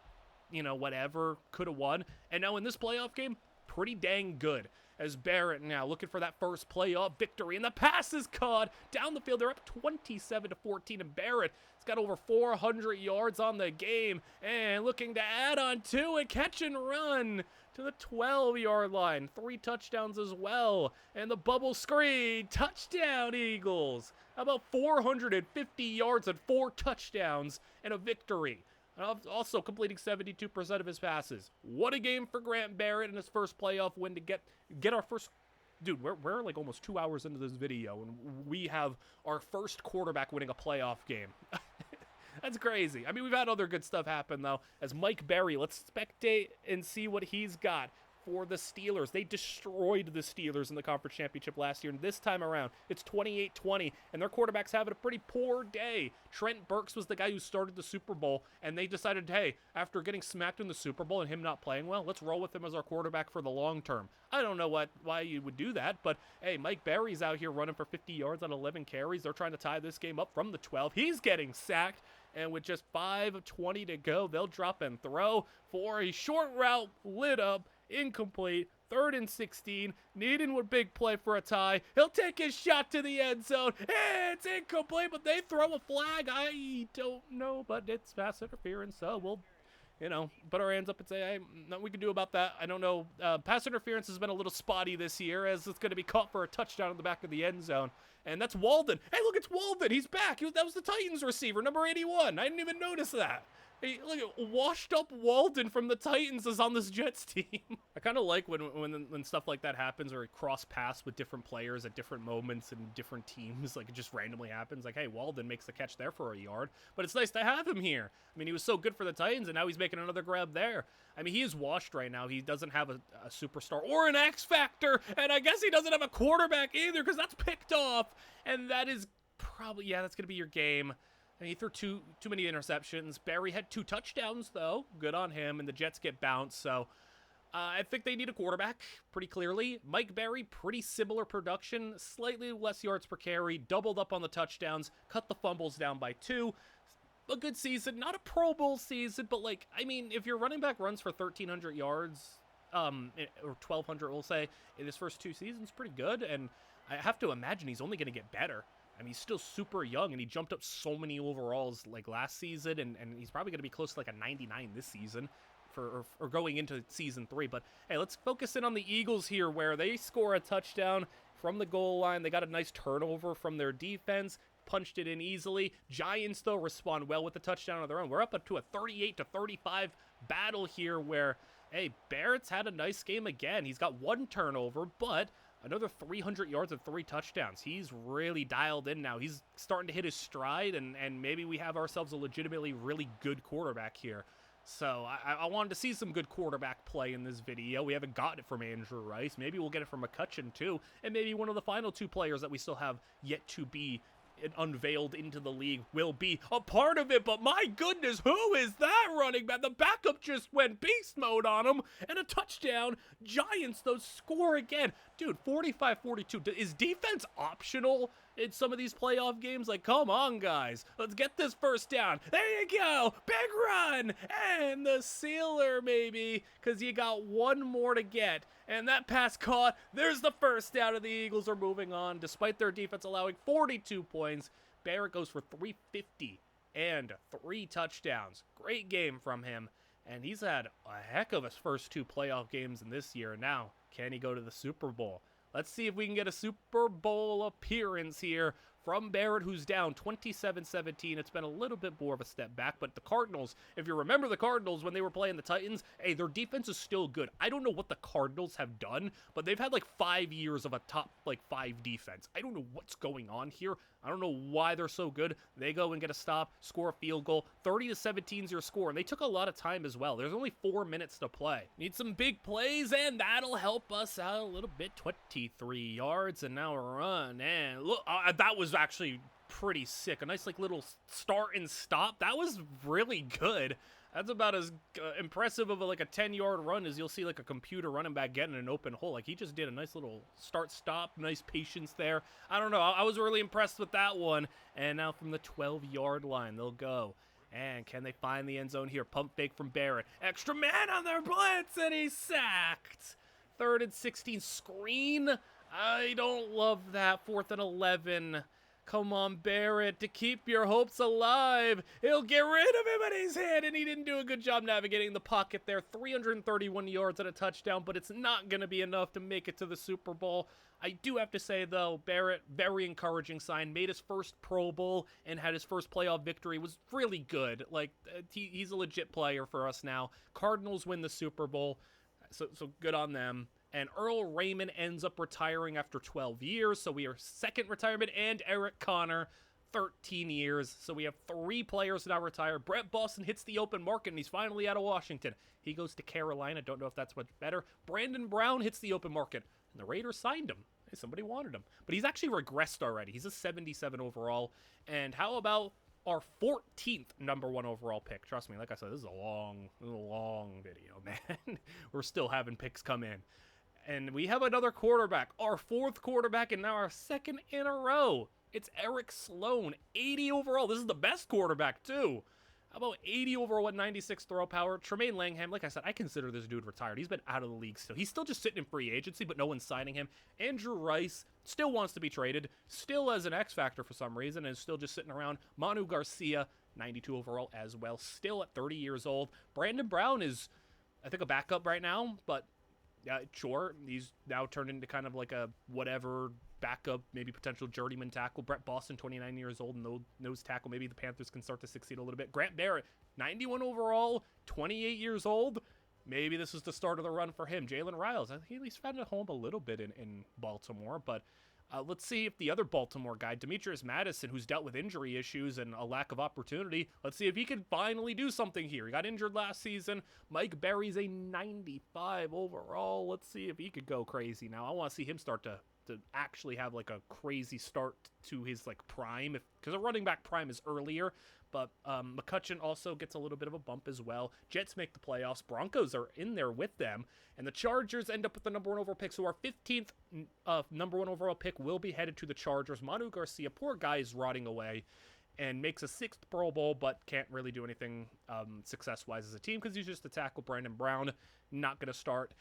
Speaker 1: you know, whatever. Could have won. And now in this playoff game, pretty dang good. as Barrett now looking for that first playoff victory, and the pass is caught down the field. They're up 27-14, and Barrett has got over 400 yards on the game, and looking to add on to it, catch and run to the 12-yard line. 3 touchdowns as well, and the bubble screen, touchdown Eagles. How about 450 yards and 4 touchdowns and a victory? Also completing 72% of his passes. What a game for Grant Barrett in his first playoff win to get our first... Dude, we're like almost 2 hours into this video, and we have our first quarterback winning a playoff game. That's crazy. I mean, we've had other good stuff happen, though. As Mike Berry, let's spectate and see what he's got for the Steelers. They destroyed the Steelers in the conference championship last year, and this time around, it's 28-20, and their quarterback's having a pretty poor day. Trent Burks was the guy who started the Super Bowl, and they decided, hey, after getting smacked in the Super Bowl and him not playing well, let's roll with him as our quarterback for the long term. I don't know why you would do that, but hey, Mike Berry's out here running for 50 yards on 11 carries. They're trying to tie this game up from the 12. He's getting sacked, and with just 5:20 to go, they'll drop and throw for a short route lit up. Incomplete, 3rd and 16. Needing a big play for a tie. He'll take his shot to the end zone. It's incomplete, but they throw a flag. I don't know, but it's pass interference, so we'll, put our hands up and say, hey, nothing we can do about that. I don't know. Pass interference has been a little spotty this year, as it's going to be caught for a touchdown in the back of the end zone. And that's Walden. Hey, look, it's Walden. He's back. That was the Titans receiver, number 81. I didn't even notice that. Hey, look at washed up Walden from the Titans is on this Jets team. I kind of like when stuff like that happens, or cross paths with different players at different moments and different teams. Like, it just randomly happens. Like, hey, Walden makes the catch there for a yard, but it's nice to have him here. I mean, he was so good for the Titans, and now he's making another grab there. I mean, he is washed right now. He doesn't have a superstar or an X factor, and I guess he doesn't have a quarterback either, because that's picked off, and that is probably, that's going to be your game. And he threw too many interceptions. Barry had 2 touchdowns, though. Good on him, and the Jets get bounced. So I think they need a quarterback, pretty clearly. Mike Berry, pretty similar production. Slightly less yards per carry. Doubled up on the touchdowns. Cut the fumbles down by 2. A good season. Not a Pro Bowl season, but, if your running back runs for 1,300 yards, or 1,200, we'll say, in his first 2 seasons, pretty good. And I have to imagine he's only going to get better. I mean, he's still super young, and he jumped up so many overalls last season, and he's probably going to be close to a 99 this season or going into season 3. But hey, let's focus in on the Eagles here, where they score a touchdown from the goal line. They got a nice turnover from their defense, punched it in easily. Giants, though, respond well with the touchdown of their own. We're up to a 38-35 battle here, where, hey, Barrett's had a nice game again. He's got 1 turnover, but another 300 yards and 3 touchdowns. He's really dialed in now. He's starting to hit his stride, and maybe we have ourselves a legitimately really good quarterback here. So I wanted to see some good quarterback play in this video. We haven't gotten it from Andrew Rice. Maybe we'll get it from McCutcheon too, and maybe one of the final 2 players that we still have yet to be unveiled into the league will be a part of it. But my goodness, who is that running back? The backup just went beast mode on him, and a touchdown. Giants, though, score again. Dude, 45-42. Is defense optional in some of these playoff games? Come on, guys. Let's get this first down. There you go. Big run. And the sealer, maybe, because you got 1 more to get. And that pass caught. There's the first down, and the Eagles are moving on. Despite their defense allowing 42 points, Barrett goes for 350 and 3 touchdowns. Great game from him. And he's had a heck of his first 2 playoff games in this year. Now, can he go to the Super Bowl? Let's see if we can get a Super Bowl appearance here from Barrett, who's down 27-17. It's been a little bit more of a step back, but the Cardinals, if you remember the Cardinals when they were playing the Titans, hey, their defense is still good. I don't know what the Cardinals have done, but they've had 5 years of a top 5 defense. I don't know what's going on here. I don't know why they're so good. They go and get a stop, score a field goal. 30-17 is your score, and they took a lot of time as well. There's only 4 minutes to play. Need some big plays, and that'll help us out a little bit. 23 yards, and now a run. And look, that was actually pretty sick. A nice little start and stop. That was really good. That's about as impressive of a 10-yard run as you'll see a computer running back getting an open hole. He just did a nice little start-stop, nice patience there. I don't know. I was really impressed with that one. And now from the 12-yard line, they'll go. And can they find the end zone here? Pump fake from Barrett. Extra man on their blitz, and he's sacked. 3rd and 16. Screen. I don't love that. 4th and 11. Come on, Barrett, to keep your hopes alive. He'll get rid of him, and he's hit, and he didn't do a good job navigating the pocket there. 331 yards and a touchdown, but it's not going to be enough to make it to the Super Bowl. I do have to say, though, Barrett, very encouraging sign. Made his first Pro Bowl and had his first playoff victory. Was really good. Like, he's a legit player for us now. Cardinals win the Super Bowl, so good on them. And Earl Raymond ends up retiring after 12 years, so we are second retirement, and Eric Connor, 13 years. So we have 3 players now retired. Brett Boston hits the open market, and he's finally out of Washington. He goes to Carolina. Don't know if that's much better. Brandon Brown hits the open market, and the Raiders signed him. Hey, somebody wanted him. But he's actually regressed already. He's a 77 overall. And how about our 14th number 1 overall pick? Trust me, like I said, this is a long video, man. We're still having picks come in. And we have another quarterback, our 4th quarterback, and now our 2nd in a row. It's Eric Sloan, 80 overall. This is the best quarterback, too. How about 80 overall with 96 throw power? Tremaine Langham, like I said, I consider this dude retired. He's been out of the league still. He's still just sitting in free agency, but no one's signing him. Andrew Rice still wants to be traded, still as an X factor for some reason, and is still just sitting around. Manu Garcia, 92 overall as well, still at 30 years old. Brandon Brown is, I think, a backup right now, but yeah, sure, he's now turned into kind of like a whatever backup, maybe potential journeyman tackle. Brett Boston, 29 years old, nose tackle. Maybe the Panthers can start to succeed a little bit. Grant Barrett, 91 overall, 28 years old. Maybe this is the start of the run for him. Jalen Riles, I think he at least found a home a little bit in Baltimore, but let's see if the other Baltimore guy, Demetrius Madison, who's dealt with injury issues and a lack of opportunity, let's see if he can finally do something here. He got injured last season. Mike Berry's a 95 overall. Let's see if he could go crazy now. I want to see him start to actually have like a crazy start to his like prime, because a running back prime is earlier. But McCutcheon also gets a little bit of a bump as well. Jets make the playoffs. Broncos are in there with them. And the Chargers end up with the number 1 overall pick. So our 15th number 1 overall pick will be headed to the Chargers. Manu Garcia, poor guy, is rotting away and makes a 6th Pro Bowl, but can't really do anything success-wise as a team because he's just a tackle. Brandon Brown, not going to start.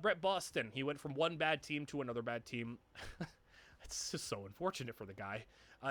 Speaker 1: Brett Boston, he went from one bad team to another bad team. It's just so unfortunate for the guy.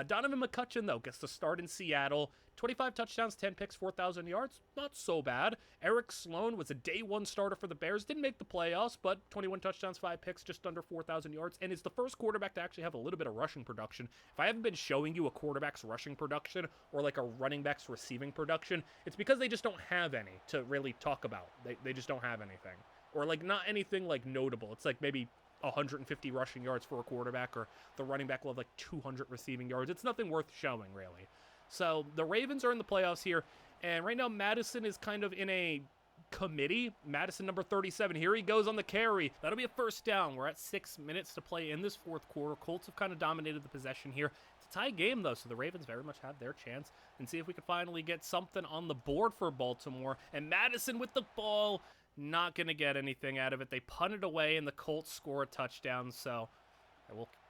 Speaker 1: Donovan McCutcheon, though, gets to start in Seattle. 25 touchdowns, 10 picks, 4,000 yards. Not so bad. Eric Sloan was a day 1 starter for the Bears. Didn't make the playoffs, but 21 touchdowns, 5 picks, just under 4,000 yards. And is the first quarterback to actually have a little bit of rushing production. If I haven't been showing you a quarterback's rushing production or like a running back's receiving production, it's because they just don't have any to really talk about. They just don't have anything. Or like not anything like notable. It's like maybe 150 rushing yards for a quarterback, or the running back will have like 200 receiving yards. It's nothing worth showing, really. So the Ravens are in the playoffs here, and right now Madison is kind of in a committee. Madison, number 37. Here he goes on the carry. That'll be a first down. We're at 6 minutes to play in this 4th quarter. Colts have kind of dominated the possession here. It's a tie game, though, so the Ravens very much have their chance. And see if we can finally get something on the board for Baltimore. And Madison with the ball. Not going to get anything out of it. They punt it away, and the Colts score a touchdown. So,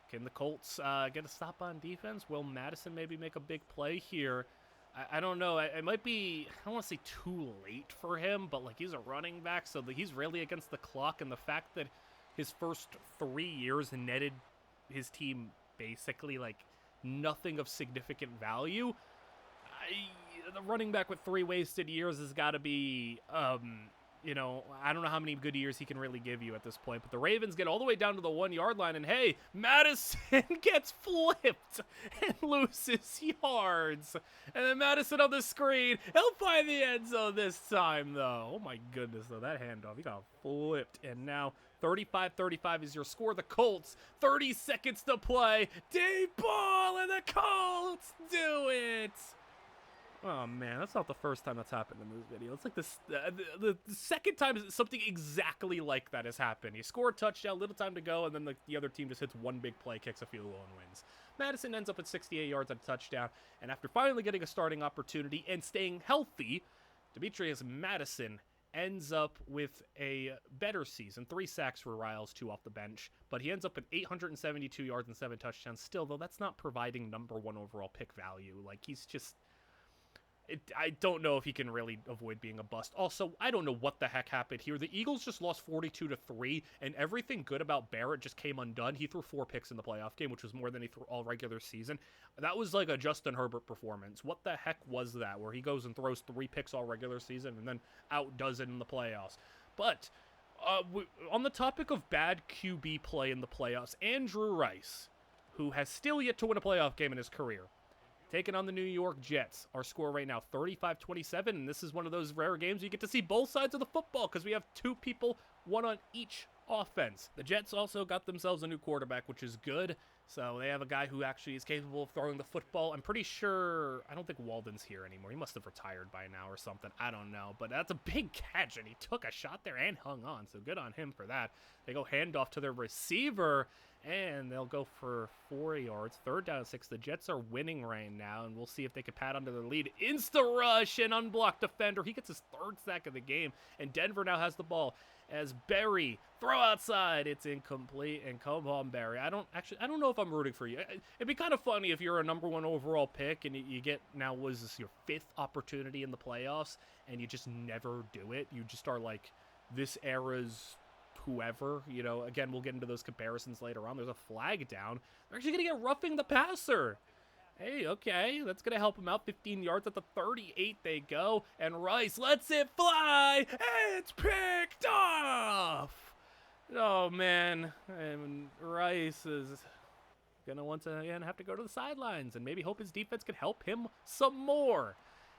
Speaker 1: can the Colts get a stop on defense? Will Madison maybe make a big play here? I don't know. It might be, I don't want to say too late for him, but like he's a running back, so he's really against the clock. And the fact that his first 3 years netted his team basically like nothing of significant value, the running back with 3 wasted years has got to be... I don't know how many good years he can really give you at this point. But the Ravens get all the way down to the 1-yard line. And, hey, Madison gets flipped and loses yards. And then Madison on the screen. He'll find the end zone this time, though. Oh, my goodness, though. That handoff, he got flipped. And now 35-35 is your score. The Colts, 30 seconds to play. Deep ball, and the Colts do it. Oh, man, that's not the first time that's happened in this video. It's like this, the second time something exactly like that has happened. You score a touchdown, little time to go, and then the other team just hits one big play, kicks a field goal, and wins. Madison ends up at 68 yards on a touchdown, and after finally getting a starting opportunity and staying healthy, Demetrius Madison ends up with a better season. 3 sacks for Riles, 2 off the bench, but he ends up with 872 yards and 7 touchdowns. Still, though, that's not providing number 1 overall pick value. Like, he's just... I don't know if he can really avoid being a bust. Also, I don't know what the heck happened here. The Eagles just lost 42-3, and everything good about Barrett just came undone. He threw 4 picks in the playoff game, which was more than he threw all regular season. That was like a Justin Herbert performance. What the heck was that, where he goes and throws 3 picks all regular season and then outdoes it in the playoffs? But on the topic of bad QB play in the playoffs, Andrew Rice, who has still yet to win a playoff game in his career, taking on the New York Jets. Our score right now, 35-27, and this is one of those rare games you get to see both sides of the football because we have 2 people, 1 on each offense. The Jets also got themselves a new quarterback, which is good. So they have a guy who actually is capable of throwing the football. I'm pretty sure, I don't think Walden's here anymore. He must have retired by now or something. I don't know, but that's a big catch, and he took a shot there and hung on, so good on him for that. They go handoff to their receiver, and they'll go for 4 yards. 3rd down and 6. The Jets are winning right now, and we'll see if they can pad under their lead. Insta-rush and unblocked defender. He gets his 3rd sack of the game, and Denver now has the ball. As Berry, throw outside, it's incomplete, and come on, Berry. I don't know if I'm rooting for you. It'd be kind of funny if you're a number 1 overall pick, and you get, now was this your 5th opportunity in the playoffs, and you just never do it. You just are like, this era's whoever, you know. Again, we'll get into those comparisons later on. There's a flag down. They're actually going to get roughing the passer. Hey, okay, that's going to help him out. 15 yards at the 38 they go. And Rice lets it fly. It's picked off. Oh, man. And Rice is going to once again have to go to the sidelines and maybe hope his defense can help him some more,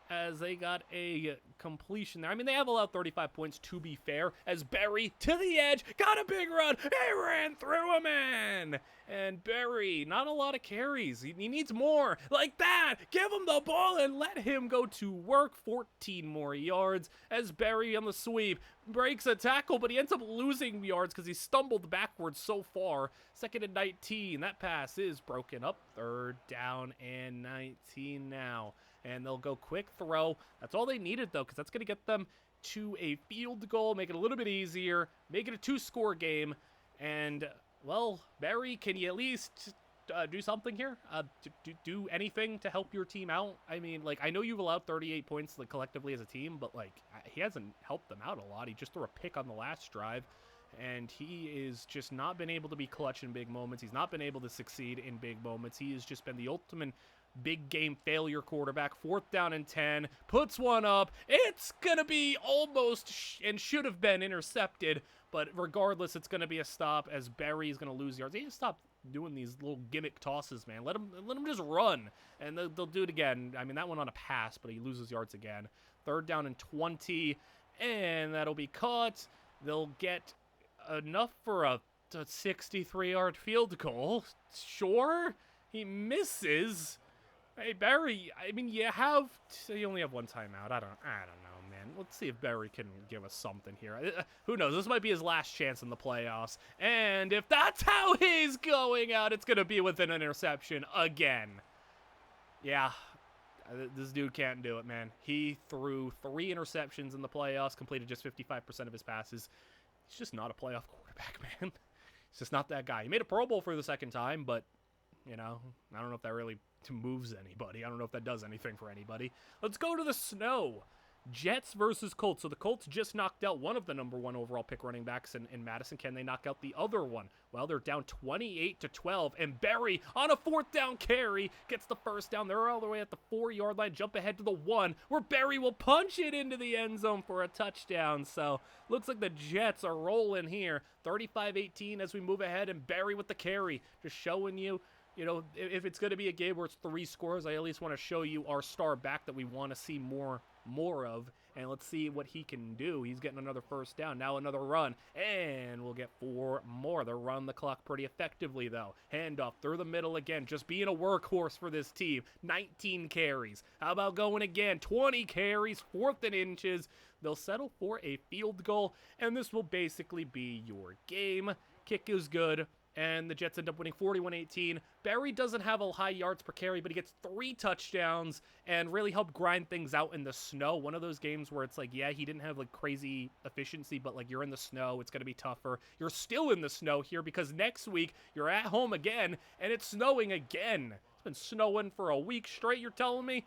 Speaker 1: as they got a completion there. I mean, they have allowed 35 points, to be fair, as Berry to the edge, got a big run, he ran through a man, and Berry, not a lot of carries, he needs more, like that, give him the ball and let him go to work. 14 more yards, as Berry on the sweep, breaks a tackle, but he ends up losing yards because he stumbled backwards so far. 2nd and 19, that pass is broken up. 3rd down and 19 now. And they'll go quick throw. That's all they needed, though, because that's going to get them to a field goal, make it a little bit easier, make it a 2-score game. And, well, Barry, can you at least do something here? Do anything to help your team out? I mean, like, I know you've allowed 38 points, like, collectively as a team, but, like, he hasn't helped them out a lot. He just threw a pick on the last drive, and he is just not been able to be clutch in big moments. He's not been able to succeed in big moments. He has just been the ultimate big game failure quarterback. 4th down and 10, puts one up. It's gonna be almost and should have been intercepted, but regardless, it's gonna be a stop as Barry's gonna lose yards. He needs to stop doing these little gimmick tosses, man. Let him just run, and they'll do it again. I mean, that one on a pass, but he loses yards again. 3rd down and 20, and that'll be caught. They'll get enough for a 63-yard field goal. Sure, he misses. Hey, Barry, I mean, you only have 1 timeout. I don't know, man. Let's see if Barry can give us something here. Who knows? This might be his last chance in the playoffs. And if that's how he's going out, it's going to be with an interception again. Yeah, this dude can't do it, man. He threw 3 interceptions in the playoffs, completed just 55% of his passes. He's just not a playoff quarterback, man. He's just not that guy. He made a Pro Bowl for the 2nd time, but, you know, I don't know if that really moves anybody. I don't know if that does anything for anybody. Let's go to the snow. Jets versus Colts. So the Colts just knocked out one of the number 1 overall pick running backs in Madison. Can they knock out the other one? Well, they're down 28-12, and Berry on a 4th down carry gets the 1st down. They're all the way at the 4-yard line. Jump ahead to the 1, where Berry will punch it into the end zone for a touchdown. So looks like the Jets are rolling here. 35-18 as we move ahead, and Berry with the carry, just showing you, you know, if it's going to be a game where it's 3 scores, I at least want to show you our star back that we want to see more of, and let's see what he can do. He's getting another 1st down, now another run, and we'll get 4 more. They're running the clock pretty effectively, though. Handoff through the middle again, just being a workhorse for this team. 19 carries. How about going again? 20 carries, 4th and inches. They'll settle for a field goal, and this will basically be your game. Kick is good, and the Jets end up winning 41-18. Barry doesn't have a high yards per carry, but he gets 3 touchdowns and really helped grind things out in the snow. One of those games where it's like, yeah, he didn't have like crazy efficiency, but like you're in the snow, it's going to be tougher. You're still in the snow here because next week you're at home again and it's snowing again. It's been snowing for a week straight, you're telling me?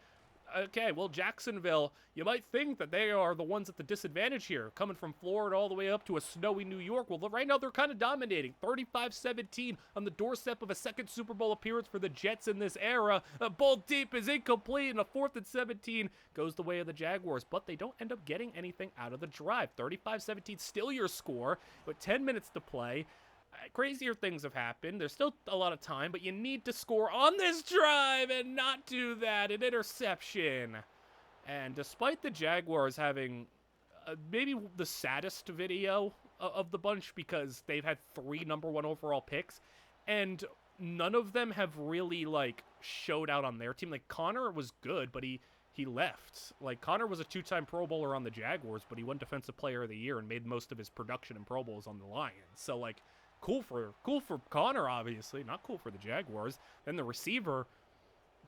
Speaker 1: Okay, well, Jacksonville, you might think that they are the ones at the disadvantage here, coming from Florida all the way up to a snowy New York. Well, right now they're kind of dominating. 35-17 on the doorstep of a second Super Bowl appearance for the Jets in this era. A ball deep is incomplete, and a 4th and 17 goes the way of the Jaguars, but they don't end up getting anything out of the drive. 35-17, still your score, with 10 minutes to play. Crazier things have happened. There's still a lot of time, but you need to score on this drive and not do that. An interception. And despite the Jaguars having maybe the saddest video of the bunch, because they've had 3 #1 overall picks, and none of them have really, like, showed out on their team. Like, Connor was good, but he left. Like, Connor was a 2-time Pro Bowler on the Jaguars, but he won Defensive Player of the Year and made most of his production in Pro Bowls on the Lions. So, like, cool for Connor, obviously. Not cool for the Jaguars. Then the receiver,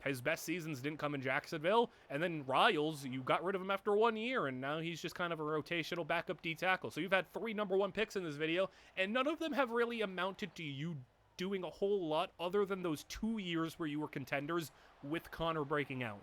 Speaker 1: his best seasons didn't come in Jacksonville. And then Riles, you got rid of him after 1 year, and now he's just kind of a rotational backup D tackle. So you've had 3 #1 picks in this video, and none of them have really amounted to you doing a whole lot other than those 2 years where you were contenders with Connor breaking out.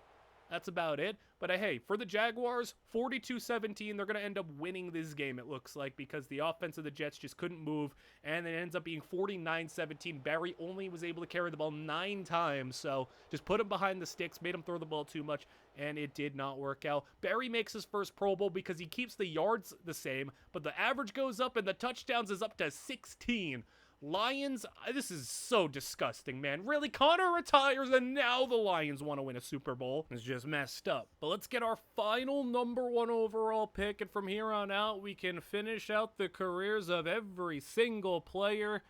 Speaker 1: That's about it. But hey, for the Jaguars, 42-17, they're going to end up winning this game, it looks like, because the offense of the Jets just couldn't move, and it ends up being 49-17. Barry only was able to carry the ball 9 times, so just put him behind the sticks, made him throw the ball too much, and it did not work out. Barry makes his first Pro Bowl because he keeps the yards the same, but the average goes up, and the touchdowns is up to 16. Lions, this is so disgusting, man. Really, Connor retires and now the Lions want to win a Super Bowl. It's just messed up. But let's get our final #1 overall pick, and from here on out, we can finish out the careers of every single player,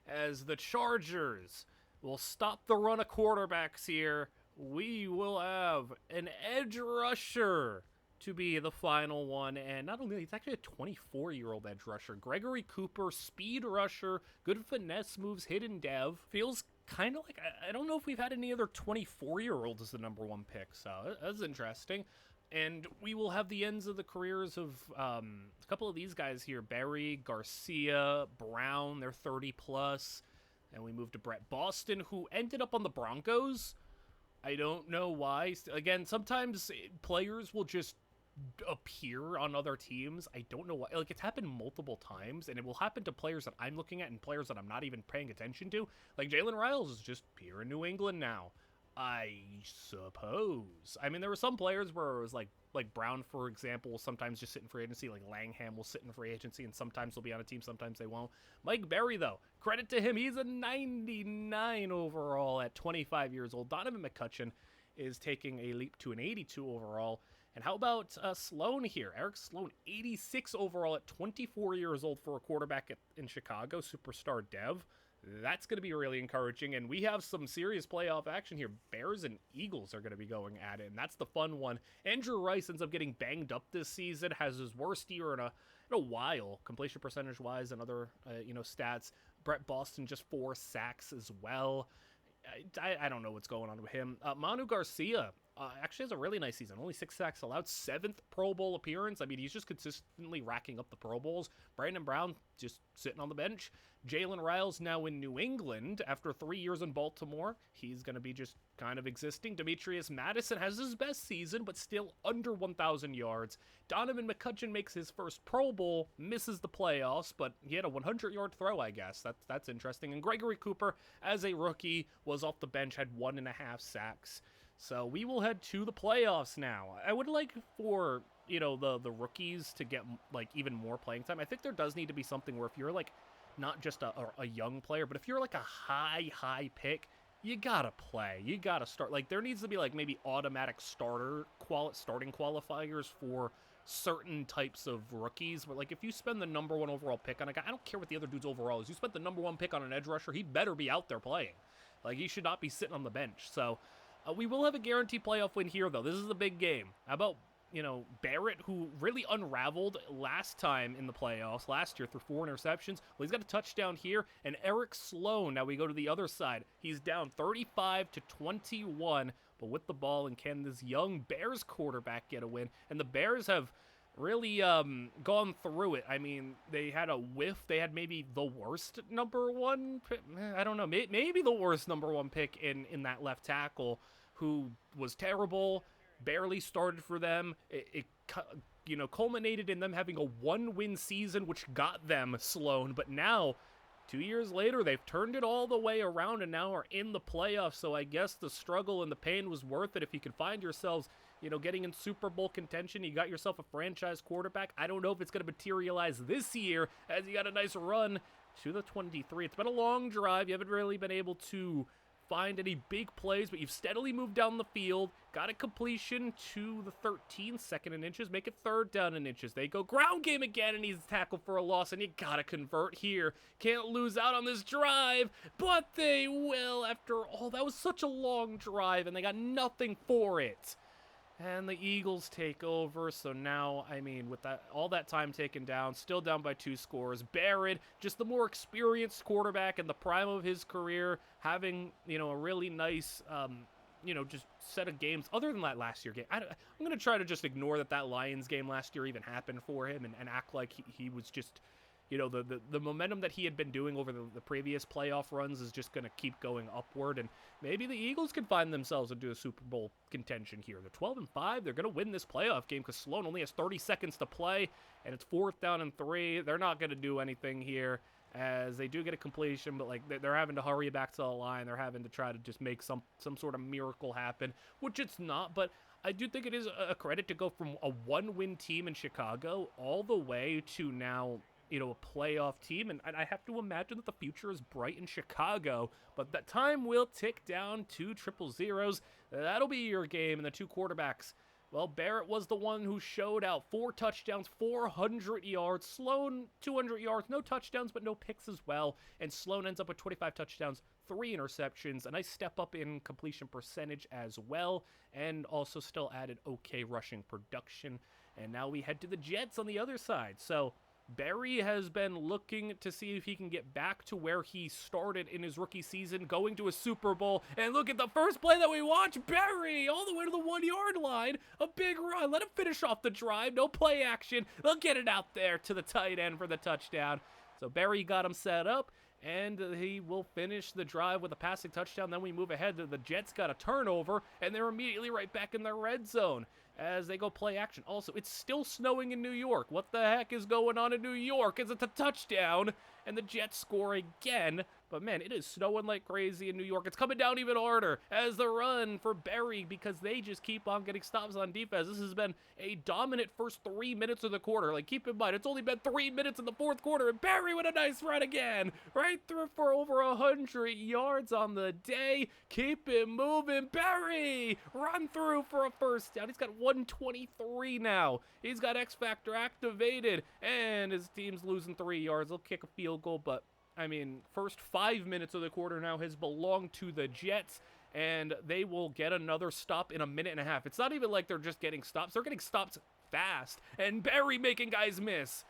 Speaker 1: as the Chargers will stop the run of quarterbacks here. We will have an edge rusher to be the final one, and not only, he's actually a 24-year-old edge rusher. Gregory Cooper, speed rusher, good finesse moves, hidden dev. Feels kind of like, I don't know if we've had any other 24-year-old as the #1 pick, so that's interesting. And we will have the ends of the careers of a couple of these guys here. Barry, Garcia, Brown, they're 30+. And we move to Brett Boston, who ended up on the Broncos. I don't know why. Again, sometimes players will just appear on other teams. I don't know why. Like, it's happened multiple times, and it will happen to players that I'm looking at and players that I'm not even paying attention to. Like, Jalen Riles is just here in New England now, I suppose. I mean, there were some players where it was like Brown, for example, will sometimes just sit in free agency. Like Langham will sit in free agency, and sometimes they'll be on a team, sometimes they won't. Mike Berry, though, credit to him. He's a 99 overall at 25 years old. Donovan McCutcheon is taking a leap to an 82 overall. And how about Sloan here? Eric Sloan, 86 overall at 24 years old for a quarterback in Chicago, superstar dev. That's going to be really encouraging, and we have some serious playoff action here. Bears and Eagles are going to be going at it, and that's the fun one. Andrew Rice ends up getting banged up this season, has his worst year in a while, completion percentage-wise and other stats. Brett Boston, just 4 sacks as well. I don't know what's going on with him. Manu Garcia actually has a really nice season. Only 6 sacks allowed, 7th Pro Bowl appearance. I mean, he's just consistently racking up the Pro Bowls. Brandon Brown just sitting on the bench. Jalen Riles now in New England after 3 years in Baltimore. He's going to be just kind of existing. Demetrius Madison has his best season, but still under 1,000 yards. Donovan McCutcheon makes his first Pro Bowl, misses the playoffs, but he had a 100-yard throw, I guess. That's interesting. And Gregory Cooper, as a rookie, was off the bench, had 1.5 sacks. So we will head to the playoffs now. I would like for, the rookies to get, like, even more playing time. I think there does need to be something where if you're, like, not just a young player, but if you're, like, a high pick, you gotta play. You gotta start. Like, there needs to be, like, maybe automatic starting qualifiers for certain types of rookies. But, like, if you spend the #1 overall pick on a guy, I don't care what the other dude's overall is. You spent the #1 pick on an edge rusher, he better be out there playing. Like, he should not be sitting on the bench. So we will have a guaranteed playoff win here, though. This is a big game. How about, Barrett, who really unraveled last time in the playoffs, last year, through 4 interceptions. Well, he's got a touchdown here. And Eric Sloan, now we go to the other side. He's down 35-21, but with the ball, and can this young Bears quarterback get a win? And the Bears have really gone through it. I mean, they had a whiff. They had maybe the worst #1 pick. I don't know. Maybe the worst #1 pick in that left tackle, who was terrible. barely started for them. It culminated in them having a 1-win season, which got them Sloan. But now, 2 years later, they've turned it all the way around and now are in the playoffs. So I guess the struggle and the pain was worth it. If you can find yourselves, getting in Super Bowl contention, you got yourself a franchise quarterback. I don't know if it's going to materialize this year as you got a nice run to the 23. It's been a long drive. You haven't really been able to find any big plays, but you've steadily moved down the field, got a completion to the 13, second in inches, make it third down in inches. They go ground game again, and he's tackled for a loss, and you gotta convert here. Can't lose out on this drive, but they will after all. That was such a long drive, and they got nothing for it. And the Eagles take over, so now, with all that time taken down, still down by 2 scores. Barrett, just the more experienced quarterback in the prime of his career, having, a really nice, just set of games. Other than that last year game, I'm going to try to just ignore that Lions game last year even happened for him and act like he was just, the momentum that he had been doing over the previous playoff runs is just going to keep going upward, and maybe the Eagles can find themselves into a Super Bowl contention here. They're 12-5. They're going to win this playoff game because Sloan only has 30 seconds to play, and it's 4th down and 3. They're not going to do anything here as they do get a completion, but they're having to hurry back to the line. They're having to try to just make some sort of miracle happen, which it's not, but I do think it is a credit to go from a 1-win team in Chicago all the way to now a playoff team, and I have to imagine that the future is bright in Chicago, but that time will tick down to 000. That'll be your game, and the 2 quarterbacks. Well, Barrett was the one who showed out. 4 touchdowns, 400 yards. Sloan, 200 yards, no touchdowns, but no picks as well, and Sloan ends up with 25 touchdowns, 3 interceptions, a nice step up in completion percentage as well, and also still added okay rushing production. And now we head to the Jets on the other side. So Barry has been looking to see if he can get back to where he started in his rookie season, going to a Super Bowl. And look at the first play that we watch. Barry all the way to the 1-yard line. A big run. Let him finish off the drive. No play action. They'll get it out there to the tight end for the touchdown. So Barry got him set up, and he will finish the drive with a passing touchdown. Then we move ahead to the Jets got a turnover, and they're immediately right back in their red zone as they go play action. Also, it's still snowing in New York. What the heck is going on in New York? Is it a touchdown? And the Jets score again. But man, it is snowing like crazy in New York. It's coming down even harder as the run for Barry because they just keep on getting stops on defense. This has been a dominant first 3 minutes of the quarter. Keep in mind, it's only been 3 minutes in the 4th quarter, and Barry with a nice run again. Right through for over 100 yards on the day. Keep it moving. Barry run through for a first down. He's got 123 now. He's got X Factor activated, and his team's losing 3 yards. They'll kick a field goal, but first 5 minutes of the quarter now has belonged to the Jets, and they will get another stop in a minute and a half. It's not even like they're just getting stops. They're getting stops fast, and Barry making guys miss.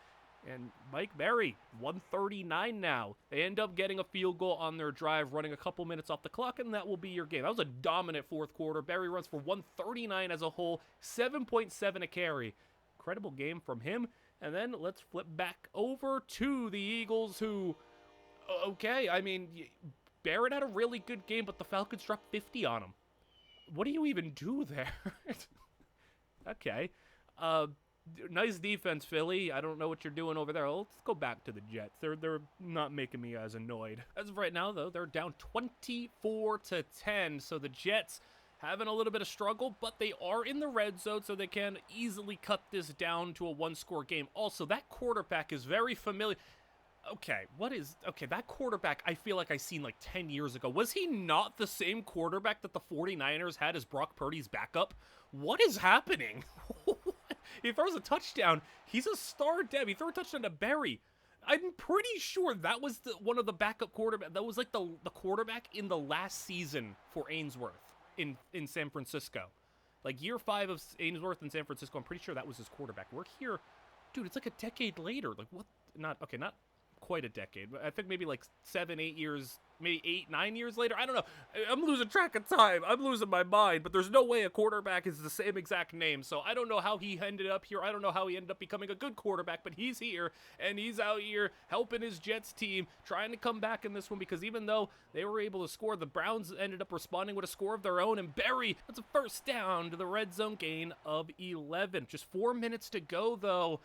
Speaker 1: And Mike Barry, 139 now. They end up getting a field goal on their drive, running a couple minutes off the clock, and that will be your game. That was a dominant 4th quarter. Barry runs for 139 as a whole, 7.7 a carry. Incredible game from him. And then let's flip back over to the Eagles, who, okay, Barrett had a really good game, but the Falcons dropped 50 on him. What do you even do there? Okay. Nice defense, Philly. I don't know what you're doing over there. Let's go back to the Jets. They're not making me as annoyed. As of right now, though, they're down 24-10, so the Jets having a little bit of struggle, but they are in the red zone, so they can easily cut this down to a 1-score game. Also, that quarterback is very familiar. Okay, that quarterback I feel like I seen 10 years ago. Was he not the same quarterback that the 49ers had as Brock Purdy's backup? What is happening? He throws a touchdown. He's a star dev. He threw a touchdown to Barry. I'm pretty sure that was one of the backup quarterback. That was the quarterback in the last season for Ainsworth in San Francisco. Year 5 of Ainsworth in San Francisco, I'm pretty sure that was his quarterback. We're here, dude, it's a decade later. What? Not quite a decade, but I think maybe 7-8 years, maybe 8, 9 years later. I don't know. I'm losing track of time. I'm losing my mind, but there's no way a quarterback is the same exact name. So I don't know how he ended up here. I don't know how he ended up becoming a good quarterback, but he's here, and he's out here helping his Jets team, trying to come back in this one, because even though they were able to score, the Browns ended up responding with a score of their own, and Berry, that's a first down to the red zone, gain of 11. Just 4 minutes to go, though,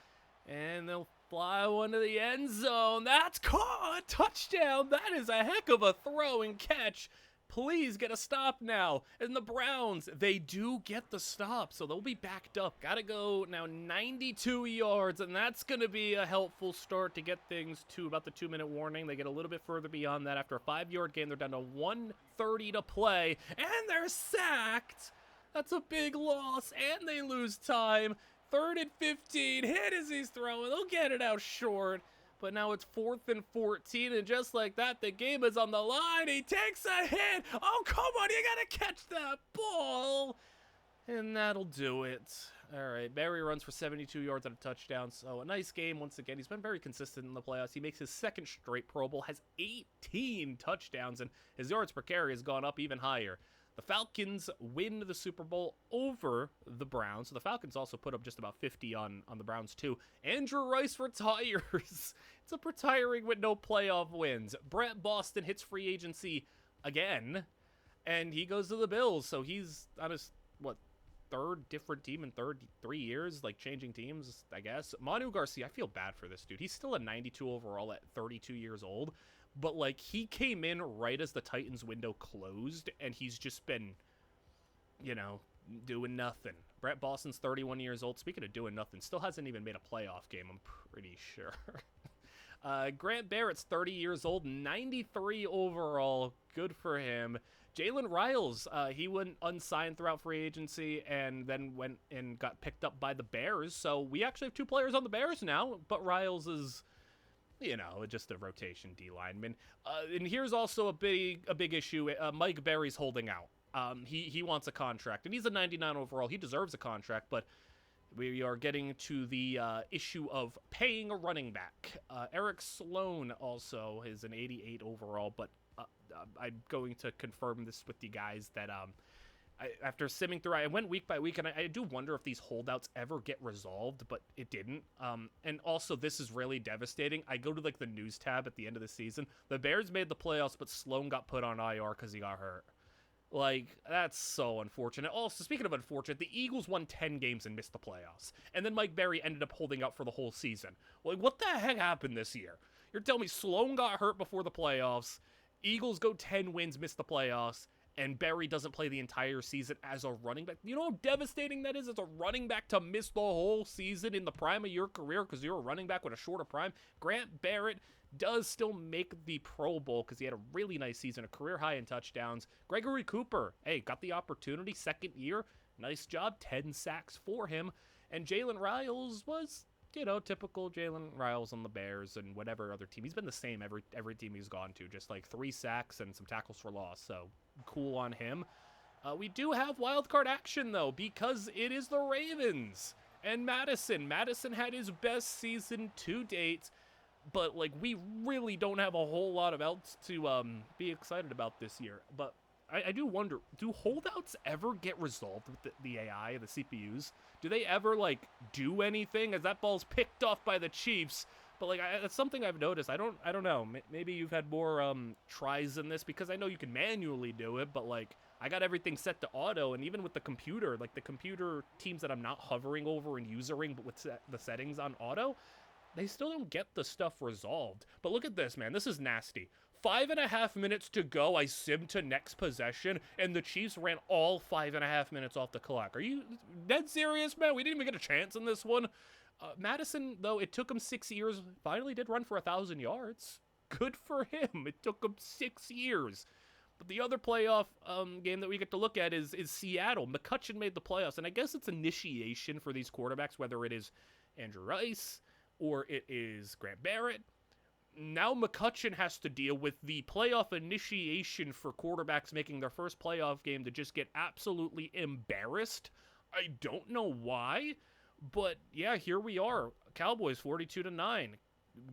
Speaker 1: and they'll fly one to the end zone. That's caught! Touchdown! That is a heck of a throw and catch. Please get a stop now. And the Browns, they do get the stop, so they'll be backed up. Gotta go now 92 yards, and that's going to be a helpful start to get things to about the 2-minute warning. They get a little bit further beyond that. After a 5-yard gain, they're down to 1:30 to play, and they're sacked. That's a big loss, and they lose time. 3rd and 15, hit as he's throwing. They'll get it out short. But now it's 4th and 14, and just like that, the game is on the line. He takes a hit. Oh, come on, you gotta catch that ball. And that'll do it. All right, Berry runs for 72 yards and a touchdown, so a nice game once again. He's been very consistent in the playoffs. He makes his 2nd straight Pro Bowl, has 18 touchdowns, and his yards per carry has gone up even higher. The Falcons win the Super Bowl over the Browns. So the Falcons also put up just about 50 on the Browns, too. Andrew Rice retires. It's up retiring with no playoff wins. Brett Boston hits free agency again, and he goes to the Bills. So he's on his, 3rd different team in 3 years, like changing teams, I guess. Manu Garcia, I feel bad for this dude. He's still a 92 overall at 32 years old. But, like, he came in right as the Titans window closed, and he's just been, doing nothing. Brett Boston's 31 years old. Speaking of doing nothing, still hasn't even made a playoff game, I'm pretty sure. Grant Barrett's 30 years old, 93 overall. Good for him. Jalen Riles, he went unsigned throughout free agency and then went and got picked up by the Bears. So we actually have 2 players on the Bears now, but Riles is, just a rotation D lineman. And here's also a big issue. Mike Berry's holding out. He wants a contract, and he's a 99 overall. He deserves a contract, but we are getting to the issue of paying a running back. Eric Sloan also is an 88 overall, but I'm going to confirm this with you guys that after simming through, I went week by week, and I do wonder if these holdouts ever get resolved, but it didn't. And also, this is really devastating. I go to, the news tab at the end of the season. The Bears made the playoffs, but Sloan got put on IR because he got hurt. That's so unfortunate. Also, speaking of unfortunate, the Eagles won 10 games and missed the playoffs. And then Mike Berry ended up holding out for the whole season. What the heck happened this year? You're telling me Sloan got hurt before the playoffs, Eagles go 10 wins, miss the playoffs, and Berry doesn't play the entire season as a running back. You know how devastating that is as a running back to miss the whole season in the prime of your career because you're a running back with a shorter prime? Grant Barrett does still make the Pro Bowl because he had a really nice season, a career high in touchdowns. Gregory Cooper, got the opportunity, 2nd year. Nice job, 10 sacks for him. And Jalen Riles was, typical Jalen Riles on the Bears and whatever other team. He's been the same every team he's gone to, just 3 sacks and some tackles for loss. So cool on him. We do have wild card action though, because it is the Ravens and Madison. Madison had his best season to date, but we really don't have a whole lot of else to be excited about this year. But I do wonder, do holdouts ever get resolved with the AI, the CPUs? Do they ever, do anything as that ball's picked off by the Chiefs? But, that's something I've noticed. I don't know. Maybe you've had more tries in this, because I know you can manually do it, but, I got everything set to auto, and even with the computer, the computer teams that I'm not hovering over and usering, but with the settings on auto, they still don't get the stuff resolved. But look at this, man. This is nasty. 5.5 minutes to go. I simmed to next possession, and the Chiefs ran all 5.5 minutes off the clock. Are you dead serious, man? We didn't even get a chance in this one. Madison, though, it took him 6 years, finally did run for 1,000 yards. Good for him. It took him 6 years. But the other playoff game that we get to look at is Seattle. McCutcheon made the playoffs, and I guess it's initiation for these quarterbacks, whether it is Andrew Rice or it is Grant Barrett. Now McCutcheon has to deal with the playoff initiation for quarterbacks making their first playoff game to just get absolutely embarrassed. I don't know why, but yeah, here we are. Cowboys 42-9.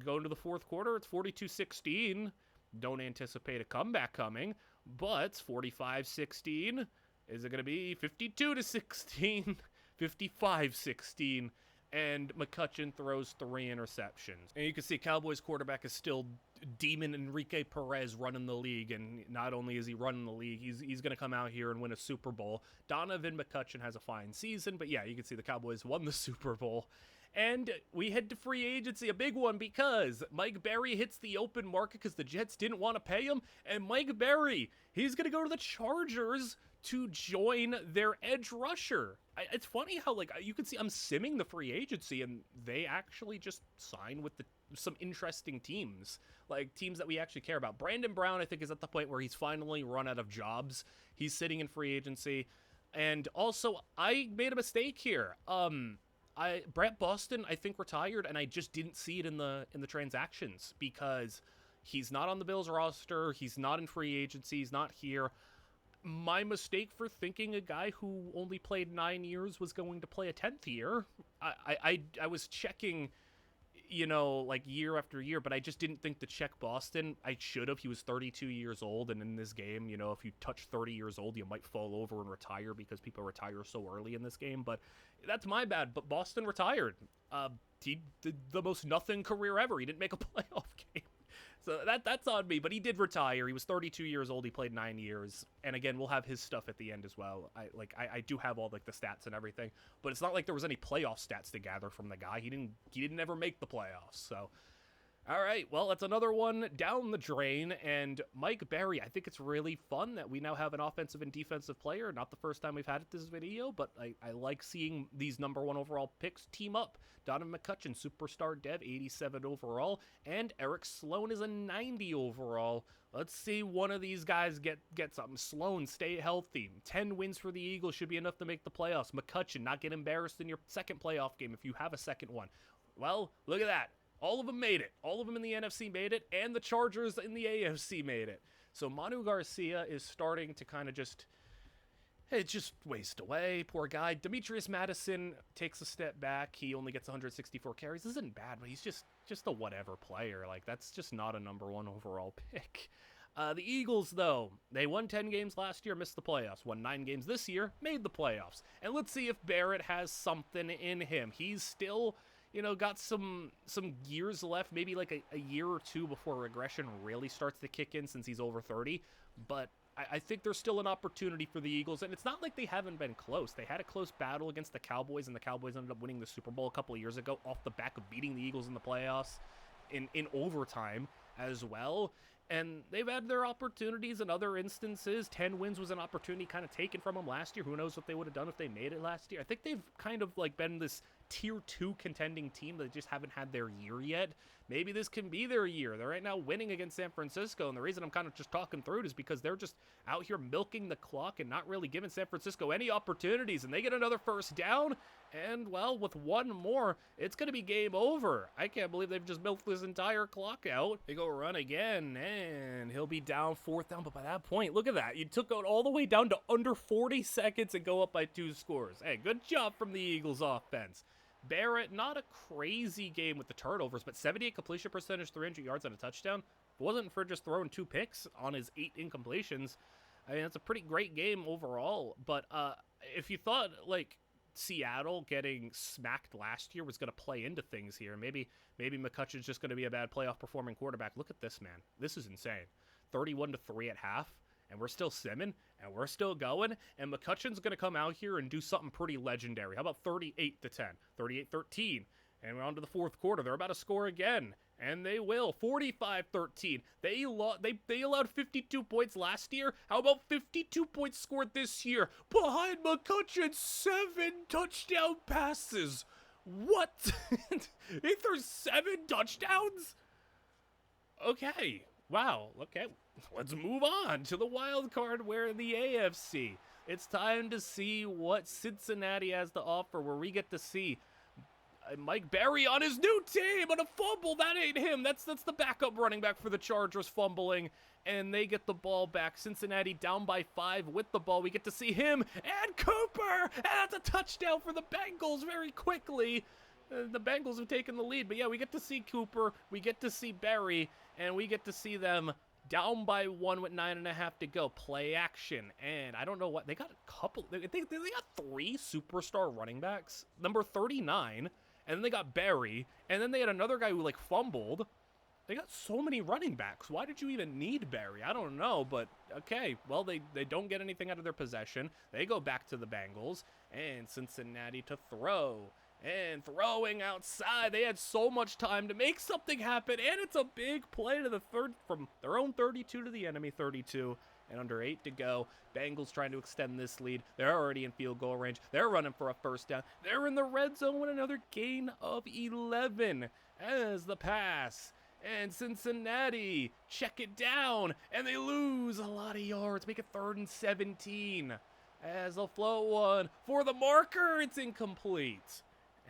Speaker 1: Going to the 4th quarter, it's 42-16. Don't anticipate a comeback coming, but 45-16. Is it going to be 52-16? 55-16? And McCutcheon throws 3 interceptions. And you can see Cowboys quarterback is still Demon Enrique Perez running the league, and not only is he running the league, he's going to come out here and win a Super Bowl. Donovan McCutcheon has a fine season, but yeah, you can see the Cowboys won the Super Bowl. And we head to free agency, a big one, because Mike Berry hits the open market because the Jets didn't want to pay him, and Mike Berry, he's going to go to the Chargers to join their edge rusher. It's funny how, like, you can see I'm simming the free agency, and they actually just sign with some interesting teams, like teams that we actually care about. Brandon Brown, I think, is at the point where he's finally run out of jobs. He's sitting in free agency. And also, I made a mistake here. Brett Boston, I think, retired, and I just didn't see it in the transactions because he's not on the Bills roster. He's not in free agency. He's not here. My mistake for thinking a guy who only played 9 years was going to play a 10th year. I was checking, you know, like year after year, but I just didn't think to check Boston. I should have. He was 32 years old, and in this game, you know, if you touch 30 years old, you might fall over and retire because people retire so early in this game, but that's my bad. But Boston retired. He did the most nothing career ever. He didn't make a playoff game. So that's on me, but he did retire. He was 32 years old. He played 9 years. And again, we'll have his stuff at the end as well. I do have all like the stats and everything, but it's not like there was any playoff stats to gather from the guy. He didn't ever make the playoffs. So, all right, well, that's another one down the drain. And Mike Berry, I think it's really fun that we now have an offensive and defensive player. Not the first time we've had it this video, but I like seeing these #1 overall picks team up. Donovan McCutcheon, superstar dev, 87 overall, and Eric Sloan is a 90 overall. Let's see one of these guys get something. Sloan, stay healthy. 10 wins for the Eagles should be enough to make the playoffs. McCutcheon, not get embarrassed in your second playoff game if you have a second one. Well, look at that. All of them made it. All of them in the NFC made it, and the Chargers in the AFC made it. So Manu Garcia is starting to kind of just waste away. Poor guy. Demetrius Madison takes a step back. He only gets 164 carries. This isn't bad, but he's just a whatever player. Like, that's just not a #1 overall pick. The Eagles, though, they won 10 games last year, missed the playoffs. Won 9 games this year, made the playoffs. And let's see if Barrett has something in him. He's still, you know, got some years left, maybe like a year or two before regression really starts to kick in since he's over 30. But I think there's still an opportunity for the Eagles, and it's not like they haven't been close. They had a close battle against the Cowboys, and the Cowboys ended up winning the Super Bowl a couple of years ago off the back of beating the Eagles in the playoffs in overtime as well. And they've had their opportunities in other instances. 10 wins was an opportunity kind of taken from them last year. Who knows what they would have done if they made it last year. I think they've kind of like been this tier 2 contending team that just haven't had their year yet. Maybe this can be their year. They're right now winning against San Francisco, and the reason I'm kind of just talking through it is because they're just out here milking the clock and not really giving San Francisco any opportunities, and they get another first down, and, well, with one more, it's going to be game over. I can't believe they've just milked this entire clock out. They go run again, and he'll be down 4th down, but by that point, look at that. You took out all the way down to under 40 seconds and go up by 2 scores. Hey, good job from the Eagles offense. Barrett, not a crazy game with the turnovers, but 78 completion percentage, 300 yards and a touchdown. If it wasn't for just throwing 2 picks on his 8 incompletions, I mean, it's a pretty great game overall. But if you thought, like, Seattle getting smacked last year was going to play into things here, maybe McCutcheon's just going to be a bad playoff performing quarterback. Look at this, man. This is insane. 31-3 at half. And we're still simming, and we're still going, and McCutcheon's going to come out here and do something pretty legendary. How about 38-10, 38-13, and we're on to the 4th quarter. They're about to score again, and they will. 45-13. They allowed 52 points last year. How about 52 points scored this year? Behind McCutcheon's 7 touchdown passes. What? He threw 7 touchdowns? Okay. Wow, okay, let's move on to the wild card where the AFC. It's time to see what Cincinnati has to offer, where we get to see Mike Berry on his new team on a fumble. That ain't him. That's the backup running back for the Chargers fumbling, and they get the ball back. Cincinnati down by 5 with the ball. We get to see him and Cooper, and that's a touchdown for the Bengals very quickly. The Bengals have taken the lead, but yeah, we get to see Cooper, we get to see Berry, and we get to see them down by 1 with 9.5 to go. Play action, and I don't know what, they got a couple, they got 3 superstar running backs. Number 39, and then they got Barry, and then they had another guy who, like, fumbled. They got so many running backs. Why did you even need Barry? I don't know, but okay. Well, they don't get anything out of their possession. They go back to the Bengals, and Cincinnati to throw. And throwing outside. They had so much time to make something happen, and it's a big play to the third, from their own 32 to the enemy 32. And under 8 to go, Bengals trying to extend this lead. They're already in field goal range. They're running for a first down. They're in the red zone with another gain of 11 as the pass. And Cincinnati check it down, and they lose a lot of yards. Make it 3rd and 17 as they'll float one for the marker. It's incomplete,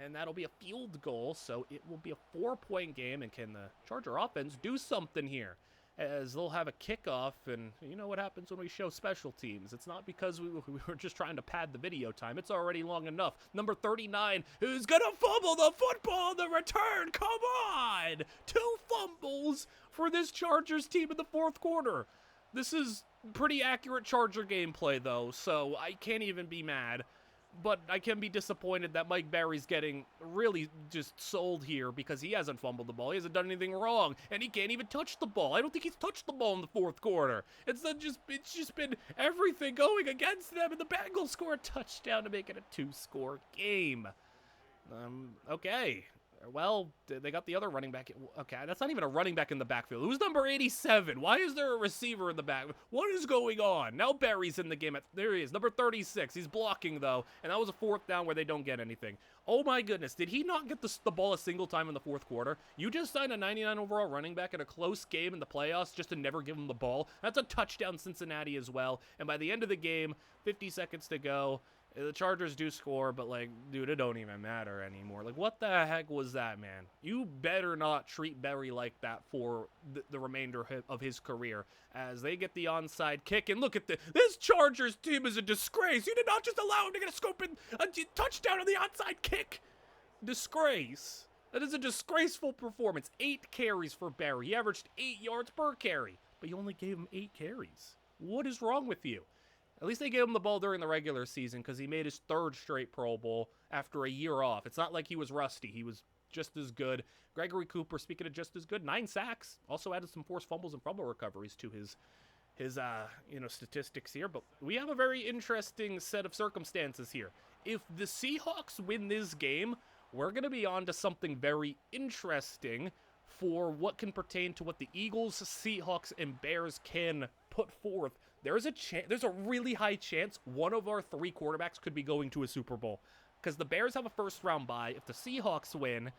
Speaker 1: and that'll be a field goal, so it will be a 4-point game. And can the Charger offense do something here? As they'll have a kickoff, and you know what happens when we show special teams. It's not because we were just trying to pad the video time. It's already long enough. Number 39, who's going to fumble the football on the return. Come on! 2 fumbles for this Chargers team in the 4th quarter. This is pretty accurate Charger gameplay, though, so I can't even be mad. But I can be disappointed that Mike Barry's getting really just sold here because he hasn't fumbled the ball. He hasn't done anything wrong, and he can't even touch the ball. I don't think he's touched the ball in the 4th quarter. It's just been everything going against them, and the Bengals score a touchdown to make it a 2-score game. Okay. Well, they got the other running back. Okay, that's not even a running back in the backfield. Who's number 87? Why is there a receiver in the back? What is going on? Now Barry's in the game. There he is, number 36. He's blocking, though, and that was a 4th down where they don't get anything. Oh, my goodness. Did he not get the ball a single time in the 4th quarter? You just signed a 99 overall running back in a close game in the playoffs just to never give him the ball. That's a touchdown, Cincinnati, as well. And by the end of the game, 50 seconds to go, the Chargers do score, but, like, dude, it don't even matter anymore. Like, what the heck was that, man? You better not treat Barry like that for the remainder of his career, as they get the onside kick. And look at this Chargers team is a disgrace. You did not just allow him to get a scoop and a touchdown on the onside kick. Disgrace. That is a disgraceful performance. 8 carries for Barry. He averaged 8 yards per carry, but you only gave him 8 carries. What is wrong with you? At least they gave him the ball during the regular season because he made his 3rd straight Pro Bowl after a year off. It's not like he was rusty. He was just as good. Gregory Cooper, speaking of just as good, 9 sacks. Also added some forced fumbles and fumble recoveries to his statistics here. But we have a very interesting set of circumstances here. If the Seahawks win this game, we're going to be on to something very interesting for what can pertain to what the Eagles, Seahawks, and Bears can put forth. There's a really high chance one of our 3 quarterbacks could be going to a Super Bowl, because the Bears have a 1st round bye. If the Seahawks win,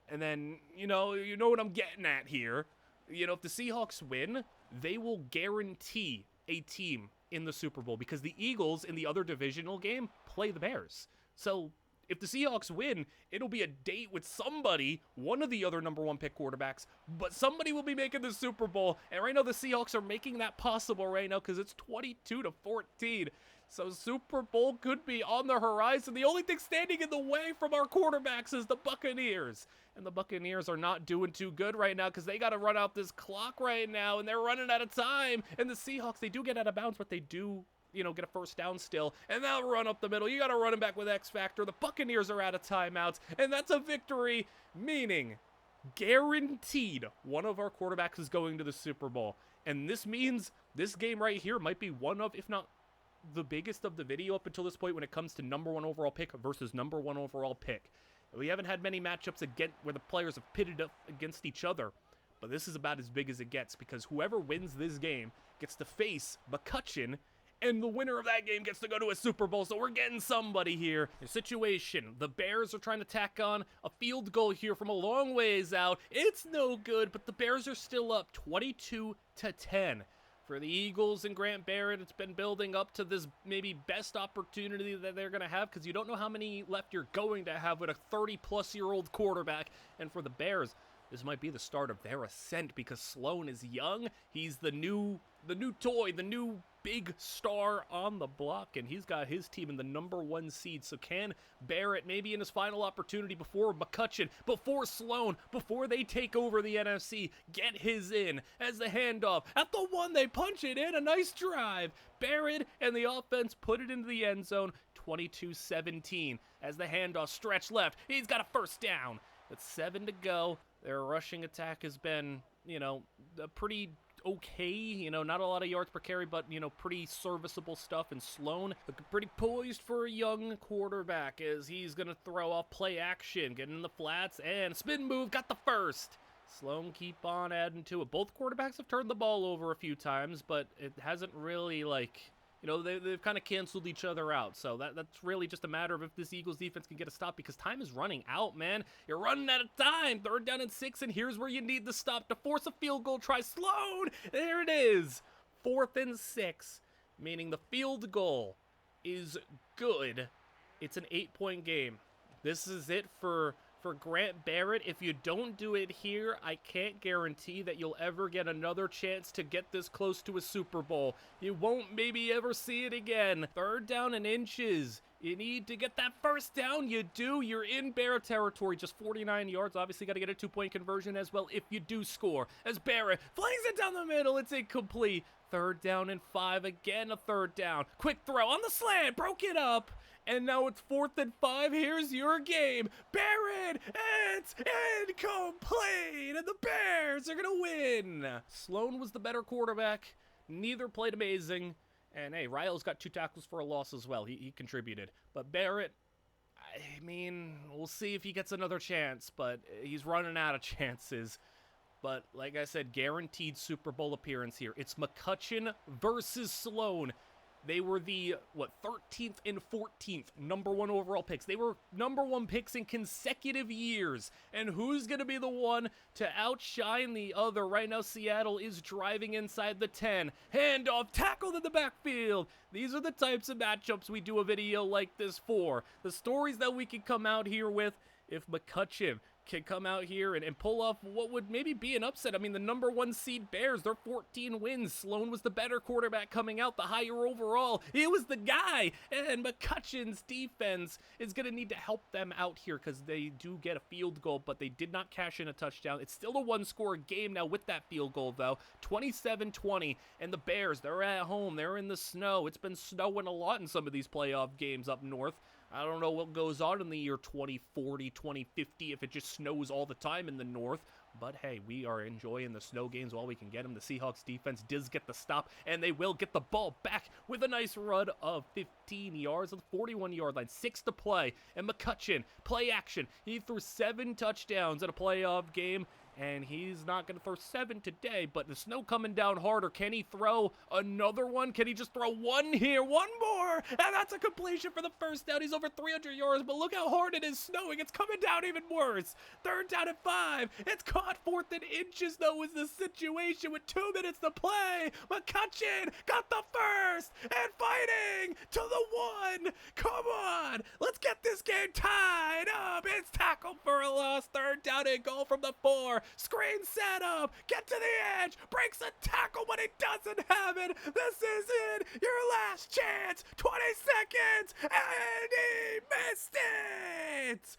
Speaker 1: and then, you know what I'm getting at here. If the Seahawks win, they will guarantee a team in the Super Bowl, because the Eagles in the other divisional game play the Bears. So if the Seahawks win, it'll be a date with somebody, one of the other number 1 pick quarterbacks, but somebody will be making the Super Bowl. And right now the Seahawks are making that possible right now because it's 22-14. So Super Bowl could be on the horizon. The only thing standing in the way from our quarterbacks is the Buccaneers. And the Buccaneers are not doing too good right now because they got to run out this clock right now, and they're running out of time. And the Seahawks, they do get out of bounds, but they do get a 1st down still, and they'll run up the middle. You got to run him back with X Factor. The Buccaneers are out of timeouts, and that's a victory, meaning guaranteed one of our quarterbacks is going to the Super Bowl. And this means this game right here might be one of, if not the biggest of the video up until this point when it comes to number 1 overall pick versus number 1 overall pick. We haven't had many matchups again where the players have pitted up against each other, but this is about as big as it gets, because whoever wins this game gets to face McCutcheon, and the winner of that game gets to go to a Super Bowl. So we're getting somebody here. The situation, the Bears are trying to tack on a field goal here from a long ways out. It's no good, but the Bears are still up 22-10. For the Eagles and Grant Barrett, it's been building up to this maybe best opportunity that they're going to have, because you don't know how many left you're going to have with a 30-plus-year-old quarterback. And for the Bears, This might be the start of their ascent because Sloan is young. He's the new toy, the new big star on the block, and he's got his team in the #1 seed. So can Barrett, maybe in his final opportunity before McCutcheon, before Sloan, before they take over the NFC, get his in as the handoff at the one, they punch it in, a nice drive. Barrett and the offense put it into the end zone, 22-17 as the handoff stretch left. He's got a first down. With 7 to go, their rushing attack has been, pretty okay, not a lot of yards per carry, but, pretty serviceable stuff. And Sloan looking pretty poised for a young quarterback as he's going to throw off play action, getting in the flats, and spin move, got the first. Sloan keep on adding to it. Both quarterbacks have turned the ball over a few times, but it hasn't really, they've kind of canceled each other out. So that's really just a matter of if this Eagles defense can get a stop, because time is running out, man. You're running out of time. 3rd down and 6, and here's where you need the stop to force a field goal. Try Sloan. There it is. 4th and 6, meaning the field goal is good. It's an 8-point game. This is it for Grant Barrett. If you don't do it here, I can't guarantee that you'll ever get another chance to get this close to a Super Bowl. You won't maybe ever see it again. 3rd down and inches. You need to get that first down. You do. You're in Barrett territory. Just 49 yards. Obviously, got to get a 2-point conversion as well if you do score. As Barrett flings it down the middle. It's incomplete. 3rd down and 5. Again, a 3rd down. Quick throw on the slant. Broke it up. And now it's 4th and 5. Here's your game. Barrett, it's incomplete. And the Bears are going to win. Sloan was the better quarterback. Neither played amazing. And hey, Ryle's got 2 tackles for a loss as well. He contributed. But Barrett, I mean, we'll see if he gets another chance. But he's running out of chances. But like I said, guaranteed Super Bowl appearance here. It's McCutcheon versus Sloan. They were the, 13th and 14th #1 overall picks. They were #1 picks in consecutive years. And who's going to be the one to outshine the other? Right now, Seattle is driving inside the 10. Handoff, tackled in the backfield. These are the types of matchups we do a video like this for. The stories that we can come out here with if McCutcheon can come out here and pull off what would maybe be an upset. I mean, the #1 seed Bears, they're 14 wins. Sloan was the better quarterback coming out, the higher overall. He was the guy. And McCutcheon's defense is going to need to help them out here because they do get a field goal, but they did not cash in a touchdown. It's still a 1-score game now with that field goal, though. 27-20. And the Bears, they're at home. They're in the snow. It's been snowing a lot in some of these playoff games up north. I don't know what goes on in the year 2040, 2050 if it just snows all the time in the north. But hey, we are enjoying the snow games while we can get them. The Seahawks defense does get the stop, and they will get the ball back with a nice run of 15 yards on the 41-yard line. 6 to play, and McCutcheon, play action. He threw 7 touchdowns in a playoff game. And he's not going to throw 7 today, but the snow coming down harder. Can he throw another one? Can he just throw one here? One more! And that's a completion for the first down. He's over 300 yards, but look how hard it is snowing. It's coming down even worse. 3rd down and 5. It's caught 4th and inches, though, is the situation with 2 minutes to play. McCutcheon got the first and fighting to the 1. Come on. Let's get this game tied up. It's tackled for a loss. 3rd down and goal from the 4. Screen set up, get to the edge, breaks a tackle when he doesn't have it. This is it, your last chance, 20 seconds, and he missed it.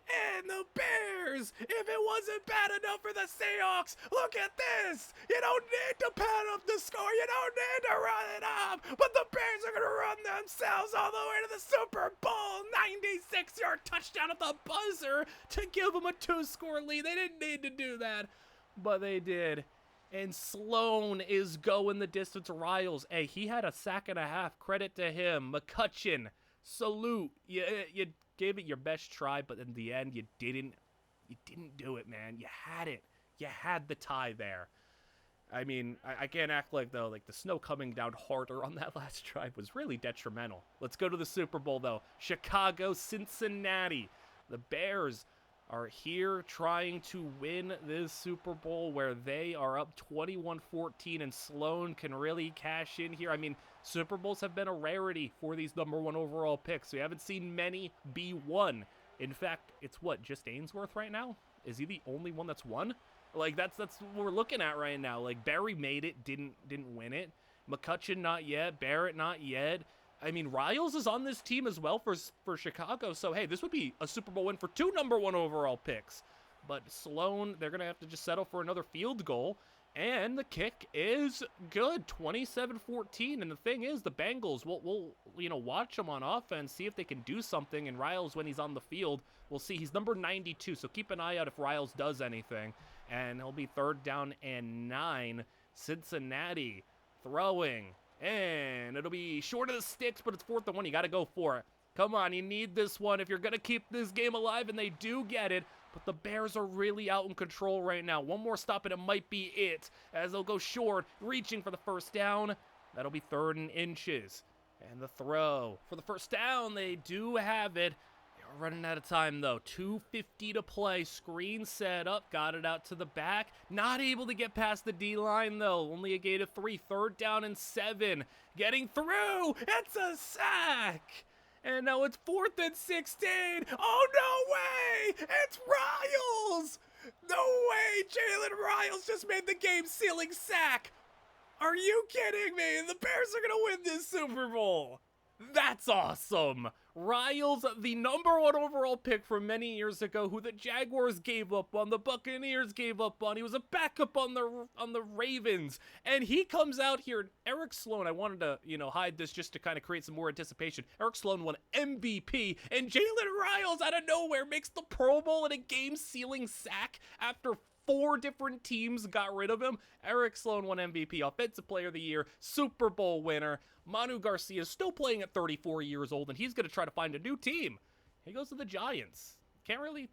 Speaker 1: And the Bears, if it wasn't bad enough for the Seahawks, look at this. You don't need to pad up the score. You don't need to run it up. But the Bears are going to run themselves all the way to the Super Bowl. 96-yard touchdown at the buzzer to give them a 2-score lead. They didn't need to do that, but they did. And Sloan is going the distance. Riles, hey, he had a sack and a half. Credit to him. McCutcheon, salute. You gave it your best try, but in the end, you didn't do it, man. You had it. You had the tie there. I mean, I can't act like, though, like the snow coming down harder on that last drive was really detrimental. Let's go to the Super Bowl, though. Chicago, Cincinnati. The Bears are here trying to win this Super Bowl where they are up 21-14, and Sloan can really cash in here. I mean, Super Bowls have been a rarity for these #1 overall picks. We haven't seen many be won. In fact, it's what, just Ainsworth right now? Is he the only one that's won? Like, that's what we're looking at right now. Like, Barry made it, didn't win it. McCutcheon, not yet. Barrett, not yet. I mean, Riles is on this team as well for Chicago. So, hey, this would be a Super Bowl win for 2 number 1 overall picks. But Sloan, they're going to have to just settle for another field goal. And the kick is good, 27-14. And the thing is, the Bengals, we'll watch them on offense, see if they can do something. And Riles, when he's on the field, we'll see. He's number 92, so keep an eye out if Riles does anything. And he'll be 3rd down and 9. Cincinnati throwing. And it'll be short of the sticks, but it's 4th and 1. You got to go for it. Come on, you need this one if you're going to keep this game alive, and they do get it. But the Bears are really out in control right now. One more stop, and it might be it, as they'll go short, reaching for the first down. That'll be 3rd and inches. And the throw for the first down, they do have it. They're running out of time, though. 2:50 to play. Screen set up, got it out to the back. Not able to get past the D-line, though. Only a gain of 3. 3rd down and 7. Getting through. It's a sack. And now it's 4th and 16. Oh, no way! It's Riles! No way! Jalen Riles just made the game-sealing sack! Are you kidding me? The Bears are going to win this Super Bowl! That's awesome! Riles, the number 1 overall pick from many years ago, who the Jaguars gave up on, the Buccaneers gave up on. He was a backup on the Ravens, and he comes out here. Eric Sloan, I wanted to hide this just to kind of create some more anticipation. Eric Sloan won MVP, and Jalen Riles out of nowhere makes the Pro Bowl in a game-sealing sack after 4 different teams got rid of him. Eric Sloan won MVP, Offensive Player of the Year, Super Bowl winner. Manu Garcia is still playing at 34 years old, and he's going to try to find a new team. He goes to the Giants. Can't really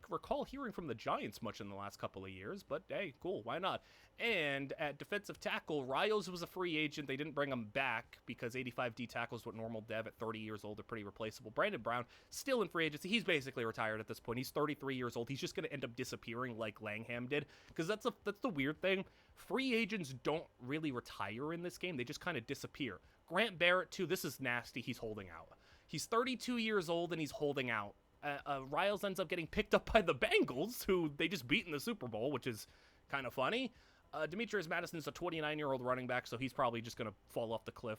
Speaker 1: recall hearing from the Giants much in the last couple of years, but hey, cool, why not? And at defensive tackle, Riles was a free agent. They didn't bring him back because 85 D tackles with normal dev at 30 years old are pretty replaceable. Brandon Brown, still in free agency. He's basically retired at this point. He's 33 years old. He's just going to end up disappearing like Langham did, because that's the weird thing. Free agents don't really retire in this game. They just kind of disappear. Grant Barrett, too, this is nasty. He's holding out. He's 32 years old, and he's holding out. Riles ends up getting picked up by the Bengals, who they just beat in the Super Bowl, which is kind of funny. Demetrius Madison's a 29-year-old running back, so he's probably just going to fall off the cliff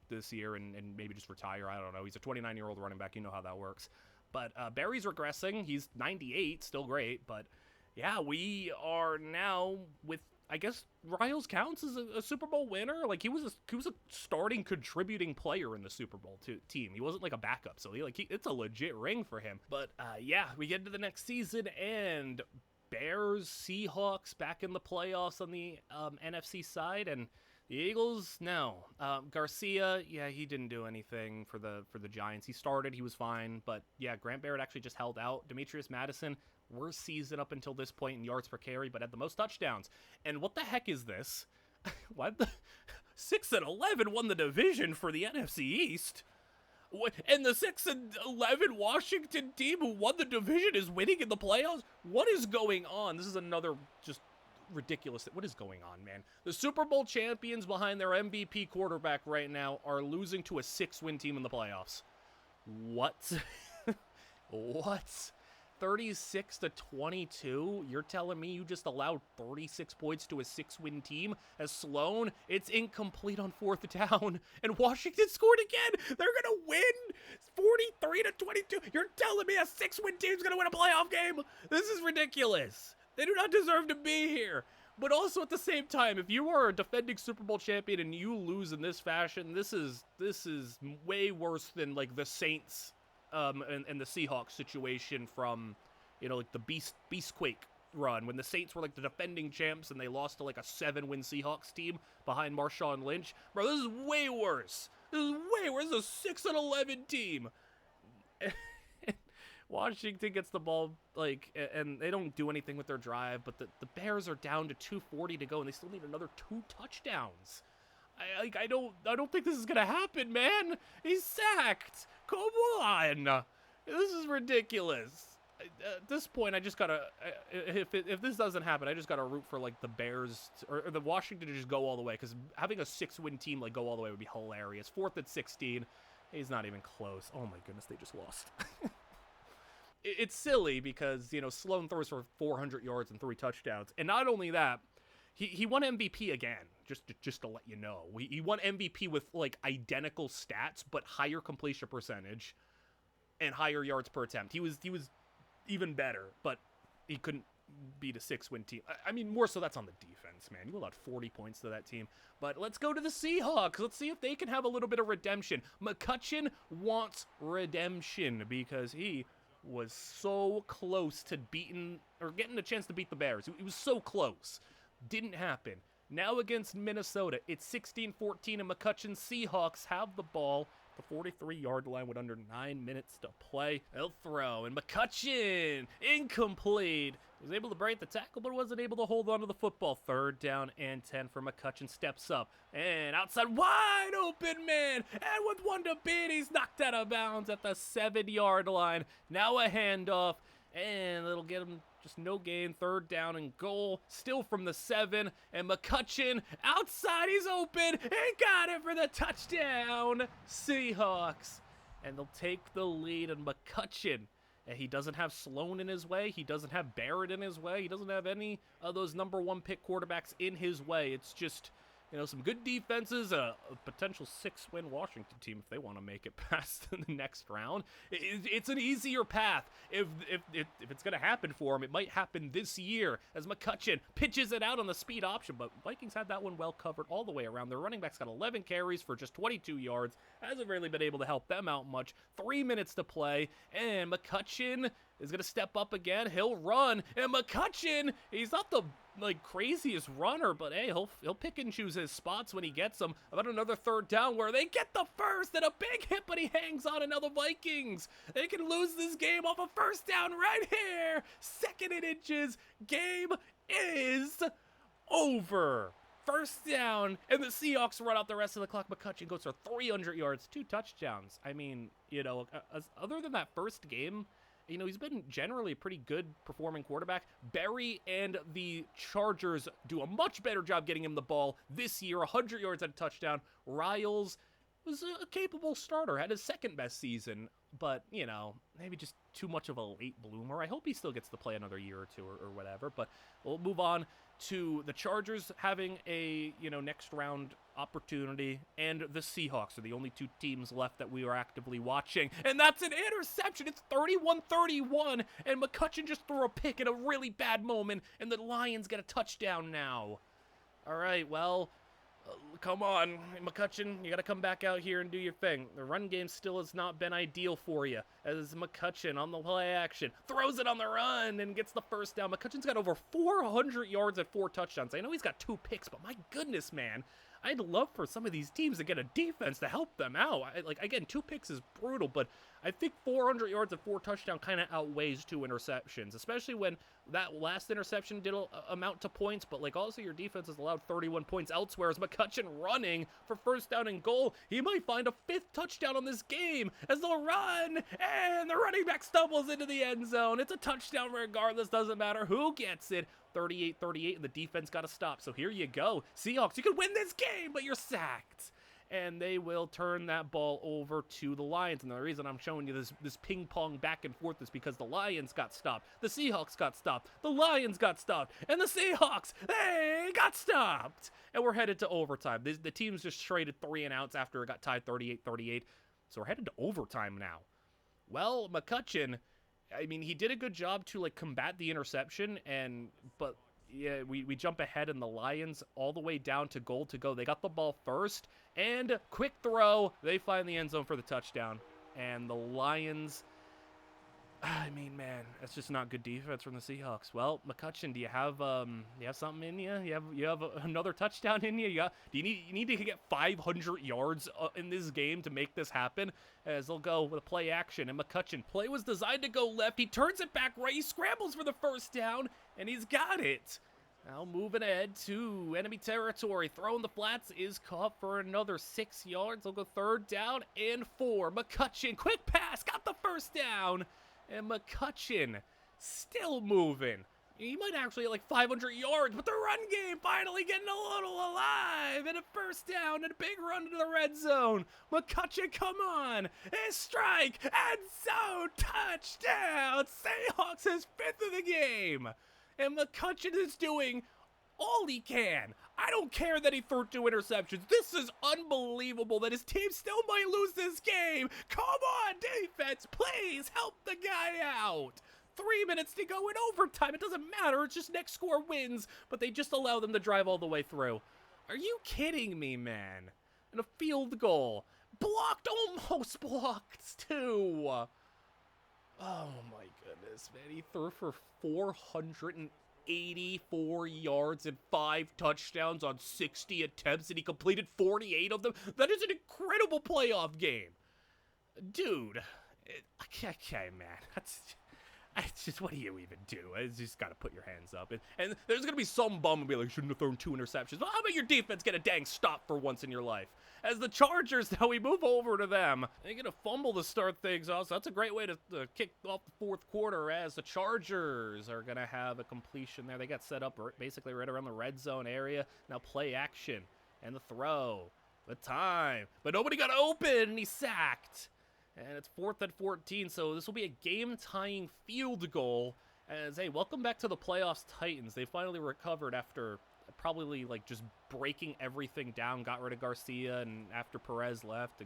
Speaker 1: this year and maybe just retire. I don't know. He's a 29-year-old running back. You know how that works. But Barry's regressing. He's 98, still great. But, yeah, we are now with, I guess, Riles counts as a Super Bowl winner. Like, he was a starting contributing player in the Super Bowl team. He wasn't like a backup, so it's a legit ring for him. But yeah, we get into the next season, and Bears, Seahawks back in the playoffs on the NFC side, and the Eagles, no. Garcia, yeah, he didn't do anything for the Giants. He started, he was fine, but yeah, Grant Barrett actually just held out. Demetrius Madison, worst season up until this point in yards per carry, but had the most touchdowns. And what the heck is this? What the 6-11 won the division for the NFC East? And the 6-11 Washington team who won the division is winning in the playoffs? What is going on? This is another just ridiculous. What is going on, man? The Super Bowl champions behind their MVP quarterback right now are losing to a 6-win team in the playoffs. What? What? 36-22? You're telling me you just allowed 36 points to a 6-win team? As Sloan, it's incomplete on 4th down, and Washington scored again. They're gonna win 43-22. You're telling me a 6-win team's gonna win a playoff game? This is ridiculous. They do not deserve to be here. But also at the same time, if you are a defending Super Bowl champion and you lose in this fashion, this is way worse than like the Saints and the Seahawks situation from, like the Beastquake run when the Saints were like the defending champs and they lost to like a 7-win Seahawks team behind Marshawn Lynch. Bro, this is way worse. This is way worse. This is a 6-11 team. Washington gets the ball, and they don't do anything with their drive, but the Bears are down to 2:40 to go, and they still need another 2 touchdowns. I don't think this is gonna happen, man. He's sacked. Come on. This is ridiculous. At this point, I just gotta, if this doesn't happen, I just gotta root for like the Bears or the Washington to just go all the way, because having a 6-win team like go all the way would be hilarious. 4th and 16. He's not even close. Oh my goodness, they just lost. it's silly because, Sloan throws for 400 yards and 3 touchdowns. And not only that, he won MVP again, just to let you know. He won MVP with, like, identical stats, but higher completion percentage and higher yards per attempt. He was even better, but he couldn't beat a 6-win team. I mean, more so that's on the defense, man. You allowed 40 points to that team. But let's go to the Seahawks. Let's see if they can have a little bit of redemption. McCutcheon wants redemption because he was so close to getting a chance to beat the Bears. It was so close. Didn't happen. Now against Minnesota, it's 16-14, and McCutcheon's Seahawks have the ball. The 43-yard line with under 9 minutes to play. They'll throw, and McCutcheon, incomplete. Was able to break the tackle, but wasn't able to hold on to the football. 3rd down and 10 for McCutcheon. Steps up, and outside, wide open man. And with 1 to beat, he's knocked out of bounds at the 7-yard line. Now a handoff, and it'll get him just no gain. 3rd down and goal, still from the 7, and McCutcheon outside, he's open, and got it for the touchdown, Seahawks. And they'll take the lead, and McCutcheon, he doesn't have Sloan in his way, he doesn't have Barrett in his way, he doesn't have any of those number 1 pick quarterbacks in his way. It's just, some good defenses, a potential 6-win Washington team if they want to make it past the next round. It's an easier path. If it's going to happen for him, it might happen this year as McCutcheon pitches it out on the speed option, but Vikings had that one well covered all the way around. Their running back's got 11 carries for just 22 yards. Hasn't really been able to help them out much. 3 minutes to play, and McCutcheon is going to step up again. He'll run, and McCutcheon, he's not the craziest runner, but hey, he'll pick and choose his spots when he gets them. About another 3rd down where they get the first and a big hit, but he hangs on, and now the Vikings, they can lose this game off a 1st down right here. 2nd and inches. Game is over. 1st down, and the Seahawks run out the rest of the clock. McCutcheon goes for 300 yards, 2 touchdowns. I mean, other than that first game, he's been generally a pretty good performing quarterback. Berry and the Chargers do a much better job getting him the ball this year. 100 yards and a touchdown. Riles was a capable starter, had his 2nd best season, but, maybe just too much of a late bloomer. I hope he still gets to play another year or two or whatever, but we'll move on to the Chargers having a, next round opportunity, and the Seahawks are the only 2 teams left that we are actively watching, and that's an interception. It's 31-31, and McCutcheon just threw a pick in a really bad moment, and the Lions get a touchdown now. All right, well, come on, McCutcheon, you got to come back out here and do your thing. The run game still has not been ideal for you, as McCutcheon on the play action throws it on the run and gets the 1st down. McCutcheon's got over 400 yards and 4 touchdowns. I know he's got 2 picks, but my goodness, man, I'd love for some of these teams to get a defense to help them out. Again, 2 picks is brutal, but I think 400 yards and 4 touchdowns kind of outweighs 2 interceptions, especially when that last interception did amount to points, but also your defense has allowed 31 points elsewhere. As McCutcheon running for 1st down and goal, he might find a 5th touchdown on this game as they'll run, and the running back stumbles into the end zone. It's a touchdown regardless, doesn't matter who gets it. 38-38, and the defense got to stop. So here you go. Seahawks, you could win this game, but you're sacked. And they will turn that ball over to the Lions. And the reason I'm showing you this ping pong back and forth is because the Lions got stopped. The Seahawks got stopped. The Lions got stopped. And the Seahawks, they got stopped. And we're headed to overtime. The teams just traded 3 and outs after it got tied 38-38. So we're headed to overtime now. Well, McCutcheon, I mean, he did a good job to combat the interception, but yeah, we jump ahead, and the Lions all the way down to goal to go. They got the ball first, and quick throw, they find the end zone for the touchdown. And the Lions, I mean, man, that's just not good defense from the Seahawks. Well, McCutcheon, do you have something in you? You have another touchdown in you? Do you need to get 500 yards in this game to make this happen? As they'll go with a play action, and McCutcheon, play was designed to go left. He turns it back right. He scrambles for the 1st down, and he's got it. Now moving ahead to enemy territory. Throwing the flats is caught for another 6 yards. They'll go 3rd down and 4. McCutcheon, quick pass, got the 1st down. And McCutcheon still moving. He might actually get like 500 yards, but the run game finally getting a little alive. And a first down and a big run to the red zone. McCutcheon, come on. A strike. End zone. Touchdown. Seahawks his 5th of the game. And McCutcheon is doing all he can. I don't care that he threw 2 interceptions. This is unbelievable that his team still might lose this game. Come on, defense. Please help the guy out. 3 minutes to go in overtime. It doesn't matter. It's just next score wins. But they just allow them to drive all the way through. Are you kidding me, man? And a field goal. Blocked. Almost blocked, too. Oh, my goodness, man. He threw for 484 yards and 5 touchdowns on 60 attempts. And he completed 48 of them. That is an incredible playoff game. Dude. Okay, man. It's just, what do you even do? You just got to put your hands up. And there's going to be some bum and be like, shouldn't have thrown 2 interceptions. Well, how about your defense get a dang stop for once in your life? As the Chargers, now we move over to them. They're going to fumble to start things off. So that's a great way to kick off the 4th quarter as the Chargers are going to have a completion there. They got set up basically right around the red zone area. Now play action and the throw. The time. But nobody got open and he's sacked. And it's 4th and 14, so this will be a game-tying field goal. As, hey, welcome back to the playoffs, Titans. They finally recovered after probably, like, just breaking everything down. Got rid of Garcia, and after Perez left,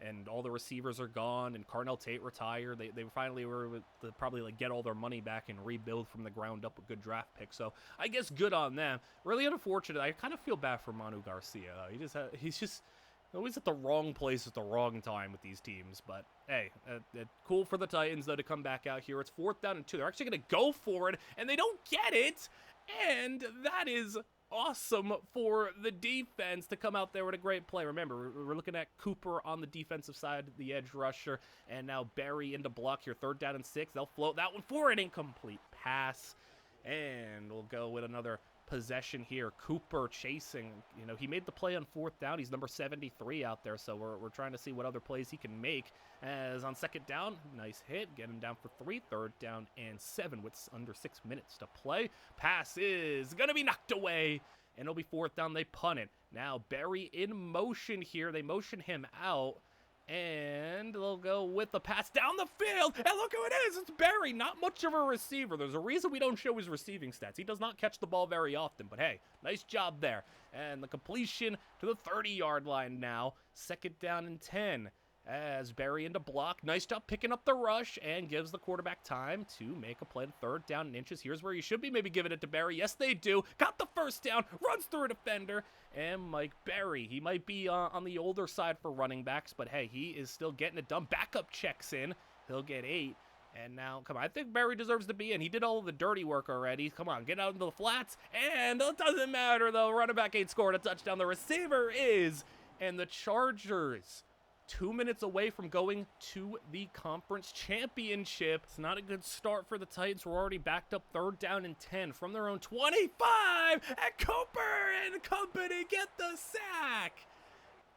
Speaker 1: and all the receivers are gone, and Carnell Tate retired. They finally were able to probably, like, get all their money back and rebuild from the ground up with good draft picks. So, I guess good on them. Really unfortunate. I kind of feel bad for Manu Garcia, though. He's just always at the wrong place at the wrong time with these teams. But, hey, cool for the Titans, though, to come back out here. It's 4th down and 2. They're actually going to go for it, and they don't get it. And that is awesome for the defense to come out there with a great play. Remember, we're looking at Cooper on the defensive side, the edge rusher, and now Barry into block here. 3rd down and 6. They'll float that one for an incomplete pass. And we'll go with another possession here. Cooper chasing. You know, he made the play on 4th down. He's number 73 out there, so we're trying to see what other plays he can make. As on 2nd down, nice hit. Get him down for 3. 3rd down and 7 with under 6 minutes to play. Pass is going to be knocked away, and it'll be 4th down. They punt it. Now Barry in motion here. They motion him out. And they'll go with the pass down the field. And look who it is. It's Barry. Not much of a receiver. There's a reason we don't show his receiving stats. He does not catch the ball very often. But hey, nice job there. And the completion to the 30-yard line now. 2nd down and 10. As Barry into block. Nice job picking up the rush. And gives the quarterback time to make a play. 3rd down and inches. Here's where you should be maybe giving it to Barry. Yes, they do. Got the 1st down. Runs through a defender. And Mike Barry. He might be on the older side for running backs. But hey, he is still getting it done. Backup checks in. He'll get 8. And now, come on, I think Barry deserves to be in. He did all of the dirty work already. Come on, get out into the flats. And it doesn't matter, though. Running back ain't scored a touchdown. The receiver is. And the Chargers, 2 minutes away from going to the conference championship. It's not a good start for the Titans. We're already backed up 3rd down and 10 from their own 25. And Cooper and company get the sack.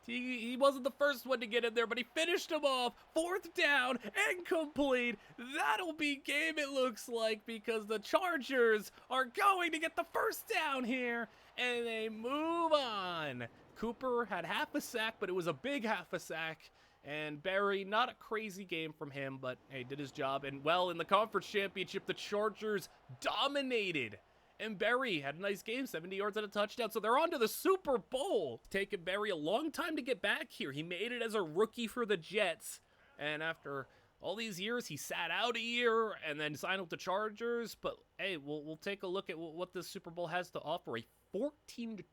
Speaker 1: He wasn't the first one to get in there, but he finished him off. 4th down, incomplete. That'll be game, it looks like, because the Chargers are going to get the 1st down here, and they move on. Cooper had half a sack, but it was a big half a sack. And Barry, not a crazy game from him, but hey, did his job. And well, in the conference championship, the Chargers dominated. And Barry had a nice game, 70 yards and a touchdown. So they're on to the Super Bowl. It's taken Barry a long time to get back here. He made it as a rookie for the Jets. And after all these years, he sat out a year and then signed with the Chargers. But hey, we'll take a look at what the Super Bowl has to offer. A 14-2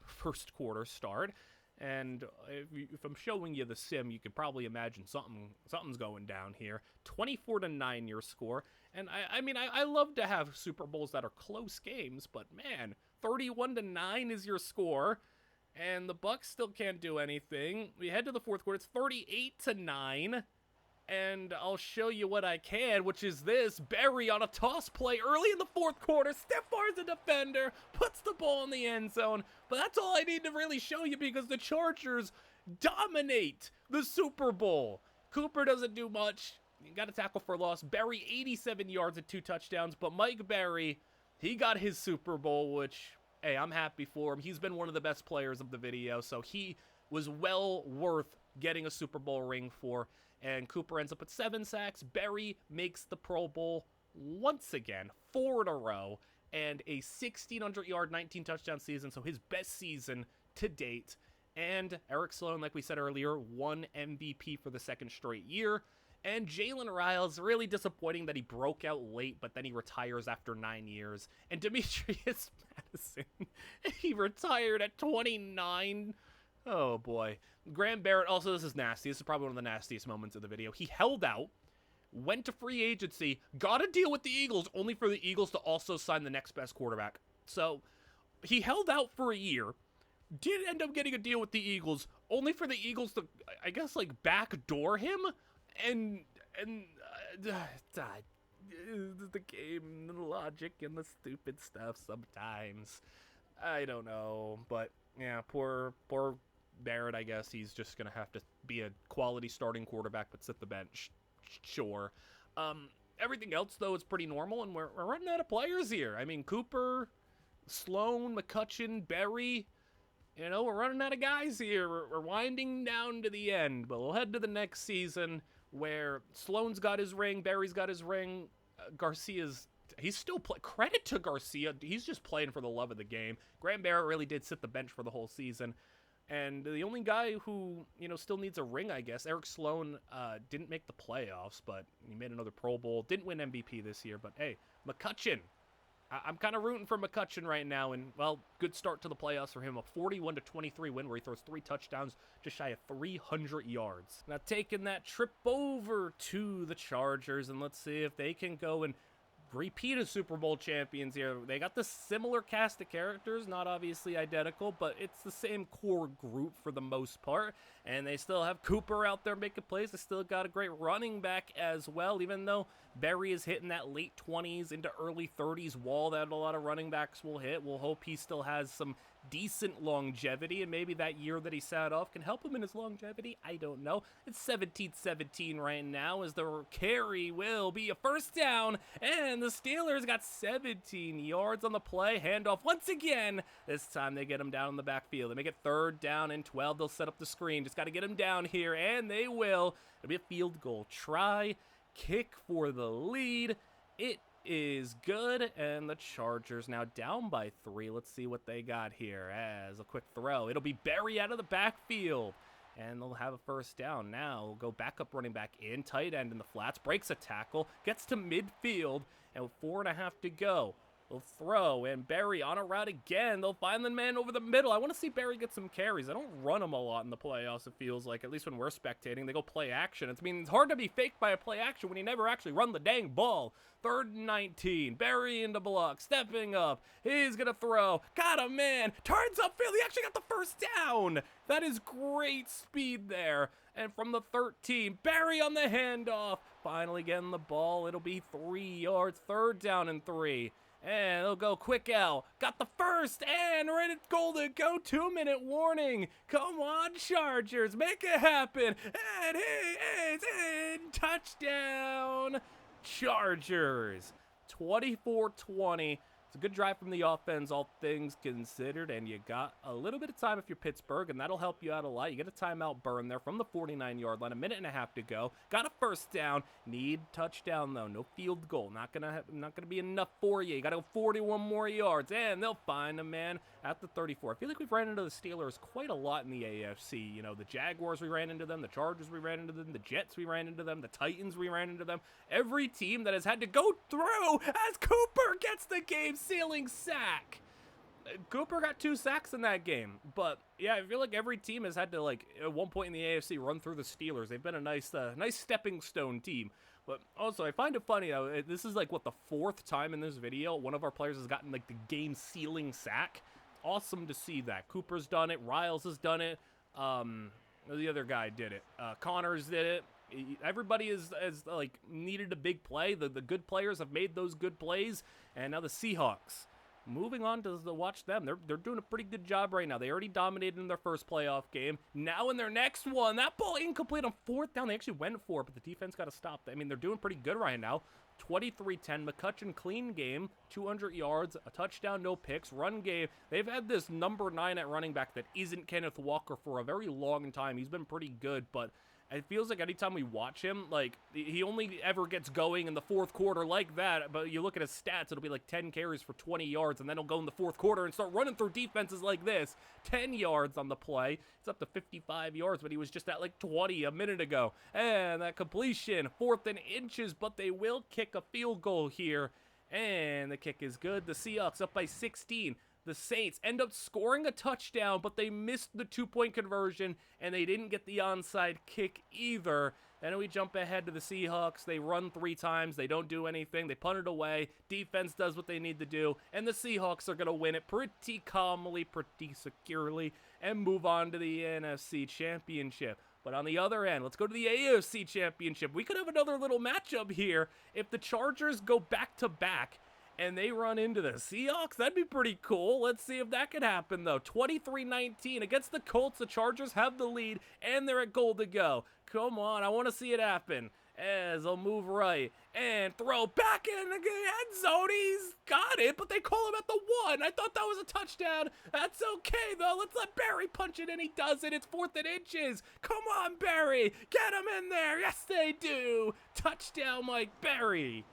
Speaker 1: first quarter start. And if I'm showing you the sim, you can probably imagine something's going down here. 24-9 your score. And I mean, I love to have Super Bowls that are close games, but man, 31-9 is your score. And the Bucs still can't do anything. We head to the 4th quarter. It's 38-9. And I'll show you what I can, which is this. Barry on a toss play early in the 4th quarter. Stiff bars the defender. Puts the ball in the end zone. But that's all I need to really show you because the Chargers dominate the Super Bowl. Cooper doesn't do much. got a tackle for loss. Berry, 87 yards and 2 touchdowns. But Mike Berry, he got his Super Bowl, which, hey, I'm happy for him. He's been one of the best players of the video, so he was well worth getting a Super Bowl ring for. And Cooper ends up at 7 sacks. Berry makes the Pro Bowl once again, 4 in a row, and a 1,600-yard, 19-touchdown season, so his best season to date. And Eric Sloan, like we said earlier, won MVP for the 2nd straight year. And Jalen Riles, really disappointing that he broke out late, but then he retires after 9 years. And Demetrius Madison, he retired at 29. Oh, boy. Graham Barrett, also, this is nasty. This is probably one of the nastiest moments of the video. He held out, went to free agency, got a deal with the Eagles, only for the Eagles to also sign the next best quarterback. So, he held out for a year, did end up getting a deal with the Eagles, only for the Eagles to, I guess, like, backdoor him, and the game, the logic, and the stupid stuff sometimes. I don't know, but, yeah, poor Barrett, I guess. He's just going to have to be a quality starting quarterback, but sit the bench. Sure. Everything else, though, is pretty normal, and we're running out of players here. I mean, Cooper, Sloan, McCutcheon, Berry, you know, we're running out of guys here. We're winding down to the end, but we'll head to the next season where Sloan's got his ring, Berry's got his ring, Garcia's, he's still credit to Garcia. He's just playing for the love of the game. Graham Barrett really did sit the bench for the whole season. And the only guy who, you know, still needs a ring, I guess, Eric Sloan, didn't make the playoffs, but he made another Pro Bowl. Didn't win MVP this year, but hey, McCutcheon. I'm kind of rooting for McCutcheon right now, and, well, good start to the playoffs for him. A 41-23 win where he throws 3 touchdowns, just shy of 300 yards. Now, taking that trip over to the Chargers, and let's see if they can go and repeat as Super Bowl champions here. They got the similar cast of characters, not obviously identical, but it's the same core group for the most part. And they still have Cooper out there making plays. They still got a great running back as well, even though Berry is hitting that late 20s into early 30s wall that a lot of running backs will hit. We'll hope he still has some decent longevity, and maybe that year that he sat off can help him in his longevity. I don't know. It's 17-17 right now, as the carry will be a first down, and the Steelers got 17 yards on the play. Handoff once again. This time they get him down in the backfield. They make it 3rd down and 12. They'll set up the screen. Just got to get him down here, and they will. It'll be a field goal try. Kick for the lead. It is good, and the Chargers now down by 3. Let's see what they got here as a quick throw. It'll be Berry out of the backfield, and they'll have a first down. Now we'll go backup running back in, tight end in the flats, breaks a tackle, gets to midfield, and with 4.5 to go, they'll throw, and Berry on a route again. They'll find the man over the middle. I want to see Berry get some carries. I don't run him a lot in the playoffs, it feels like, at least when we're spectating. They go play action. It's hard to be faked by a play action when you never actually run the dang ball. 3rd and 19. Berry into block, stepping up. He's going to throw. Got a man. Turns upfield. He actually got the first down. That is great speed there. And from the 13, Berry on the handoff. Finally getting the ball. It'll be 3 yards. 3rd down and 3. And they'll go quick out. Got the first, and ready to goal to go. 2-minute warning. Come on, Chargers. Make it happen. And he is in. Touchdown. Chargers. 24-20. It's a good drive from the offense, all things considered, and you got a little bit of time if you're Pittsburgh, and that'll help you out a lot. You get a timeout burn there from the 49-yard line, 1.5 to go. Got a first down. Need touchdown, though. No field goal. Not gonna be enough for you. You got to go 41 more yards, and they'll find a man at the 34. I feel like we've ran into the Steelers quite a lot in the AFC. You know, the Jaguars, we ran into them. The Chargers, we ran into them. The Jets, we ran into them. The Titans, we ran into them. Every team that has had to go through as Cooper gets the game-sealing sack. Cooper got 2 sacks in that game, but yeah, I feel like every team has had to, like, at one point in the AFC run through the Steelers. They've been a nice stepping stone team. But also, I find it funny, though, this is like, what, the 4th time in this video one of our players has gotten, like, the game-sealing sack. Awesome to see that. Cooper's done it. Riles has done it. The other guy did it. Connors did it. Everybody has like needed a big play. The good players have made those good plays, and now the Seahawks moving on to watch them. They're doing a pretty good job right now. They already dominated in their first playoff game. Now in their next one, that ball incomplete on 4th down. They actually went for it, but the defense got to stop. I mean, they're doing pretty good right now. 23-10, McCutcheon clean game, 200 yards, a touchdown, no picks, run game. They've had this number 9 at running back that isn't Kenneth Walker for a very long time. He's been pretty good, but it feels like anytime we watch him, like, he only ever gets going in the 4th quarter like that, but you look at his stats, it'll be like 10 carries for 20 yards, and then he'll go in the 4th quarter and start running through defenses like this. 10 yards on the play. It's up to 55 yards, but he was just at like 20 a minute ago. And that completion, 4th and inches, but they will kick a field goal here. And the kick is good. The Seahawks up by 16. The Saints end up scoring a touchdown, but they missed the 2-point conversion, and they didn't get the onside kick either. Then we jump ahead to the Seahawks. They run 3 times. They don't do anything. They punt it away. Defense does what they need to do, and the Seahawks are going to win it pretty calmly, pretty securely, and move on to the NFC Championship. But on the other end, let's go to the AFC Championship. We could have another little matchup here if the Chargers go back-to-back and they run into the Seahawks. That'd be pretty cool. Let's see if that could happen, though. 23-19 against the Colts. The Chargers have the lead, and they're at goal to go. Come on, I want to see it happen. As they'll move right and throw back in the end zone. He's got it, but they call him at the 1. I thought that was a touchdown. That's okay, though. Let's let Barry punch it, and he does it. It's 4th and inches. Come on, Barry. Get him in there. Yes, they do. Touchdown, Mike Barry.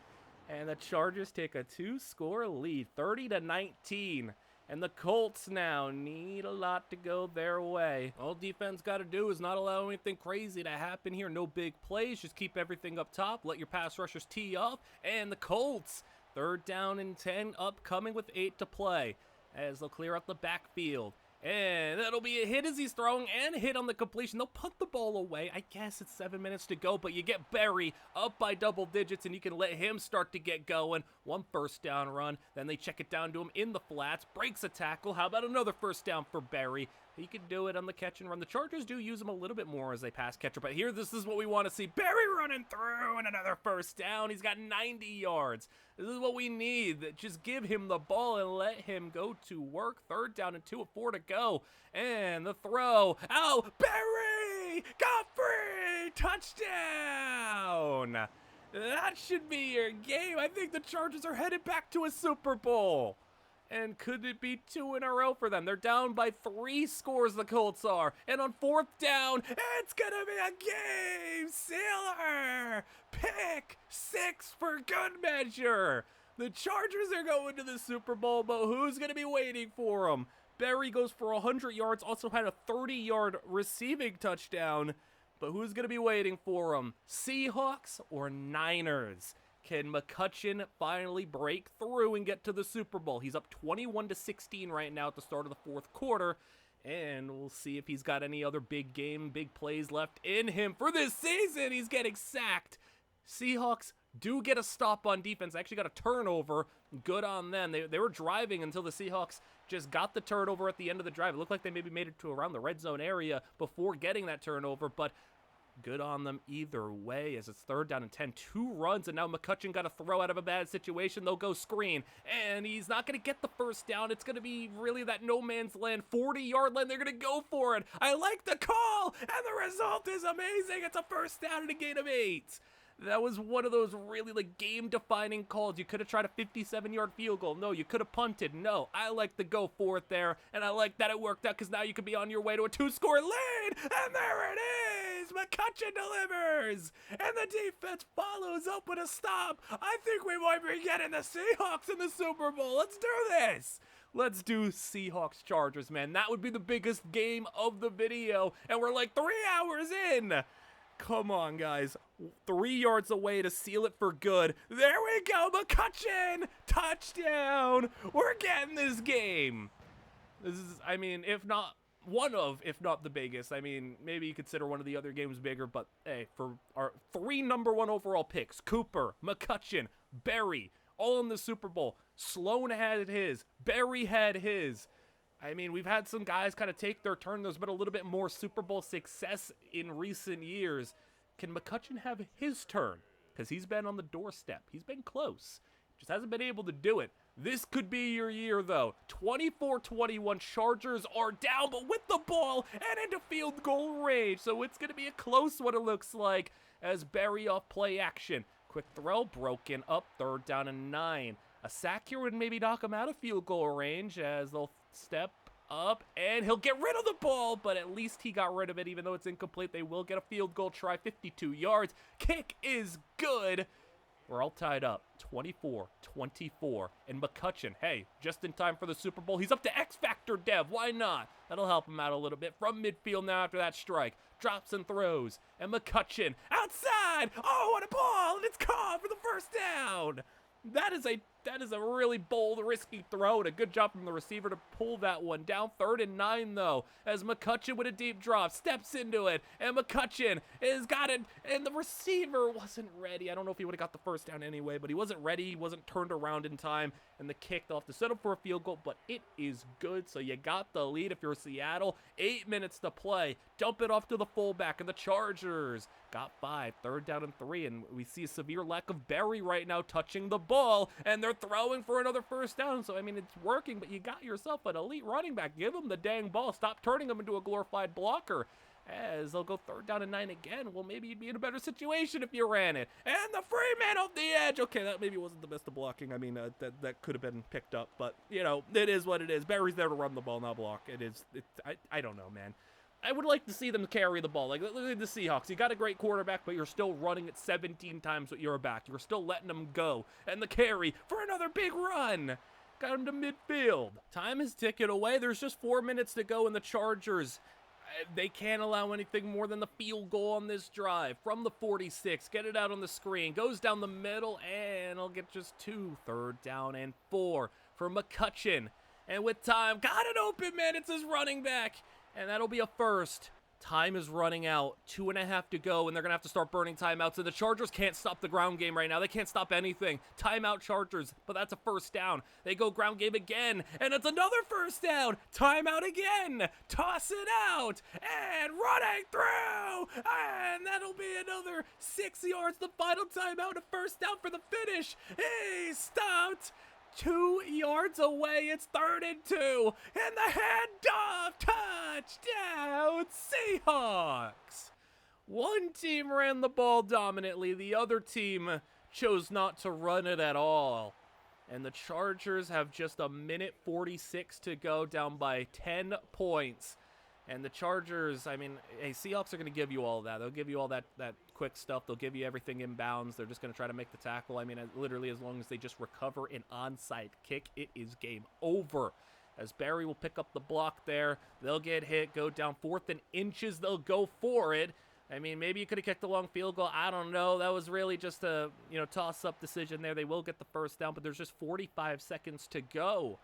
Speaker 1: And the Chargers take a 2-score lead, 30-19. And the Colts now need a lot to go their way. All defense got to do is not allow anything crazy to happen here. No big plays. Just keep everything up top. Let your pass rushers tee up. And the Colts, 3rd down and 10, upcoming with 8 to play. As they'll clear out the backfield. And that'll be a hit as he's throwing and a hit on the completion. They'll punt the ball away. I guess it's 7 minutes to go, but you get Barry up by double digits, and you can let him start to get going. 1 first down run. Then they check it down to him in the flats. Breaks a tackle. How about another first down for Barry? He can do it on the catch and run. The Chargers do use him a little bit more as a pass catcher, but here, this is what we want to see. Barry running through, and another first down. He's got 90 yards. This is what we need. Just give him the ball and let him go to work. 3rd down and 2 with 4 to go. And the throw. Oh, Barry got free. Touchdown. That should be your game. I think the Chargers are headed back to a Super Bowl. And could it be 2 in a row for them? They're down by 3 scores, the Colts are. And on 4th down, it's going to be a game sealer. Pick 6 for good measure. The Chargers are going to the Super Bowl, but who's going to be waiting for them? Barry goes for 100 yards, also had a 30-yard receiving touchdown. But who's going to be waiting for them? Seahawks or Niners? Can McCutcheon finally break through and get to the Super Bowl? He's up 21-16 right now at the start of the 4th quarter. And we'll see if he's got any other big plays left in him for this season. He's getting sacked. Seahawks do get a stop on defense. They actually got a turnover. Good on them. They were driving until the Seahawks just got the turnover at the end of the drive. It looked like they maybe made it to around the red zone area before getting that turnover, but good on them either way as it's 3rd down and 10. 2 runs, and now McCutcheon got to throw out of a bad situation. They'll go screen, and he's not going to get the first down. It's going to be really that no man's land, 40-yard line. They're going to go for it. I like the call, and the result is amazing. It's a first down and a gain of 8. That was one of those really game-defining calls. You could have tried a 57-yard field goal. No, you could have punted. No, I like the go for it there, and I like that it worked out because now you could be on your way to a 2-score lead, and there it is. McCutcheon delivers, and the defense follows up with a stop. I think we might be getting the Seahawks in the Super Bowl. Let's do this. Let's do Seahawks Chargers, man. That would be the biggest game of the video, and we're like 3 hours in. Come on, guys. 3 yards away to seal it for good. There we go, McCutcheon! Touchdown! We're getting this game. This is, I mean, if not the biggest. I mean, maybe you consider one of the other games bigger, but hey, for our 3 number 1 overall picks, Cooper, McCutcheon, Barry, all in the Super Bowl. Sloan had his. Barry had his. I mean, we've had some guys kind of take their turn. There's been a little bit more Super Bowl success in recent years. Can McCutcheon have his turn? Because he's been on the doorstep. He's been close. Just hasn't been able to do it. This could be your year, though. 24-21, Chargers are down, but with the ball and into field goal range. So it's going to be a close one, it looks like, as Berry off play action. Quick throw, broken up, 3rd down and 9. A sack here would maybe knock him out of field goal range as they'll step up, and he'll get rid of the ball, but at least he got rid of it. Even though it's incomplete, they will get a field goal try, 52 yards. Kick is good. We're all tied up, 24-24. And McCutcheon, hey, just in time for the Super Bowl. He's up to X Factor Dev. Why not? That'll help him out a little bit from midfield now after that strike. Drops and throws. And McCutcheon outside. Oh, what a ball. And it's caught for the first down. That is a really bold, risky throw, and a good job from the receiver to pull that one down. 3rd and 9, though, as McCutcheon with a deep drop steps into it, and McCutcheon has got it, and the receiver wasn't ready. I don't know if he would have got the first down anyway, but he wasn't ready. He wasn't turned around in time, and the kick, they'll have to set up for a field goal, but it is good, so you got the lead if you're Seattle. 8 minutes to play. Dump it off to the fullback, and the Chargers got 5, 3rd down and 3, and we see a severe lack of Berry right now touching the ball, and they're throwing for another first down. So, I mean, it's working, but you got yourself an elite running back. Give him the dang ball. Stop turning him into a glorified blocker. As they'll go 3rd down and 9 again. Well, maybe you'd be in a better situation if you ran it. And the free man off the edge. Okay, that maybe wasn't the best of blocking. I mean, that could have been picked up, but, you know, it is what it is. Berry's there to run the ball, not block. I don't know, man. I would like to see them carry the ball. Like, look at the Seahawks. You got a great quarterback, but you're still running it 17 times with your back. You're still letting them go. And the carry for another big run. Got him to midfield. Time is ticking away. There's just 4 minutes to go in the Chargers. They can't allow anything more than the field goal on this drive. From the 46, get it out on the screen. Goes down the middle, and I'll get just 2. 3rd down and 4 for McCutcheon. And with time, got it open, man. It's his running back. And that'll be a first. Time is running out. 2.5 to go, and they're going to have to start burning timeouts. And the Chargers can't stop the ground game right now. They can't stop anything. Timeout Chargers, but that's a first down. They go ground game again, and it's another first down. Timeout again. Toss it out, and running through. And that'll be another 6 yards. The final timeout, a first down for the finish. He stopped. 2 yards away, it's 3rd and 2, and the handoff, touchdown, Seahawks. One team ran the ball dominantly, the other team chose not to run it at all. And the Chargers have just a minute 46 to go, down by 10 points. And the Chargers, I mean, hey, Seahawks are going to give you all that. They'll give you all that quick stuff. They'll give you everything inbounds. They're just going to try to make the tackle. I mean, literally, as long as they just recover an onside kick, it is game over. As Berry will pick up the block there. They'll get hit, go down 4th and inches. They'll go for it. I mean, maybe you could have kicked a long field goal. I don't know. That was really just a, toss-up decision there. They will get the first down, but there's just 45 seconds to go.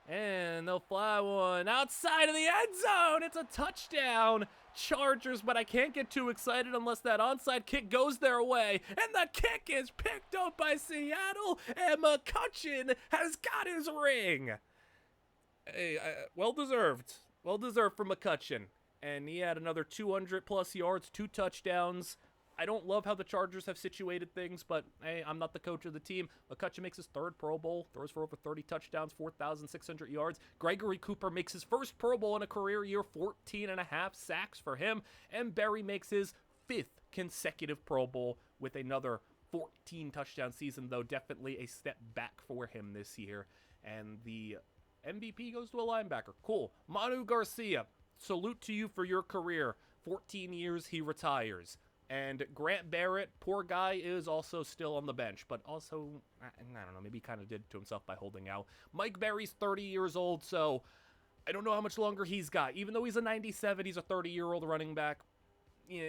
Speaker 1: And they'll fly one outside of the end zone. It's a touchdown, Chargers, but I can't get too excited unless that onside kick goes their way. And the kick is picked up by Seattle, and McCutcheon has got his ring. Hey, well-deserved. Well-deserved for McCutcheon. And he had another 200-plus yards, 2 touchdowns. I don't love how the Chargers have situated things, but hey, I'm not the coach of the team. McCutcheon makes his 3rd Pro Bowl, throws for over 30 touchdowns, 4,600 yards. Gregory Cooper makes his 1st Pro Bowl in a career year, 14.5 sacks for him. And Berry makes his 5th consecutive Pro Bowl with another 14 touchdown season, though definitely a step back for him this year. And the MVP goes to a linebacker. Cool. Manu Garcia, salute to you for your career. 14 years, he retires. And Grant Barrett, poor guy, is also still on the bench, but also, I don't know, maybe he kind of did it to himself by holding out. Mike Berry's 30 years old, so I don't know how much longer he's got. Even though he's a 97, he's a 30-year-old running back. Yeah,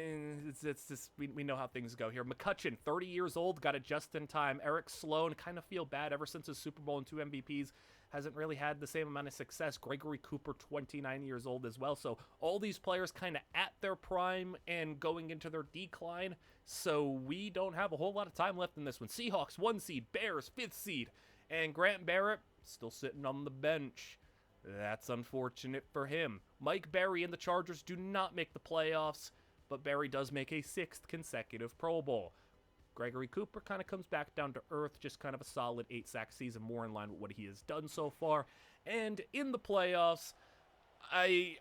Speaker 1: it's just, we know how things go here. McCutcheon, 30 years old, got it just in time. Eric Sloan, kind of feel bad ever since his Super Bowl and 2 MVPs. Hasn't really had the same amount of success. Gregory Cooper, 29 years old as well. So all these players kind of at their prime and going into their decline. So we don't have a whole lot of time left in this one. Seahawks, 1 seed. Bears, 5th seed. And Grant Barrett, still sitting on the bench. That's unfortunate for him. Mike Berry and the Chargers do not make the playoffs, but Berry does make a 6th consecutive Pro Bowl. Gregory Cooper kind of comes back down to earth, just kind of a solid 8-sack season, more in line with what he has done so far. And in the playoffs, I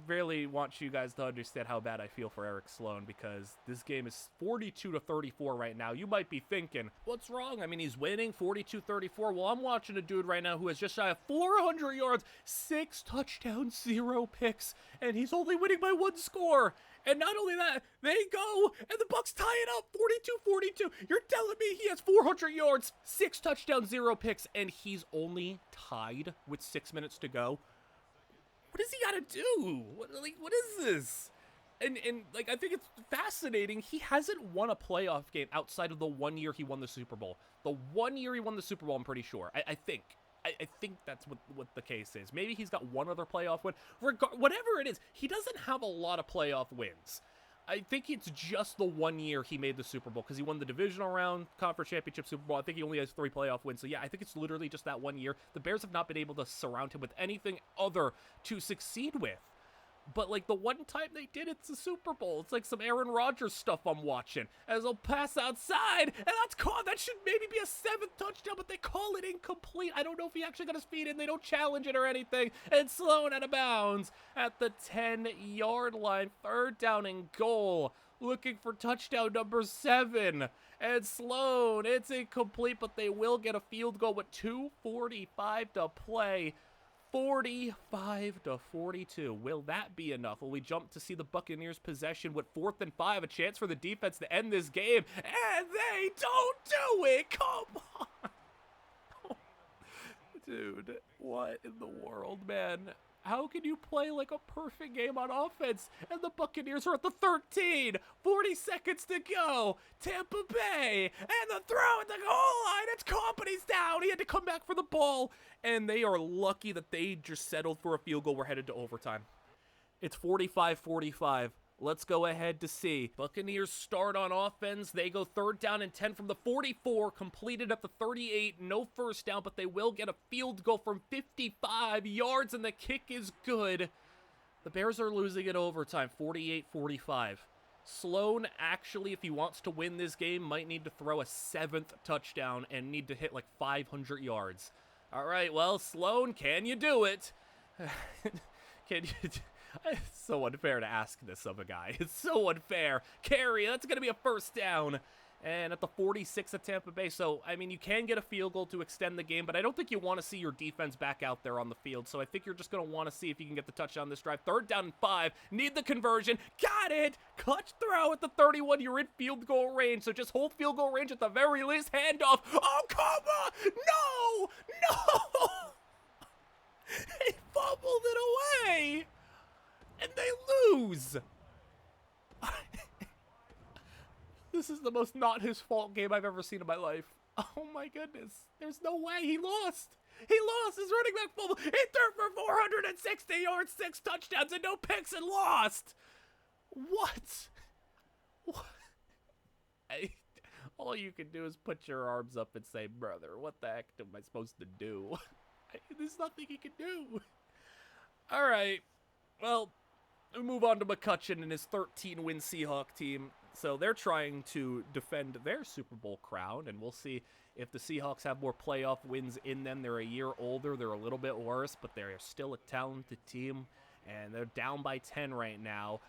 Speaker 1: really want you guys to understand how bad I feel for Eric Sloan, because this game is 42-34 right now. You might be thinking, what's wrong? I mean, he's winning 42-34. Well, I'm watching a dude right now who has just shy of 400 yards, 6 touchdowns, 0 picks, and he's only winning by 1 score. And not only that, they go, and the Bucks tie it up, 42-42. You're telling me he has 400 yards, 6 touchdowns, 0 picks, and he's only tied with 6 minutes to go? What does he got to do? What is this? And I think it's fascinating. He hasn't won a playoff game outside of the 1 year he won the Super Bowl. The 1 year he won the Super Bowl, I'm pretty sure. I think that's what the case is. Maybe he's got one other playoff win. Whatever it is, he doesn't have a lot of playoff wins. I think it's just the 1 year he made the Super Bowl, because he won the divisional round, conference championship, Super Bowl. I think he only has 3 playoff wins. So yeah, I think it's literally just that 1 year. The Bears have not been able to surround him with anything other to succeed with. But like the one time they did, it's the Super Bowl. It's like some Aaron Rodgers stuff I'm watching. As he'll pass outside, and that's called. That should maybe be a 7th touchdown, but they call it incomplete. I don't know if he actually got his feet in. They don't challenge it or anything. And Sloan out of bounds at the 10-yard line. 3rd down and goal. Looking for touchdown number 7. And Sloan, it's incomplete, but they will get a field goal with 2:45 to play. 45-42. Will that be enough? Will we jump to see the Buccaneers possession with 4th and 5, a chance for the defense to end this game? And they don't do it. Come on. Dude, what in the world, man? How can you play like a perfect game on offense? And the Buccaneers are at the 13. 40 seconds to go. Tampa Bay. And the throw at the goal line. It's caught, but he's down. He had to come back for the ball. And they are lucky that they just settled for a field goal. We're headed to overtime. It's 45-45. Let's go ahead to see. Buccaneers start on offense. They go 3rd down and 10 from the 44, completed at the 38. No first down, but they will get a field goal from 55 yards, and the kick is good. The Bears are losing in overtime, 48-45. Sloan, actually, if he wants to win this game, might need to throw a 7th touchdown and need to hit like 500 yards. All right, well, Sloan, can you do it? Can you... It's so unfair to ask this of a guy. It's so unfair. Carry, that's going to be a 1st down. And at the 46 of Tampa Bay. So, I mean, you can get a field goal to extend the game, but I don't think you want to see your defense back out there on the field. So I think you're just going to want to see if you can get the touchdown this drive. 3rd down and 5. Need the conversion. Got it. Clutch throw at the 31. You're in field goal range. So just hold field goal range at the very least. Handoff. Oh, come on. No. No. He fumbled it away. And they lose. This is the most not his fault game I've ever seen in my life. Oh my goodness. There's no way. He lost. He lost. His running back fumbled. He threw for 460 yards, 6 touchdowns, and no picks, and lost. What? All you can do is put your arms up and say, brother, what the heck am I supposed to do? There's nothing he can do. All right. Well, we move on to McCutcheon and his 13-win Seahawk team. So they're trying to defend their Super Bowl crown, and we'll see if the Seahawks have more playoff wins in them. They're a year older. They're a little bit worse, but they're still a talented team, and they're down by 10 right now.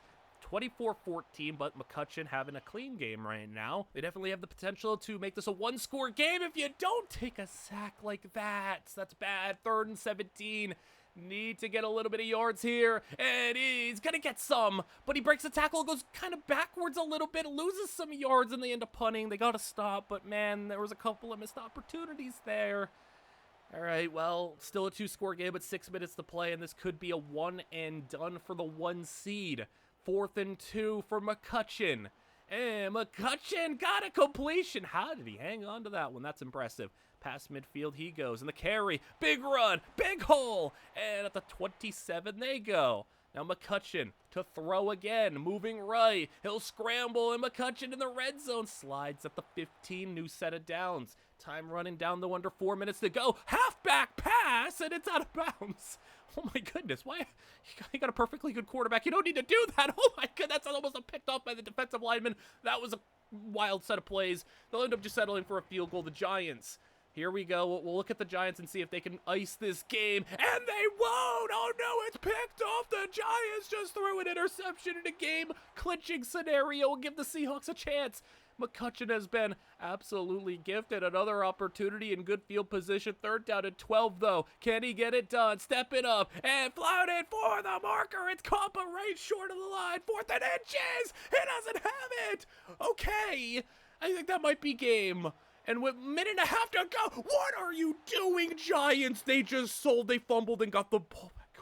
Speaker 1: 24-14, but McCutcheon having a clean game right now. They definitely have the potential to make this a 1-score game if you don't take a sack like that. That's bad. 3rd and 17. Need to get a little bit of yards here, and he's gonna get some, but he breaks the tackle, goes kind of backwards a little bit, loses some yards, and they end up punting. They gotta stop, but man, there was a couple of missed opportunities there. All right, well, still a 2-score game, but 6 minutes to play, and this could be a one and done for the 1 seed. 4th and 2 for McCutcheon. And McCutcheon got a completion. How did he hang on to that one? That's impressive. Past midfield he goes. And the carry. Big run. Big hole. And at the 27 they go. Now McCutcheon to throw again, moving right. He'll scramble, and McCutcheon in the red zone slides at the 15, new set of downs. Time running down to under 4 minutes to go. Halfback pass, and it's out of bounds. Oh my goodness, why? You got a perfectly good quarterback. You don't need to do that. Oh my god, that's almost picked off by the defensive lineman. That was a wild set of plays. They'll end up just settling for a field goal. The Giants. Here we go. We'll look at the Giants and see if they can ice this game. And they won't! Oh no, it's picked off! The Giants just threw an interception in a game-clinching scenario and give the Seahawks a chance. McCutcheon has been absolutely gifted. Another opportunity in good field position. 3rd down and 12, though. Can he get it done? Step it up and float it for the marker. It's caught, but right short of the line. 4th and inches! He doesn't have it! Okay, I think that might be game. And with a minute and a half to go, what are you doing, Giants? They fumbled and got the ball back.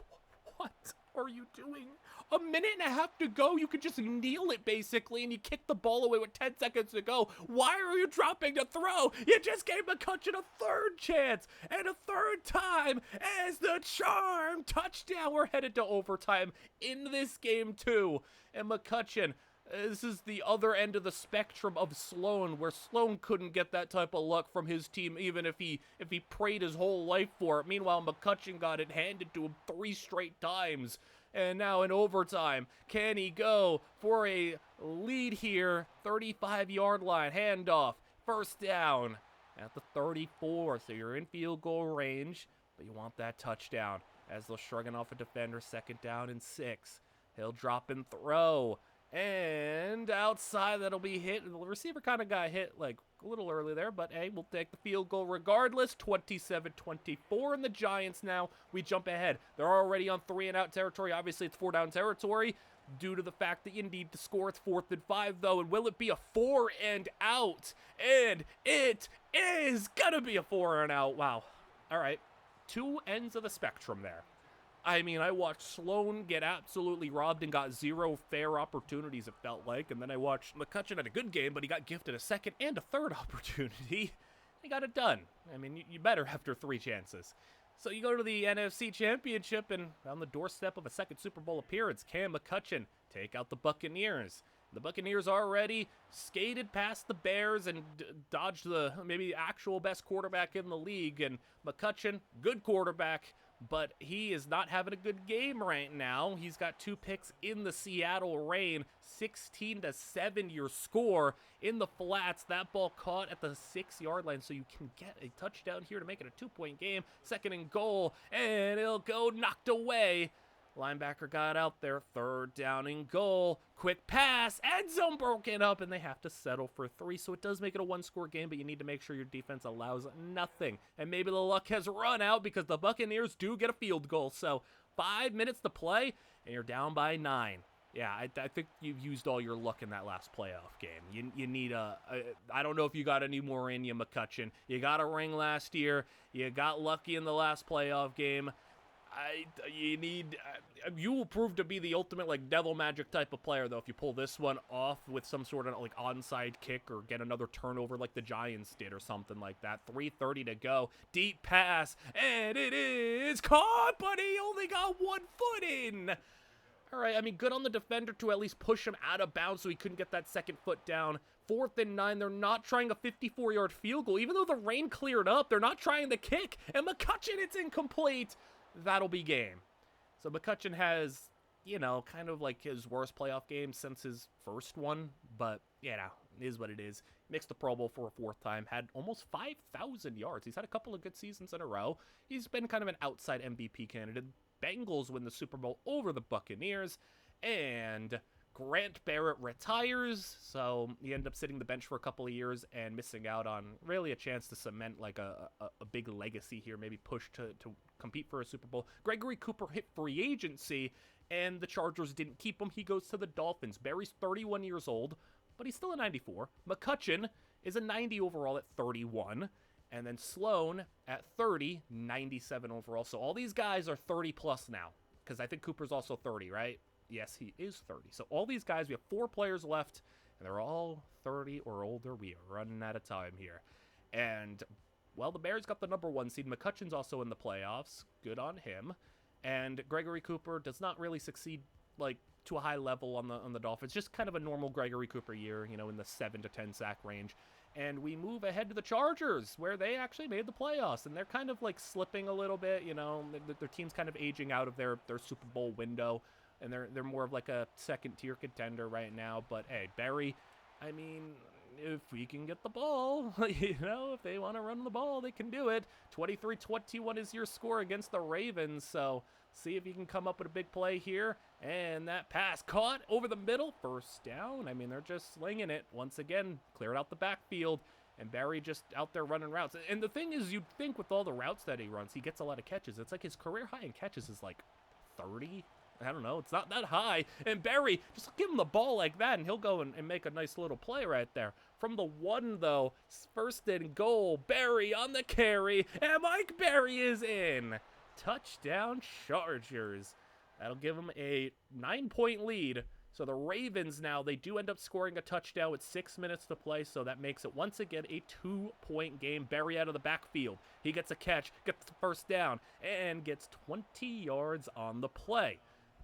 Speaker 1: What are you doing? A minute and a half to go, you could just kneel it basically, and you kick the ball away with 10 seconds to go. Why are you dropping to throw? You just gave McCutcheon a 3rd chance, and a 3rd time as the charm touchdown. We're headed to overtime in this game too, and McCutcheon. This is the other end of the spectrum of Sloan, where Sloan couldn't get that type of luck from his team, even if he prayed his whole life for it. Meanwhile, McCutcheon got it handed to him 3 straight times. And now in overtime, can he go for a lead here? 35-yard line, handoff, 1st down at the 34. So you're in field goal range, but you want that touchdown. As they're shrugging off a defender, 2nd down and 6. He'll drop and throw. And outside, that'll be hit. The receiver kind of got hit like a little early there, but hey, we'll take the field goal regardless. 27-24 in the Giants now. We jump ahead. They're already on 3-and-out territory. Obviously, it's 4-down territory due to the fact that you need to score. It's 4th and 5, though. And will it be a 4-and-out? And it is going to be a 4-and-out. Wow. All right. 2 ends of the spectrum there. I mean, I watched Sloan get absolutely robbed and got 0 fair opportunities, it felt like. And then I watched McCutcheon had a good game, but he got gifted a 2nd and a 3rd opportunity. He got it done. I mean, you better after 3 chances. So you go to the NFC Championship, and on the doorstep of a 2nd Super Bowl appearance, can McCutcheon take out the Buccaneers? The Buccaneers already skated past the Bears and dodged the maybe actual best quarterback in the league. And McCutcheon, good quarterback, but he is not having a good game right now. He's got 2 picks in the Seattle rain. 16-7 your score in the flats. That ball caught at the 6-yard line, so you can get a touchdown here to make it a 2-point game. 2nd and goal, and it'll go knocked away. Linebacker got out there. 3rd down and goal. Quick pass. End zone broken up, and they have to settle for 3. So it does make it a 1-score game, but you need to make sure your defense allows nothing. And maybe the luck has run out because the Buccaneers do get a field goal. So 5 minutes to play, and you're down by 9. Yeah, I think you've used all your luck in that last playoff game. You need I don't know if you got any more in you, McCutcheon. You got a ring last year. You got lucky in the last playoff game. You will prove to be the ultimate like devil magic type of player though if you pull this one off with some sort of like onside kick or get another turnover like the Giants did or something like that. 3:30 to go, deep pass, and it is caught, but he only got 1 foot in. All right, I mean, good on the defender to at least push him out of bounds so he couldn't get that 2nd foot down. 4th and 9, they're not trying a 54-yard field goal. Even though the rain cleared up, they're not trying the kick. And McCutcheon, it's incomplete. That'll be game. So McCutcheon has, you know, kind of like his worst playoff game since his first one. But, you know, it is what it is. Mixed the Pro Bowl for a 4th time. Had almost 5,000 yards. He's had a couple of good seasons in a row. He's been kind of an outside MVP candidate. Bengals win the Super Bowl over the Buccaneers. And Grant Barrett retires, so he ended up sitting the bench for a couple of years and missing out on really a chance to cement like a big legacy here, maybe push to compete for a Super Bowl. Gregory Cooper hit free agency, and the Chargers didn't keep him. He goes to the Dolphins. Barry's 31 years old, but he's still a 94. McCutcheon is a 90 overall at 31. And then Sloan at 30, 97 overall. So all these guys are 30 plus now, because I think Cooper's also 30, right? Yes, he is 30. So all these guys, we have 4 players left, and they're all 30 or older. We are running out of time here. And, well, the Bears got the number 1 seed. McCutcheon's also in the playoffs. Good on him. And Gregory Cooper does not really succeed, like, to a high level on the Dolphins. Just kind of a normal Gregory Cooper year, you know, in the 7 to 10 sack range. And we move ahead to the Chargers, where they actually made the playoffs, and they're kind of like slipping a little bit. You know, their team's kind of aging out of their Super Bowl window, and they're more of like a second-tier contender right now. But hey, Barry, I mean, if we can get the ball, you know, if they want to run the ball, they can do it. 23-21 is your score against the Ravens, so see if you can come up with a big play here. And that pass caught over the middle, first down. I mean, they're just slinging it. Once again, cleared out the backfield, and Barry just out there running routes. And the thing is, you'd think with all the routes that he runs, he gets a lot of catches. It's like his career high in catches is like 30. I don't know. It's not that high. And Barry, just give him the ball like that, and he'll go and make a nice little play right there. From the 1, though, first and goal. Barry on the carry, and Mike Barry is in. Touchdown Chargers. That'll give them a 9-point lead. So the Ravens now, they do end up scoring a touchdown with 6 minutes to play, so that makes it once again a 2-point game. Barry out of the backfield. He gets a catch, gets the first down, and gets 20 yards on the play.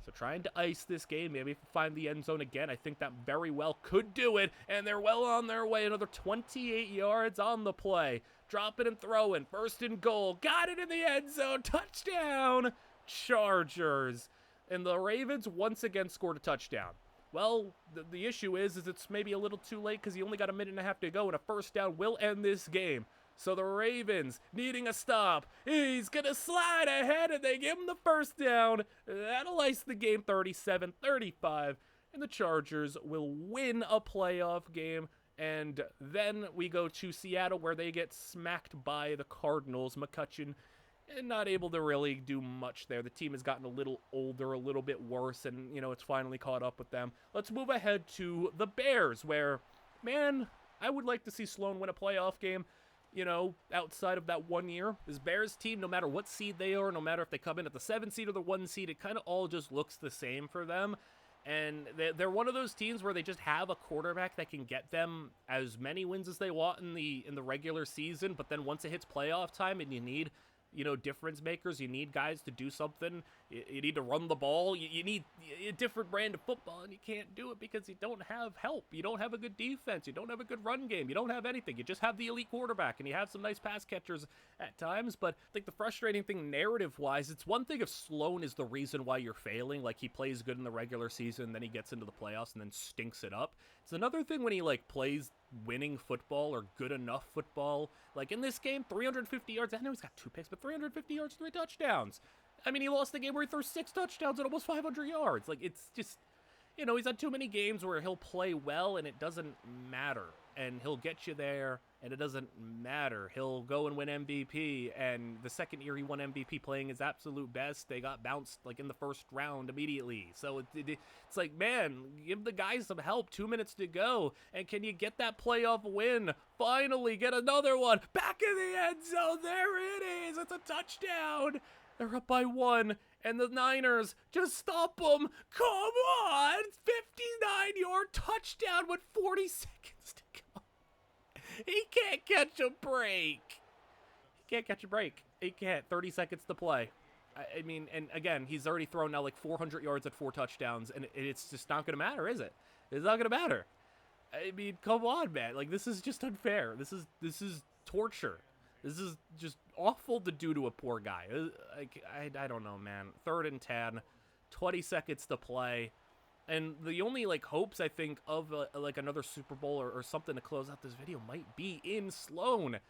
Speaker 1: So trying to ice this game, maybe find the end zone again. I think that very well could do it, and they're well on their way. Another 28 yards on the play. Drop it and throw in. First and goal. Got it in the end zone. Touchdown, Chargers. And the Ravens once again scored a touchdown. Well, the issue is it's maybe a little too late because you only got a minute and a half to go, and a first down will end this game. So the Ravens needing a stop. He's going to slide ahead, and they give him the first down. That'll ice the game 37-35, and the Chargers will win a playoff game. And then we go to Seattle, where they get smacked by the Cardinals. McCutcheon and not able to really do much there. The team has gotten a little older, a little bit worse, and, you know, it's finally caught up with them. Let's move ahead to the Bears, where, man, I would like to see Sloan win a playoff game, you know, outside of that 1 year. This Bears team, no matter what seed they are, no matter if they come in at the 7 seed or the 1 seed, it kind of all just looks the same for them. And they're one of those teams where they just have a quarterback that can get them as many wins as they want in the regular season, but then once it hits playoff time and you need, you know, difference makers, you need guys to do something, you need to run the ball, you need a different brand of football, and you can't do it because you don't have help, you don't have a good defense, you don't have a good run game, you don't have anything, you just have the elite quarterback, and you have some nice pass catchers at times. But I think the frustrating thing narrative-wise, it's one thing if Sloan is the reason why you're failing, like he plays good in the regular season, then he gets into the playoffs and then stinks it up. It's another thing when he, like, plays winning football or good enough football. Like in this game, 350 yards. I know he's got 2 picks, but 350 yards, 3 touchdowns. I mean, he lost the game where he threw 6 touchdowns and almost 500 yards. Like, it's just, you know, he's had too many games where he'll play well and it doesn't matter. And he'll get you there and it doesn't matter. He'll go and win MVP, and the second year he won MVP playing his absolute best, they got bounced like in the first round immediately. So it's like, man, give the guys some help. 2 minutes to go, and can you get that playoff win? Finally, get another one. Back in the end zone. There it is. It's a touchdown. They're up by 1, and the Niners just stop them. Come on. 59-yard touchdown with 40 seconds to go. He can't catch a break. He can't catch a break. He can't. 30 seconds to play. I mean, and again, he's already thrown now like 400 yards at 4 touchdowns, and it's just not going to matter, is it? It's not going to matter. I mean, come on, man. Like, this is just unfair. This is torture. This is just awful to do to a poor guy. Like, I don't know, man. 3rd and 10, 20 seconds to play. And the only, like, hopes, I think, of, like, another Super Bowl or something to close out this video might be in Sloan.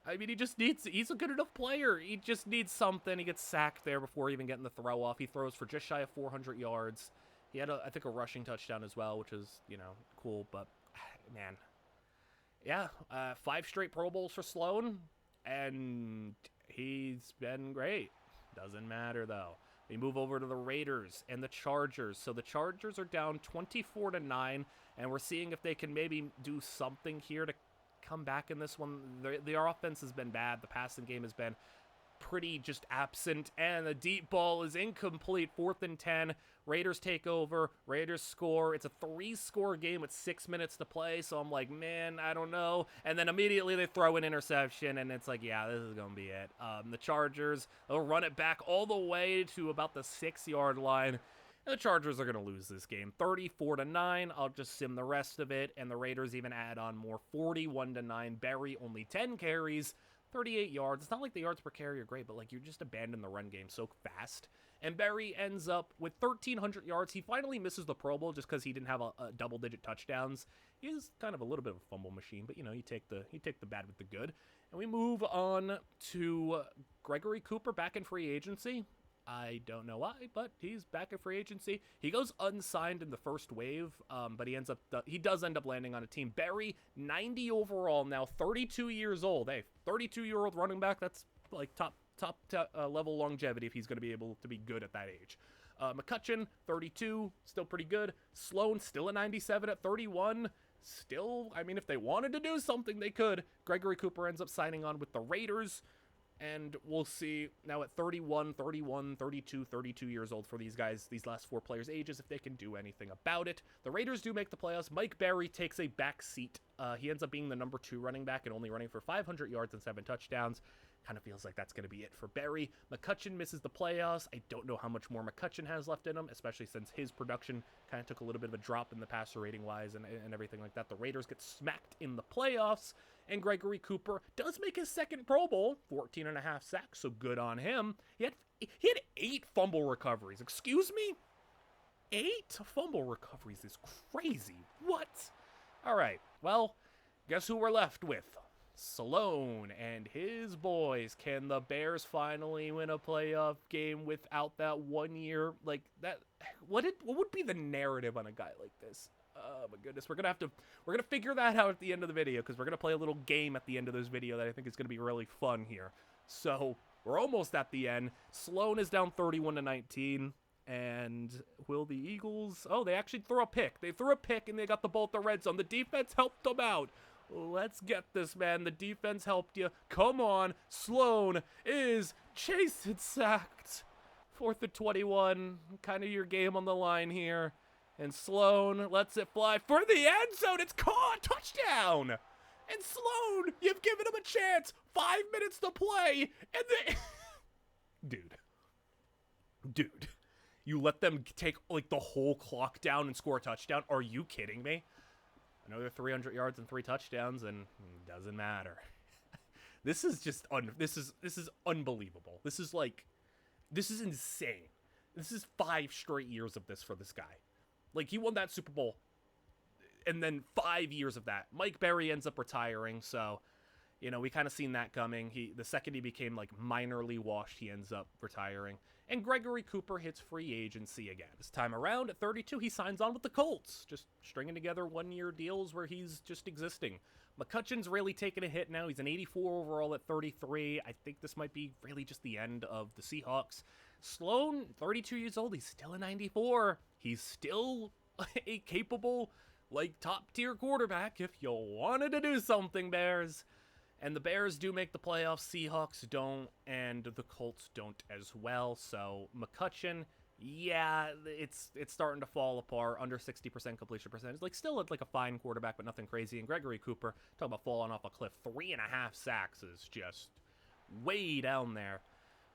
Speaker 1: I mean, he's a good enough player. He just needs something. He gets sacked there before even getting the throw off. He throws for just shy of 400 yards. He had, I think, a rushing touchdown as well, which is, you know, cool. But, man, yeah, 5 straight Pro Bowls for Sloan, and he's been great. Doesn't matter, though. We move over to the Raiders and the Chargers. So the Chargers are down 24-9, and we're seeing if they can maybe do something here to come back in this one. Their offense has been bad. The passing game has been pretty just absent, and the deep ball is incomplete. 4th and 10. Raiders take over. Raiders score. It's a 3-score game with 6 minutes to play, so I'm like, man, I don't know. And then immediately they throw an interception, and it's like, yeah, this is going to be it. The Chargers, they'll run it back all the way to about the 6-yard line. And the Chargers are going to lose this game, 34-9. I'll just sim the rest of it, and the Raiders even add on more, 41-9. Berry only 10 carries, 38 yards. It's not like the yards per carry are great, but like you just abandon the run game so fast. And Berry ends up with 1,300 yards. He finally misses the Pro Bowl just because he didn't have a double-digit touchdowns. He's kind of a little bit of a fumble machine, but you know, you take the bad with the good. And we move on to Gregory Cooper back in free agency. I don't know why, but he's back in free agency. He goes unsigned in the first wave, but he does end up landing on a team. Berry, 90 overall now, 32 years old. Hey, 32-year-old running back, that's like top level longevity if he's going to be able to be good at that age. McCutcheon, 32, still pretty good. Sloan, still a 97 at 31. Still, I mean, if they wanted to do something, they could. Gregory Cooper ends up signing on with the Raiders. And we'll see now at 31, 31, 32, 32 years old for these guys, these last 4 players' ages, if they can do anything about it. The Raiders do make the playoffs. Mike Berry takes a back seat. He ends up being the number 2 running back and only running for 500 yards and 7 touchdowns. Kind of feels like that's going to be it for Berry. McCutcheon misses the playoffs. I don't know how much more McCutcheon has left in him, especially since his production kind of took a little bit of a drop in the passer rating-wise and everything like that. The Raiders get smacked in the playoffs, and Gregory Cooper does make his second Pro Bowl, 14.5 sacks, so good on him. He had 8 fumble recoveries. Excuse me? 8 fumble recoveries is crazy. What? All right, well, guess who we're left with? Sloan and his boys. Can the Bears finally win a playoff game without that 1 year? Like that, what would be the narrative on a guy like this? Oh my goodness, we're gonna figure that out at the end of the video, because we're gonna play a little game at the end of this video that I think is gonna be really fun here. So we're almost at the end. Sloan is down 31-19. And will the Eagles... Oh, they actually threw a pick. They threw a pick and they got the ball at the red zone. The defense helped them out. Let's get this, man. The defense helped you. Come on. Sloan is chased and sacked. 4th and 21. Kind of your game on the line here. And Sloan lets it fly for the end zone. It's caught. Touchdown. And Sloan, you've given him a chance. 5 minutes to play. And they... Dude. You let them take, like, the whole clock down and score a touchdown? Are you kidding me? Another 300 yards and 3 touchdowns, and it doesn't matter. This is just, this is unbelievable. This is insane. This is 5 straight years of this for this guy. Like, he won that Super Bowl, and then 5 years of that. Mike Berry ends up retiring, so, you know, we kind of seen that coming. The second he became, like, minorly washed, he ends up retiring. And Gregory Cooper hits free agency again. This time around, at 32, he signs on with the Colts. Just stringing together 1-year deals where he's just existing. McCutcheon's really taking a hit now. He's an 84 overall at 33. I think this might be really just the end of the Seahawks. Sloan, 32 years old, he's still a 94. He's still a capable, like, top-tier quarterback if you wanted to do something, Bears. And the Bears do make the playoffs, Seahawks don't, and the Colts don't as well. So McCutcheon, yeah, it's starting to fall apart, under 60% completion percentage. Like, still like a fine quarterback, but nothing crazy. And Gregory Cooper, talk about falling off a cliff, 3.5 sacks is just way down there.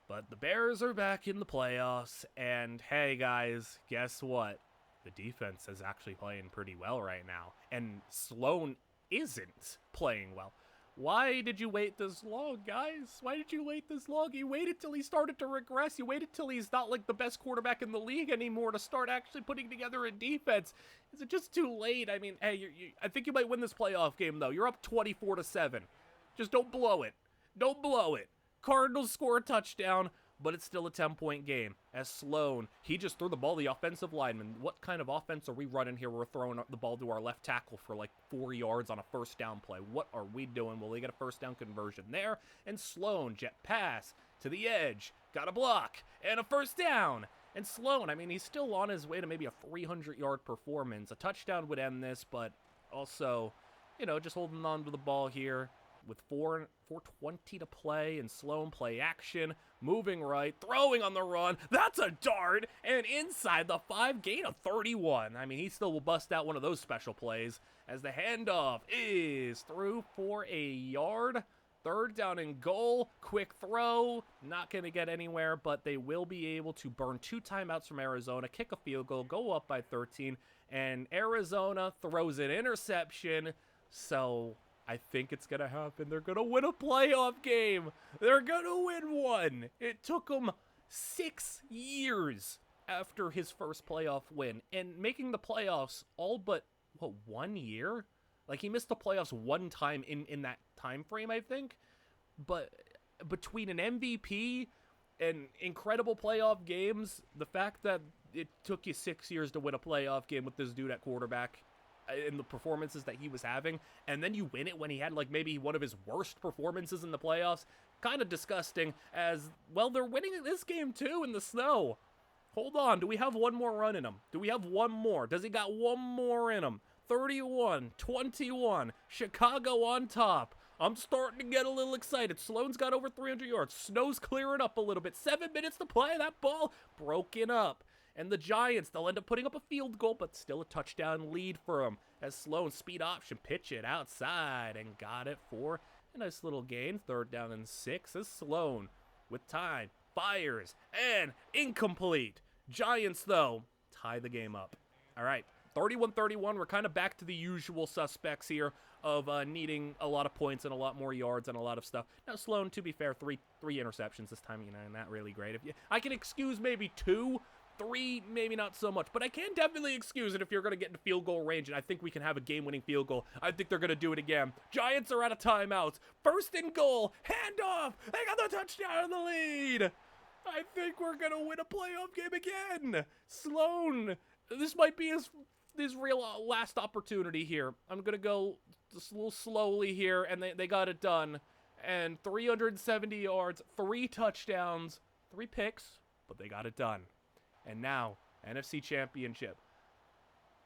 Speaker 1: But the Bears are back in the playoffs, and hey guys, guess what? The defense is actually playing pretty well right now, and Sloan isn't playing well. Why did you wait this long, guys? Why did you wait this long? You waited till he started to regress. You waited till he's not like the best quarterback in the league anymore to start actually putting together a defense. Is it just too late? I mean, hey, I think you might win this playoff game, though. You're up 24-7. Just don't blow it. Don't blow it. Cardinals score a touchdown, but it's still a 10-point game. As Sloan, he just threw the ball to the offensive lineman. What kind of offense are we running here? We're throwing the ball to our left tackle for like 4 yards on a first down play. What are we doing? Well, they get a first down conversion there. And Sloan, jet pass to the edge, got a block, and a first down. And Sloan, I mean, he's still on his way to maybe a 300-yard performance. A touchdown would end this, but also, you know, just holding on to the ball here. with 4:20 to play, and Sloan play action, moving right, throwing on the run. That's a dart, and inside the 5, gain of 31. I mean, he still will bust out one of those special plays as the handoff is through for a yard. 3rd down and goal, quick throw, not going to get anywhere, but they will be able to burn 2 timeouts from Arizona, kick a field goal, go up by 13, and Arizona throws an interception, so I think it's going to happen. They're going to win a playoff game. They're going to win one. It took them 6 years after his first playoff win, and making the playoffs all but, 1 year? Like, he missed the playoffs 1 time in that time frame, I think. But between an MVP and incredible playoff games, the fact that it took you 6 years to win a playoff game with this dude at quarterback and the performances that he was having, and then you win it when he had, like, maybe one of his worst performances in the playoffs, kind of disgusting, as, well, they're winning this game, too, in the snow. Hold on, do we have one more run in him? Do we have one more? Does he got one more in him? 31-21, Chicago on top. I'm starting to get a little excited. Sloan's got over 300 yards. Snow's clearing up a little bit. 7 minutes to play. That ball broken up. And the Giants, they'll end up putting up a field goal, but still a touchdown lead for them. As Sloan, speed option, pitch it outside, and got it for a nice little gain. 3rd down and 6 as Sloan, with time, fires, and incomplete. Giants, though, tie the game up. All right. 31-31, we're kind of back to the usual suspects here of needing a lot of points and a lot more yards and a lot of stuff. Now, Sloan, to be fair, three interceptions this time, not really great. I can excuse maybe 2, 3, maybe not so much, but I can definitely excuse it if you're going to get into field goal range, and I think we can have a game-winning field goal. I think they're going to do it again. Giants are out of timeouts. 1st and goal, handoff. They got the touchdown in the lead. I think we're going to win a playoff game again. Sloan, this might be his real last opportunity here. I'm going to go just a little slowly here, and they got it done. And 370 yards, 3 touchdowns, 3 picks, but they got it done. And now, NFC Championship.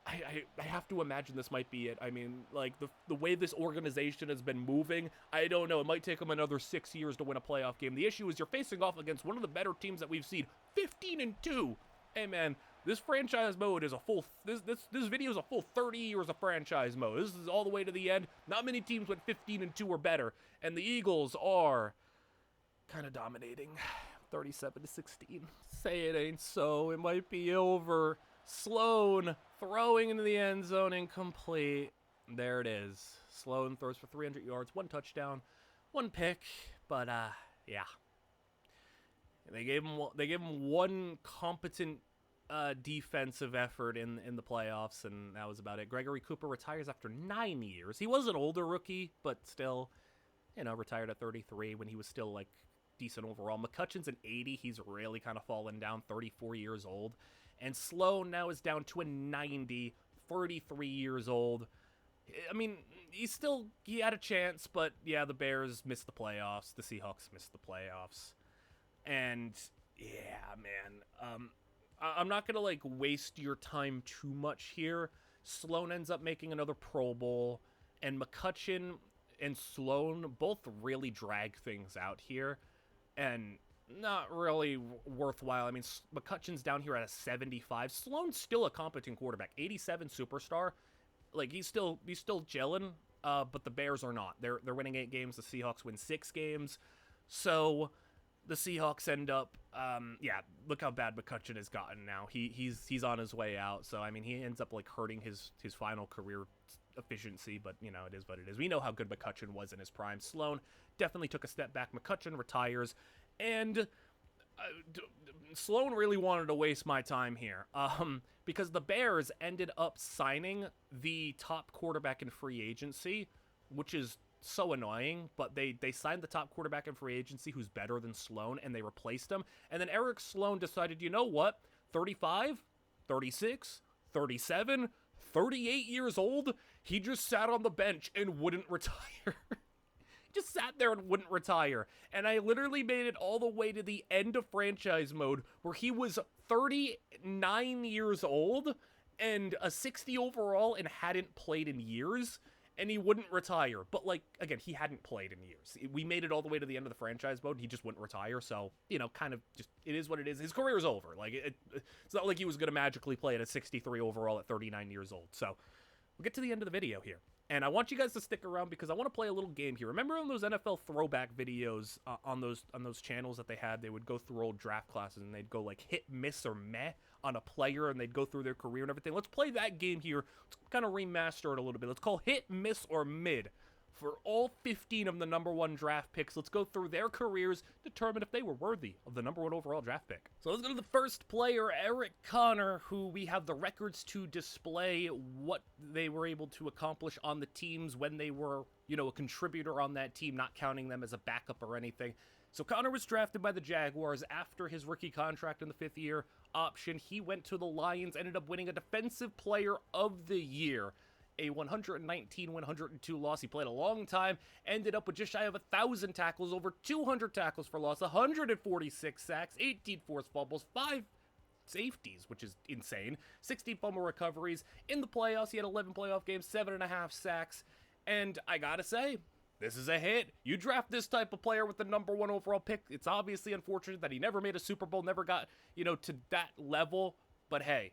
Speaker 1: I have to imagine this might be it. I mean, like, the way this organization has been moving, I don't know. It might take them another 6 years to win a playoff game. The issue is you're facing off against one of the better teams that we've seen, 15-2. Hey, man. This franchise mode is a full, this video is a full 30 years of franchise mode. This is all the way to the end. Not many teams went 15-2 or better. And the Eagles are kind of dominating. 37-16. Say it ain't so. It might be over. Sloan throwing into the end zone, incomplete. There it is. Sloan throws for 300 yards, 1 touchdown, 1 pick. But, yeah. They gave him one competent defensive effort in the playoffs, and that was about it. Gregory Cooper retires after 9 years. He was an older rookie, but still, retired at 33 when he was still, like, decent overall. McCutcheon's an 80. He's really kind of fallen down, 34 years old. And Sloan now is down to a 90, 33 years old. I mean, he had a chance, but, yeah, the Bears missed the playoffs. The Seahawks missed the playoffs. And, yeah, man, I'm not going to, like, waste your time too much here. Sloan ends up making another Pro Bowl, and McCutcheon and Sloan both really drag things out here, and not really worthwhile. I mean, McCutcheon's down here at a 75. Sloan's still a competent quarterback, 87 superstar. Like, he's still gelling, but the Bears are not. They're winning 8 games. The Seahawks win 6 games. So the Seahawks end up, look how bad McCutcheon has gotten now. He's on his way out. So, I mean, he ends up, like, hurting his final career efficiency, but, it is what it is. We know how good McCutcheon was in his prime. Sloan definitely took a step back. McCutcheon retires, and Sloan really wanted to waste my time here, because the Bears ended up signing the top quarterback in free agency, which is so annoying, but they signed the top quarterback in free agency who's better than Sloan, and they replaced him. And then Eric Sloan decided, you know what, 35, 36, 37, 38 years old, he just sat on the bench and wouldn't retire. Just sat there and wouldn't retire. And I literally made it all the way to the end of franchise mode, where he was 39 years old and a 60 overall and hadn't played in years. and he wouldn't retire. But, like, again, he hadn't played in years. We made it all the way to the end of the franchise mode, and he just wouldn't retire. So, you know, kind of just, it is what it is. His career's over. Like, it's not like he was going to magically play at a 63 overall at 39 years old. So, we'll get to the end of the video here. And I want you guys to stick around because I want to play a little game here. Remember on those NFL throwback videos on those channels that they had? They would go through old draft classes and they'd go like hit, miss, or meh on a player, and they'd go through their career and everything. Let's play that game here. Let's kind of remaster it a little bit. Let's call hit, miss, or mid for all 15 of the #1 draft picks. Let's go through their careers, determine if they were worthy of the #1 overall draft pick. So let's go to the first player, Eric Connor, who we have the records to display what they were able to accomplish on the teams when they were, you know, a contributor on that team, not counting them as a backup or anything. So Connor was drafted by the Jaguars after his rookie contract in the 5th year option. He went to the Lions, ended up winning a Defensive Player of the Year, a 119-102 loss. He played a long time, ended up with just shy of 1,000 tackles, over 200 tackles for loss, 146 sacks, 18 forced fumbles, 5 safeties, which is insane, 16 fumble recoveries. In the playoffs, he had 11 playoff games, 7.5 sacks, and I gotta say, this is a hit. You draft this type of player with the #1 overall pick. It's obviously unfortunate that he never made a Super Bowl, never got, you know, to that level, but hey,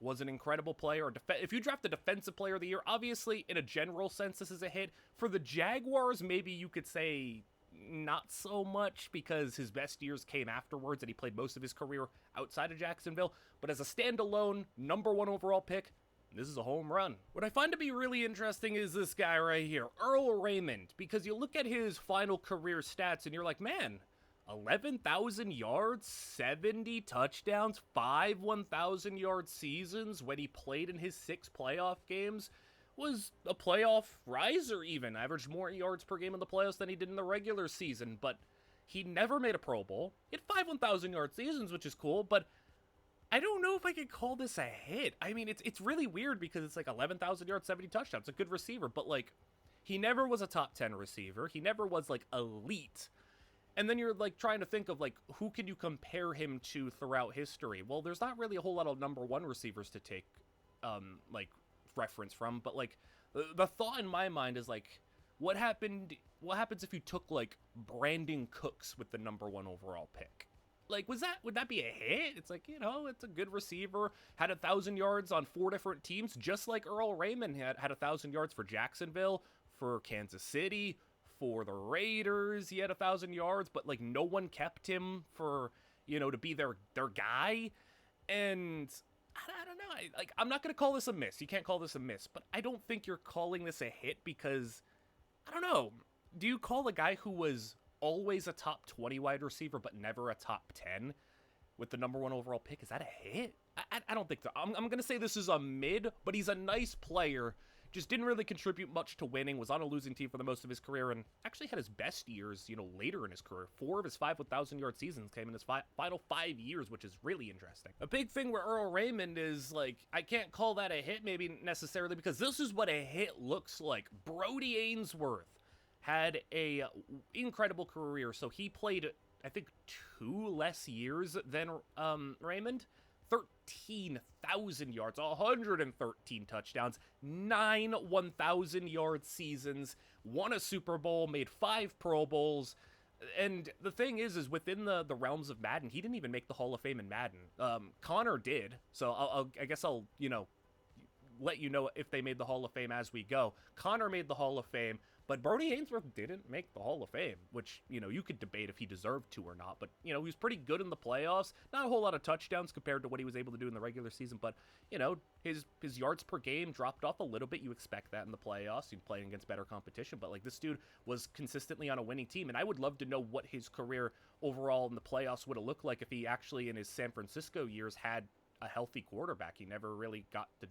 Speaker 1: was an incredible player. If you draft the Defensive Player of the Year, obviously, in a general sense, this is a hit. For the Jaguars, maybe you could say not so much because his best years came afterwards and he played most of his career outside of Jacksonville. But as a standalone #1 overall pick, this is a home run. What I find to be really interesting is this guy right here, Earl Raymond, because you look at his final career stats and you're like, man, 11,000 yards, 70 touchdowns, 5 1,000-yard seasons when he played in his 6 playoff games, was a playoff riser even, averaged more yards per game in the playoffs than he did in the regular season, but he never made a Pro Bowl. He had 5 1,000-yard seasons, which is cool, but I don't know if I could call this a hit. I mean, it's really weird because it's like 11,000 yards, 70 touchdowns. It's a good receiver, but like, he never was a top 10 receiver. He never was like elite. And then you're like trying to think of like, who can you compare him to throughout history? Well, there's not really a whole lot of #1 receivers to take, like reference from. But like, the thought in my mind is like, what happens if you took like Brandon Cooks with the #1 overall pick? Like, would that be a hit? It's like, you know, it's a good receiver, had 1,000 yards on 4 different teams, just like Earl Raymond had 1,000 yards for Jacksonville, for Kansas City, for the Raiders. He had 1,000 yards, but like no one kept him for, you know, to be their guy. And I don't know. I'm not going to call this a miss. You can't call this a miss, but I don't think you're calling this a hit because, I don't know. Do you call a guy who was always a top 20 wide receiver, but never a top 10 with the #1 overall pick? Is that a hit? I don't think so. I'm going to say this is a mid, but he's a nice player. Just didn't really contribute much to winning, was on a losing team for the most of his career, and actually had his best years, you know, later in his career. 4 of his 5 1,000-yard seasons came in his final 5 years, which is really interesting. A big thing with Earl Raymond is, like, I can't call that a hit maybe necessarily because this is what a hit looks like. Brody Ainsworth had a incredible career, so he played, I think, 2 less years than Raymond. 13,000 yards, 113 touchdowns, 9 1,000-yard seasons, won a Super Bowl, made 5 Pro Bowls. And the thing is within the realms of Madden, he didn't even make the Hall of Fame in Madden. Connor did, so I guess I'll, you know, let you know if they made the Hall of Fame as we go. Connor made the Hall of Fame, but Brody Ainsworth didn't make the Hall of Fame, which, you know, you could debate if he deserved to or not. But, you know, he was pretty good in the playoffs. Not a whole lot of touchdowns compared to what he was able to do in the regular season. But, you know, his yards per game dropped off a little bit. You expect that in the playoffs. He's playing against better competition. But, like, this dude was consistently on a winning team. And I would love to know what his career overall in the playoffs would have looked like if he actually, in his San Francisco years, had a healthy quarterback. He never really got to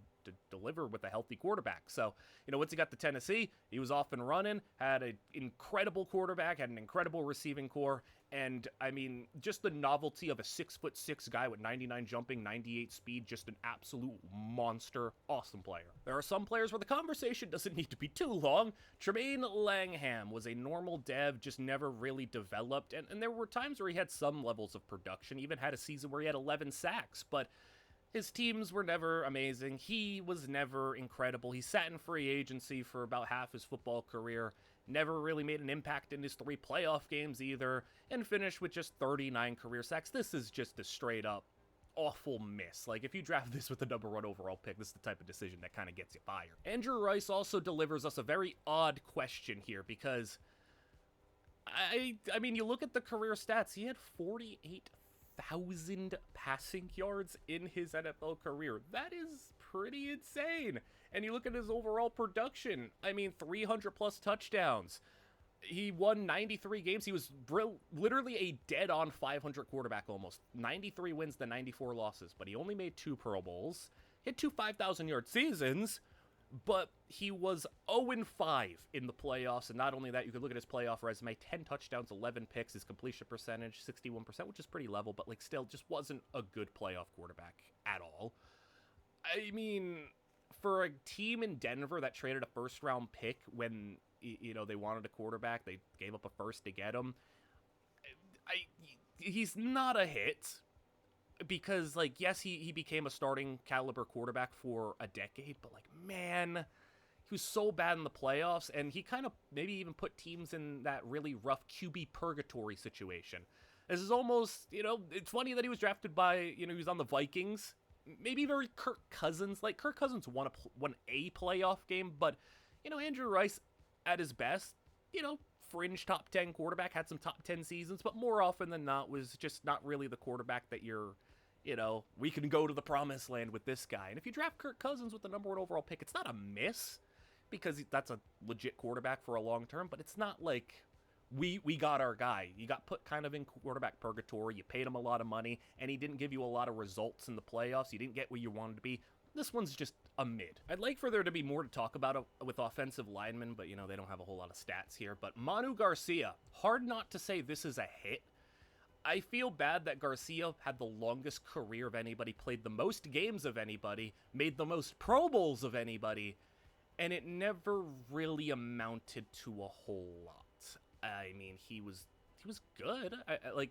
Speaker 1: deliver with a healthy quarterback. So, you know, once he got to Tennessee, he was off and running, had an incredible quarterback, had an incredible receiving core, and, I mean, just the novelty of a 6'6" guy with 99 jumping, 98 speed, just an absolute monster, awesome player. There are some players where the conversation doesn't need to be too long. Tremaine Langham was a normal dev, just never really developed, and there were times where he had some levels of production, even had a season where he had 11 sacks, but His teams were never amazing. He was never incredible. He sat in free agency for about half his football career, never really made an impact in his 3 playoff games either, and finished with just 39 career sacks. This is just a straight up awful miss. Like, if you draft this with the number 1 overall pick, this is the type of decision that kind of gets you fired. Andrew Rice also delivers us a very odd question here, because I mean, you look at the career stats, he had 48,000 passing yards in his NFL career. That is pretty insane. And you look at his overall production, I mean, 300 plus touchdowns. He won 93 games. He was literally a dead-on 500 quarterback almost. 93 wins to 94 losses, but he only made 2 Pro Bowls. He had 2 5,000-yard seasons, but he was 0-5 in the playoffs. And not only that, you could look at his playoff resume: 10 touchdowns, 11 picks, his completion percentage, 61%, which is pretty level, but like still just wasn't a good playoff quarterback at all. I mean, for a team in Denver that traded a first-round pick when, you know, they wanted a quarterback, they gave up a first to get him, he's not a hit. Because, like, yes, he became a starting caliber quarterback for a decade, but, like, man, he was so bad in the playoffs, and he kind of maybe even put teams in that really rough QB purgatory situation. This is almost, you know, it's funny that he was drafted by, you know, he was on the Vikings. Maybe very Kirk Cousins. Like, Kirk Cousins won a playoff game, but, you know, Andrew Rice, at his best, you know, fringe top 10 quarterback, had some top 10 seasons, but more often than not was just not really the quarterback that you're, you know, we can go to the promised land with this guy. And if you draft Kirk Cousins with the number 1 overall pick, it's not a miss, because that's a legit quarterback for a long term, but it's not like we got our guy. You got put kind of in quarterback purgatory, you paid him a lot of money, and he didn't give you a lot of results in the playoffs. You didn't get where you wanted to be. This one's just a mid. I'd like for there to be more to talk about with offensive linemen, but, you know, they don't have a whole lot of stats here. But Manu Garcia, hard not to say this is a hit. I feel bad that Garcia had the longest career of anybody, played the most games of anybody, made the most Pro Bowls of anybody, and it never really amounted to a whole lot. I mean, he was good.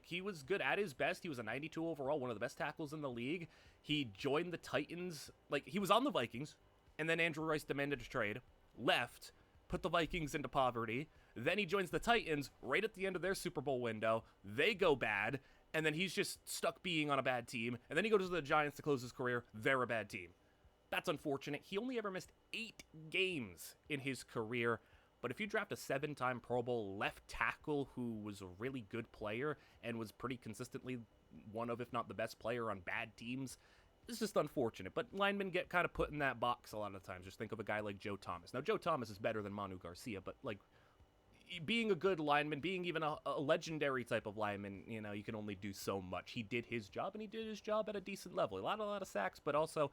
Speaker 1: He was good at his best. He was a 92 overall, one of the best tackles in the league. He joined the Titans. Like, he was on the Vikings, and then Andrew Rice demanded a trade, left, put the Vikings into poverty. Then he joins the Titans right at the end of their Super Bowl window. They go bad, and then he's just stuck being on a bad team. And then he goes to the Giants to close his career. They're a bad team. That's unfortunate. He only ever missed 8 games in his career. But if you draft a 7-time Pro Bowl left tackle who was a really good player and was pretty consistently one of, if not the best player on bad teams, it's just unfortunate. But linemen get kind of put in that box a lot of times. Just think of a guy like Joe Thomas. Now, Joe Thomas is better than Manu Garcia, but, like, being a good lineman, being even a legendary type of lineman, you know, you can only do so much. He did his job, and he did his job at a decent level. A lot of sacks, but also,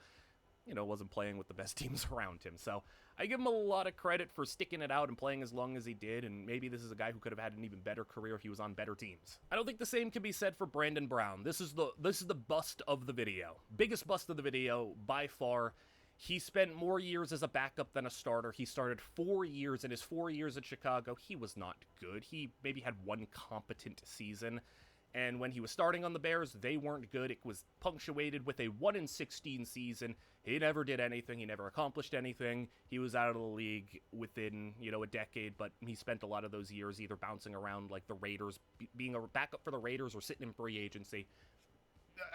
Speaker 1: you know, wasn't playing with the best teams around him. So I give him a lot of credit for sticking it out and playing as long as he did, and maybe this is a guy who could have had an even better career if he was on better teams. I don't think the same can be said for Brandon Brown. This is the bust of the video. Biggest bust of the video by far. He spent more years as a backup than a starter. He started 4 years. In his 4 years at Chicago, he was not good. He maybe had one competent season. And when he was starting on the Bears, they weren't good. It was punctuated with a 1-16 season. He never did anything. He never accomplished anything. He was out of the league within, you know, a decade, but he spent a lot of those years either bouncing around like the Raiders, being a backup for the Raiders, or sitting in free agency.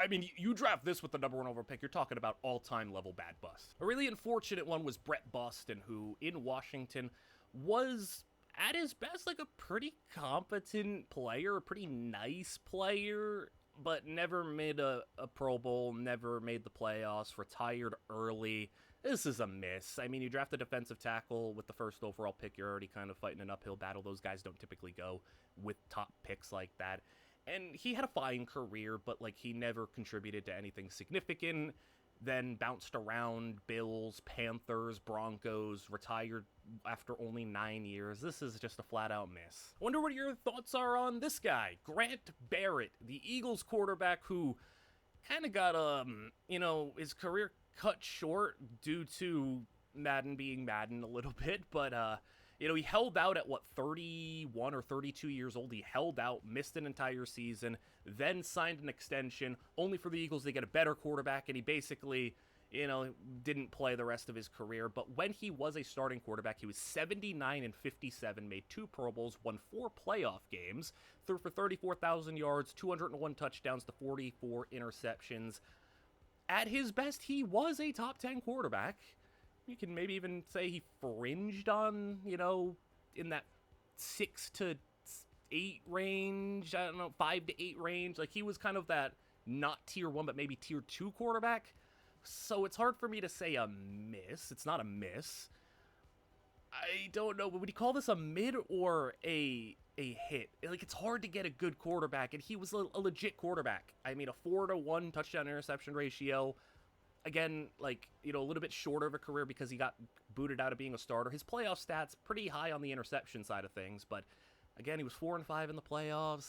Speaker 1: I mean, you draft this with the number 1 overall pick, you're talking about all-time level bad bust. A really unfortunate one was Brett Boston, who in Washington was, at his best, like a pretty competent player, a pretty nice player, but never made a Pro Bowl, never made the playoffs, retired early. This is a miss. I mean, you draft a defensive tackle with the 1st overall pick, you're already kind of fighting an uphill battle. Those guys don't typically go with top picks like that. And he had a fine career, but, like, he never contributed to anything significant. Then bounced around Bills, Panthers, Broncos, retired after only 9 years. This is just a flat-out miss. I wonder what your thoughts are on this guy, Grant Barrett, the Eagles quarterback who kind of got, you know, his career cut short due to Madden being Madden a little bit, but, He held out at, 31 or 32 years old. He held out, missed an entire season, then signed an extension, only for the Eagles to get a better quarterback, and he basically, didn't play the rest of his career. But when he was a starting quarterback, he was 79 and 57, made 2 Pro Bowls, won 4 playoff games, threw for 34,000 yards, 201 touchdowns to 44 interceptions. At his best, he was a top 10 quarterback. You can maybe even say he fringed on, in that 6 to 8 range. I don't know, 5 to 8 range. Like, he was kind of that not tier 1, but maybe tier 2 quarterback. So it's hard for me to say a miss. It's not a miss. I don't know. Would you call this a mid or a hit? Like, it's hard to get a good quarterback, and he was a legit quarterback. I mean, a 4-to-1 touchdown interception ratio. Again, a little bit shorter of a career because he got booted out of being a starter. His playoff stats pretty high on the interception side of things, but again, he was 4-5 in the playoffs.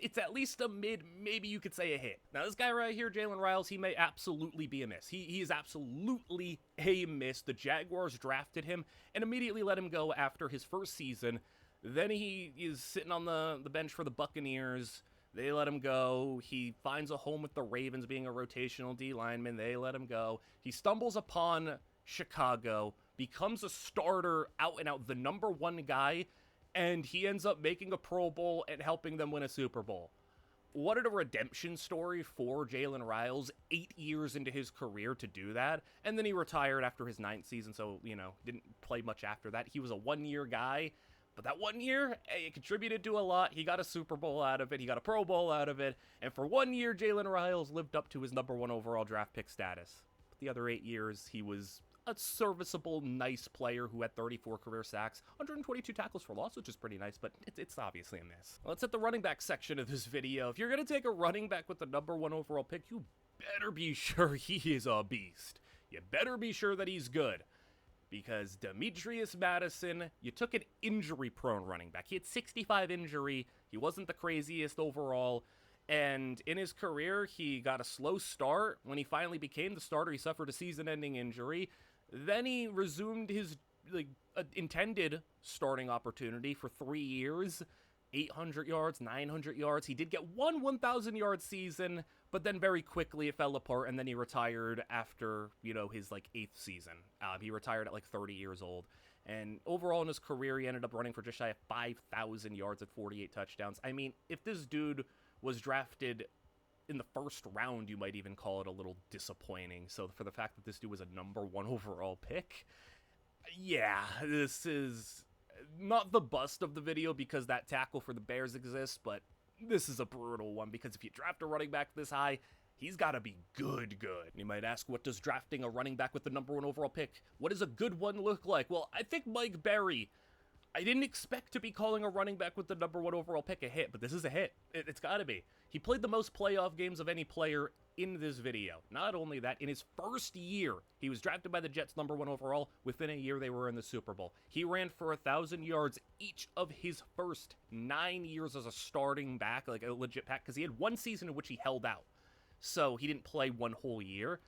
Speaker 1: It's at least a mid, maybe you could say a hit. Now, this guy right here, Jalen Riles, he may absolutely be a miss. He is absolutely a miss. The Jaguars drafted him and immediately let him go after his first season. Then he is sitting on the bench for the Buccaneers. They let him go. He finds a home with the Ravens, being a rotational D lineman. They let him go. He stumbles upon Chicago, becomes a starter, out and out, the number 1 guy, and he ends up making a Pro Bowl and helping them win a Super Bowl. What a redemption story for Jalen Riles, 8 years into his career to do that. And then he retired after his 9th season, so, didn't play much after that. He was a 1-year guy. But that 1 year, it contributed to a lot. He got a Super Bowl out of it. He got a Pro Bowl out of it. And for 1 year, Jalen Riles lived up to his number 1 overall draft pick status. But the other 8 years, he was a serviceable, nice player who had 34 career sacks, 122 tackles for loss, which is pretty nice, but it's obviously a miss. Let's hit the running back section of this video. If you're going to take a running back with the number 1 overall pick, you better be sure he is a beast. You better be sure that he's good. Because Demetrius Madison, you took an injury-prone running back. He had 65 injury. He wasn't the craziest overall. And in his career, he got a slow start. When he finally became the starter, he suffered a season-ending injury. Then he resumed his intended starting opportunity for 3 years. 800 yards, 900 yards. He did get one 1,000-yard season, but then very quickly it fell apart, and then he retired after, his, 8th season. He retired at, 30 years old. And overall in his career, he ended up running for just shy of 5,000 yards at 48 touchdowns. I mean, if this dude was drafted in the first round, you might even call it a little disappointing. So for the fact that this dude was a number 1 overall pick, yeah, this is not the bust of the video because that tackle for the Bears exists, but this is a brutal one because if you draft a running back this high, he's got to be good. You might ask, what does drafting a running back with the number 1 overall pick, what does a good one look like? Well, I think Mike Berry, I didn't expect to be calling a running back with the number 1 overall pick a hit, but this is a hit. It's got to be. He played the most playoff games of any player in this video. Not only that, in his first year, he was drafted by the Jets number 1 overall. Within a year, they were in the Super Bowl. He ran for 1,000 yards each of his first 9 years as a starting back, like a legit pack, because he had 1 season in which he held out. So he didn't play 1 whole year.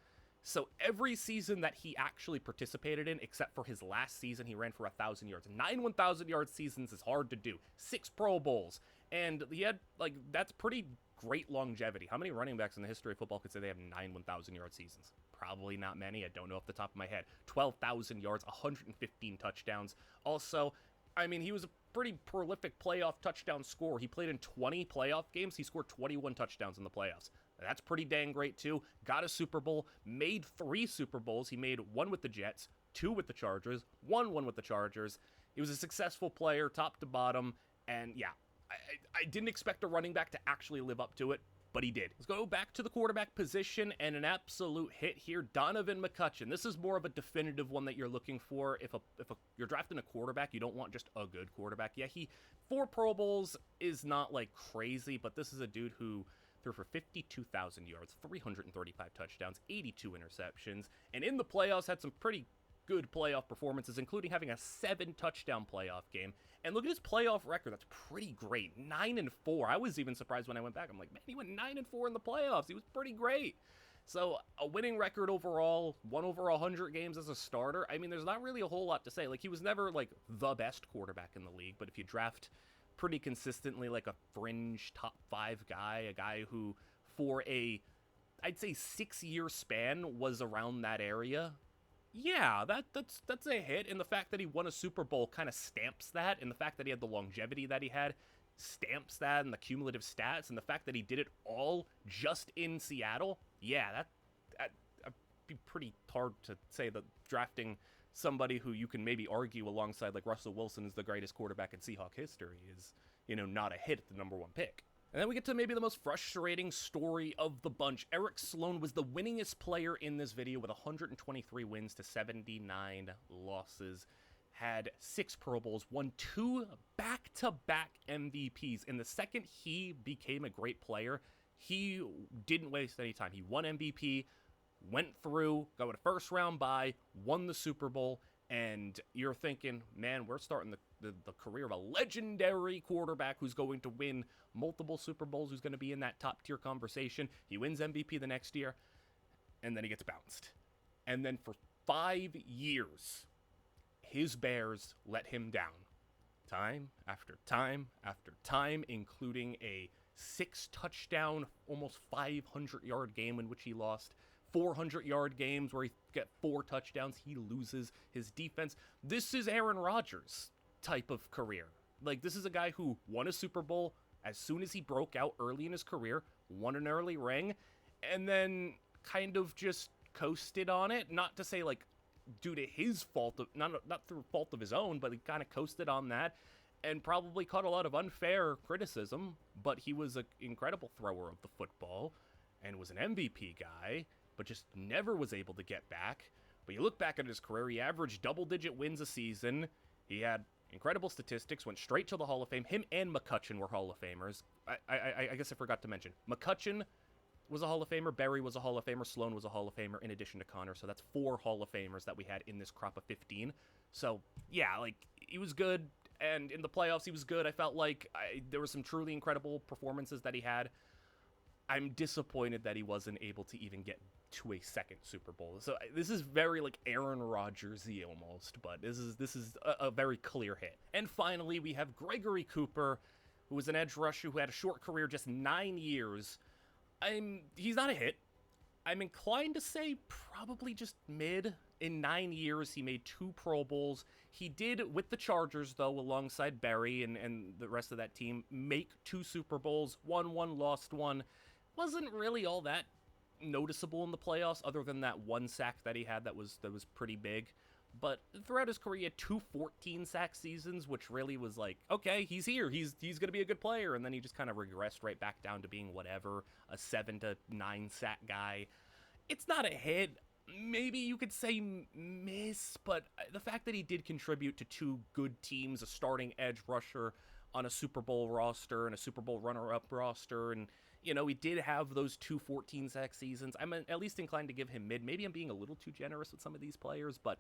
Speaker 1: So every season that he actually participated in, except for his last season, he ran for 1,000 yards. 9 1,000-yard seasons is hard to do. 6 Pro Bowls. And he had, that's pretty great longevity. How many running backs in the history of football could say they have 9 1,000-yard seasons? Probably not many. I don't know off the top of my head. 12,000 yards, 115 touchdowns. Also, I mean, he was a pretty prolific playoff touchdown scorer. He played in 20 playoff games. He scored 21 touchdowns in the playoffs. That's pretty dang great, too. Got a Super Bowl, made 3 Super Bowls. He made 1 with the Jets, 2 with the Chargers, won 1 with the Chargers. He was a successful player, top to bottom, and yeah, I didn't expect a running back to actually live up to it, but he did. Let's go back to the quarterback position, and an absolute hit here, Donovan McCutcheon. This is more of a definitive one that you're looking for. If you're drafting a quarterback, you don't want just a good quarterback. Yeah, 4 Pro Bowls is not, crazy, but this is a dude who threw for 52,000 yards, 335 touchdowns, 82 interceptions, and in the playoffs had some pretty good playoff performances, including having a 7-touchdown playoff game. And look at his playoff record. That's pretty great. 9-4. I was even surprised when I went back. I'm like, man, he went 9-4 in the playoffs. He was pretty great. So, a winning record overall, won over 100 games as a starter. I mean, there's not really a whole lot to say. Like, he was never, like, the best quarterback in the league, but if you draft pretty consistently, like, a fringe top 5 guy, a guy who, for a, I'd say 6-year span, was around that area, yeah, that's a hit, and the fact that he won a Super Bowl kind of stamps that, and the fact that he had the longevity that he had stamps that, and the cumulative stats, and the fact that he did it all just in Seattle, yeah, that'd be pretty hard to say that drafting somebody who you can maybe argue alongside like Russell Wilson is the greatest quarterback in Seahawk history is, not a hit at the number 1 pick. And then we get to maybe the most frustrating story of the bunch. Eric Sloan was the winningest player in this video with 123 wins to 79 losses. Had 6 Pro Bowls, won 2 back-to-back MVPs. And the second he became a great player, he didn't waste any time. He won MVP, went through, got a first-round bye, won the Super Bowl, and you're thinking, man, we're starting the career of a legendary quarterback who's going to win multiple Super Bowls, who's going to be in that top-tier conversation. He wins MVP the next year, and then he gets bounced. And then for 5 years, his Bears let him down. Time after time after time, including a 6-touchdown, almost 500-yard game in which he lost. 400-yard games where he got 4 touchdowns, he loses his defense. This is Aaron Rodgers type of career. Like, this is a guy who won a Super Bowl as soon as he broke out early in his career, won an early ring, and then kind of just coasted on it. Not to say, like, due to his fault, not through fault of his own, but he kind of coasted on that and probably caught a lot of unfair criticism, but he was an incredible thrower of the football and was an MVP guy, but just never was able to get back. But you look back at his career, he averaged double-digit wins a season. He had incredible statistics, went straight to the Hall of Fame. Him and McCutcheon were Hall of Famers. I guess I forgot to mention. McCutcheon was a Hall of Famer, Berry was a Hall of Famer, Sloan was a Hall of Famer, in addition to Connor. So that's 4 Hall of Famers that we had in this crop of 15. So, yeah, like, he was good, and in the playoffs he was good. I felt like there were some truly incredible performances that he had. I'm disappointed that he wasn't able to even get to a second Super Bowl. So this is very like Aaron Rodgers-y almost, but this is a very clear hit. And finally, we have Gregory Cooper, who was an edge rusher who had a short career, just 9 years. He's not a hit. I'm inclined to say probably just mid. In 9 years, he made 2 Pro Bowls. He did, with the Chargers, though, alongside Berry and the rest of that team, make 2 Super Bowls. Won one, lost one. Wasn't really all that noticeable in the playoffs, other than that 1 sack that he had that was pretty big. But throughout his career, he had 2 14-sack seasons, which really was like, okay, he's here. He's going to be a good player. And then he just kind of regressed right back down to being whatever, a 7 to 9 sack guy. It's not a hit. Maybe you could say miss, but the fact that he did contribute to 2 good teams, a starting edge rusher on a Super Bowl roster and a Super Bowl runner-up roster, and he did have those 2 14-sack seasons. I'm at least inclined to give him mid. Maybe I'm being a little too generous with some of these players, but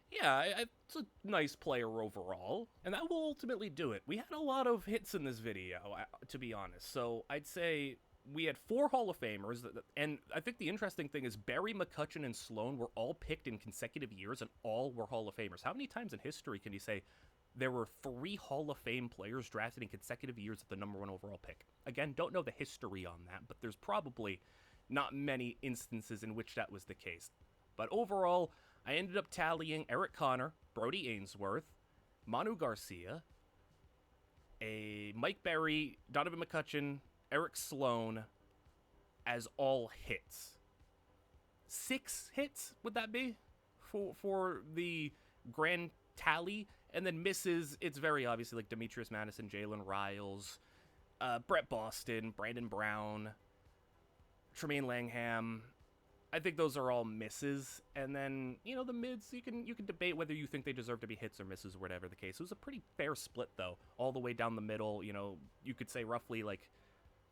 Speaker 1: yeah, it's a nice player overall. And that will ultimately do it. We had a lot of hits in this video, to be honest. So I'd say we had 4 Hall of Famers, and I think the interesting thing is Berry, McCutcheon, and Sloan were all picked in consecutive years, and all were Hall of Famers. How many times in history can you say there were 3 Hall of Fame players drafted in consecutive years at the number 1 overall pick? Again, don't know the history on that, but there's probably not many instances in which that was the case. But overall, I ended up tallying Eric Connor, Brody Ainsworth, Manu Garcia, a Mike Berry, Donovan McCutcheon, Eric Sloan as all hits. 6 hits, would that be? For the grand tally? And then misses, it's very obviously like Demetrius Madison, Jalen Riles, Brett Boston, Brandon Brown, Tremaine Langham. I think those are all misses. And then, the mids, you can debate whether you think they deserve to be hits or misses or whatever the case. It was a pretty fair split, though, all the way down the middle. You could say roughly like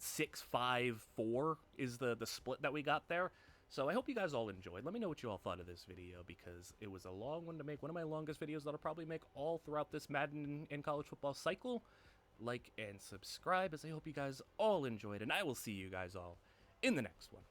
Speaker 1: 6-5-4 is the split that we got there. So I hope you guys all enjoyed. Let me know what you all thought of this video, because it was a long one to make. One of my longest videos that I'll probably make all throughout this Madden and college football cycle. Like and subscribe, as I hope you guys all enjoyed, and I will see you guys all in the next one.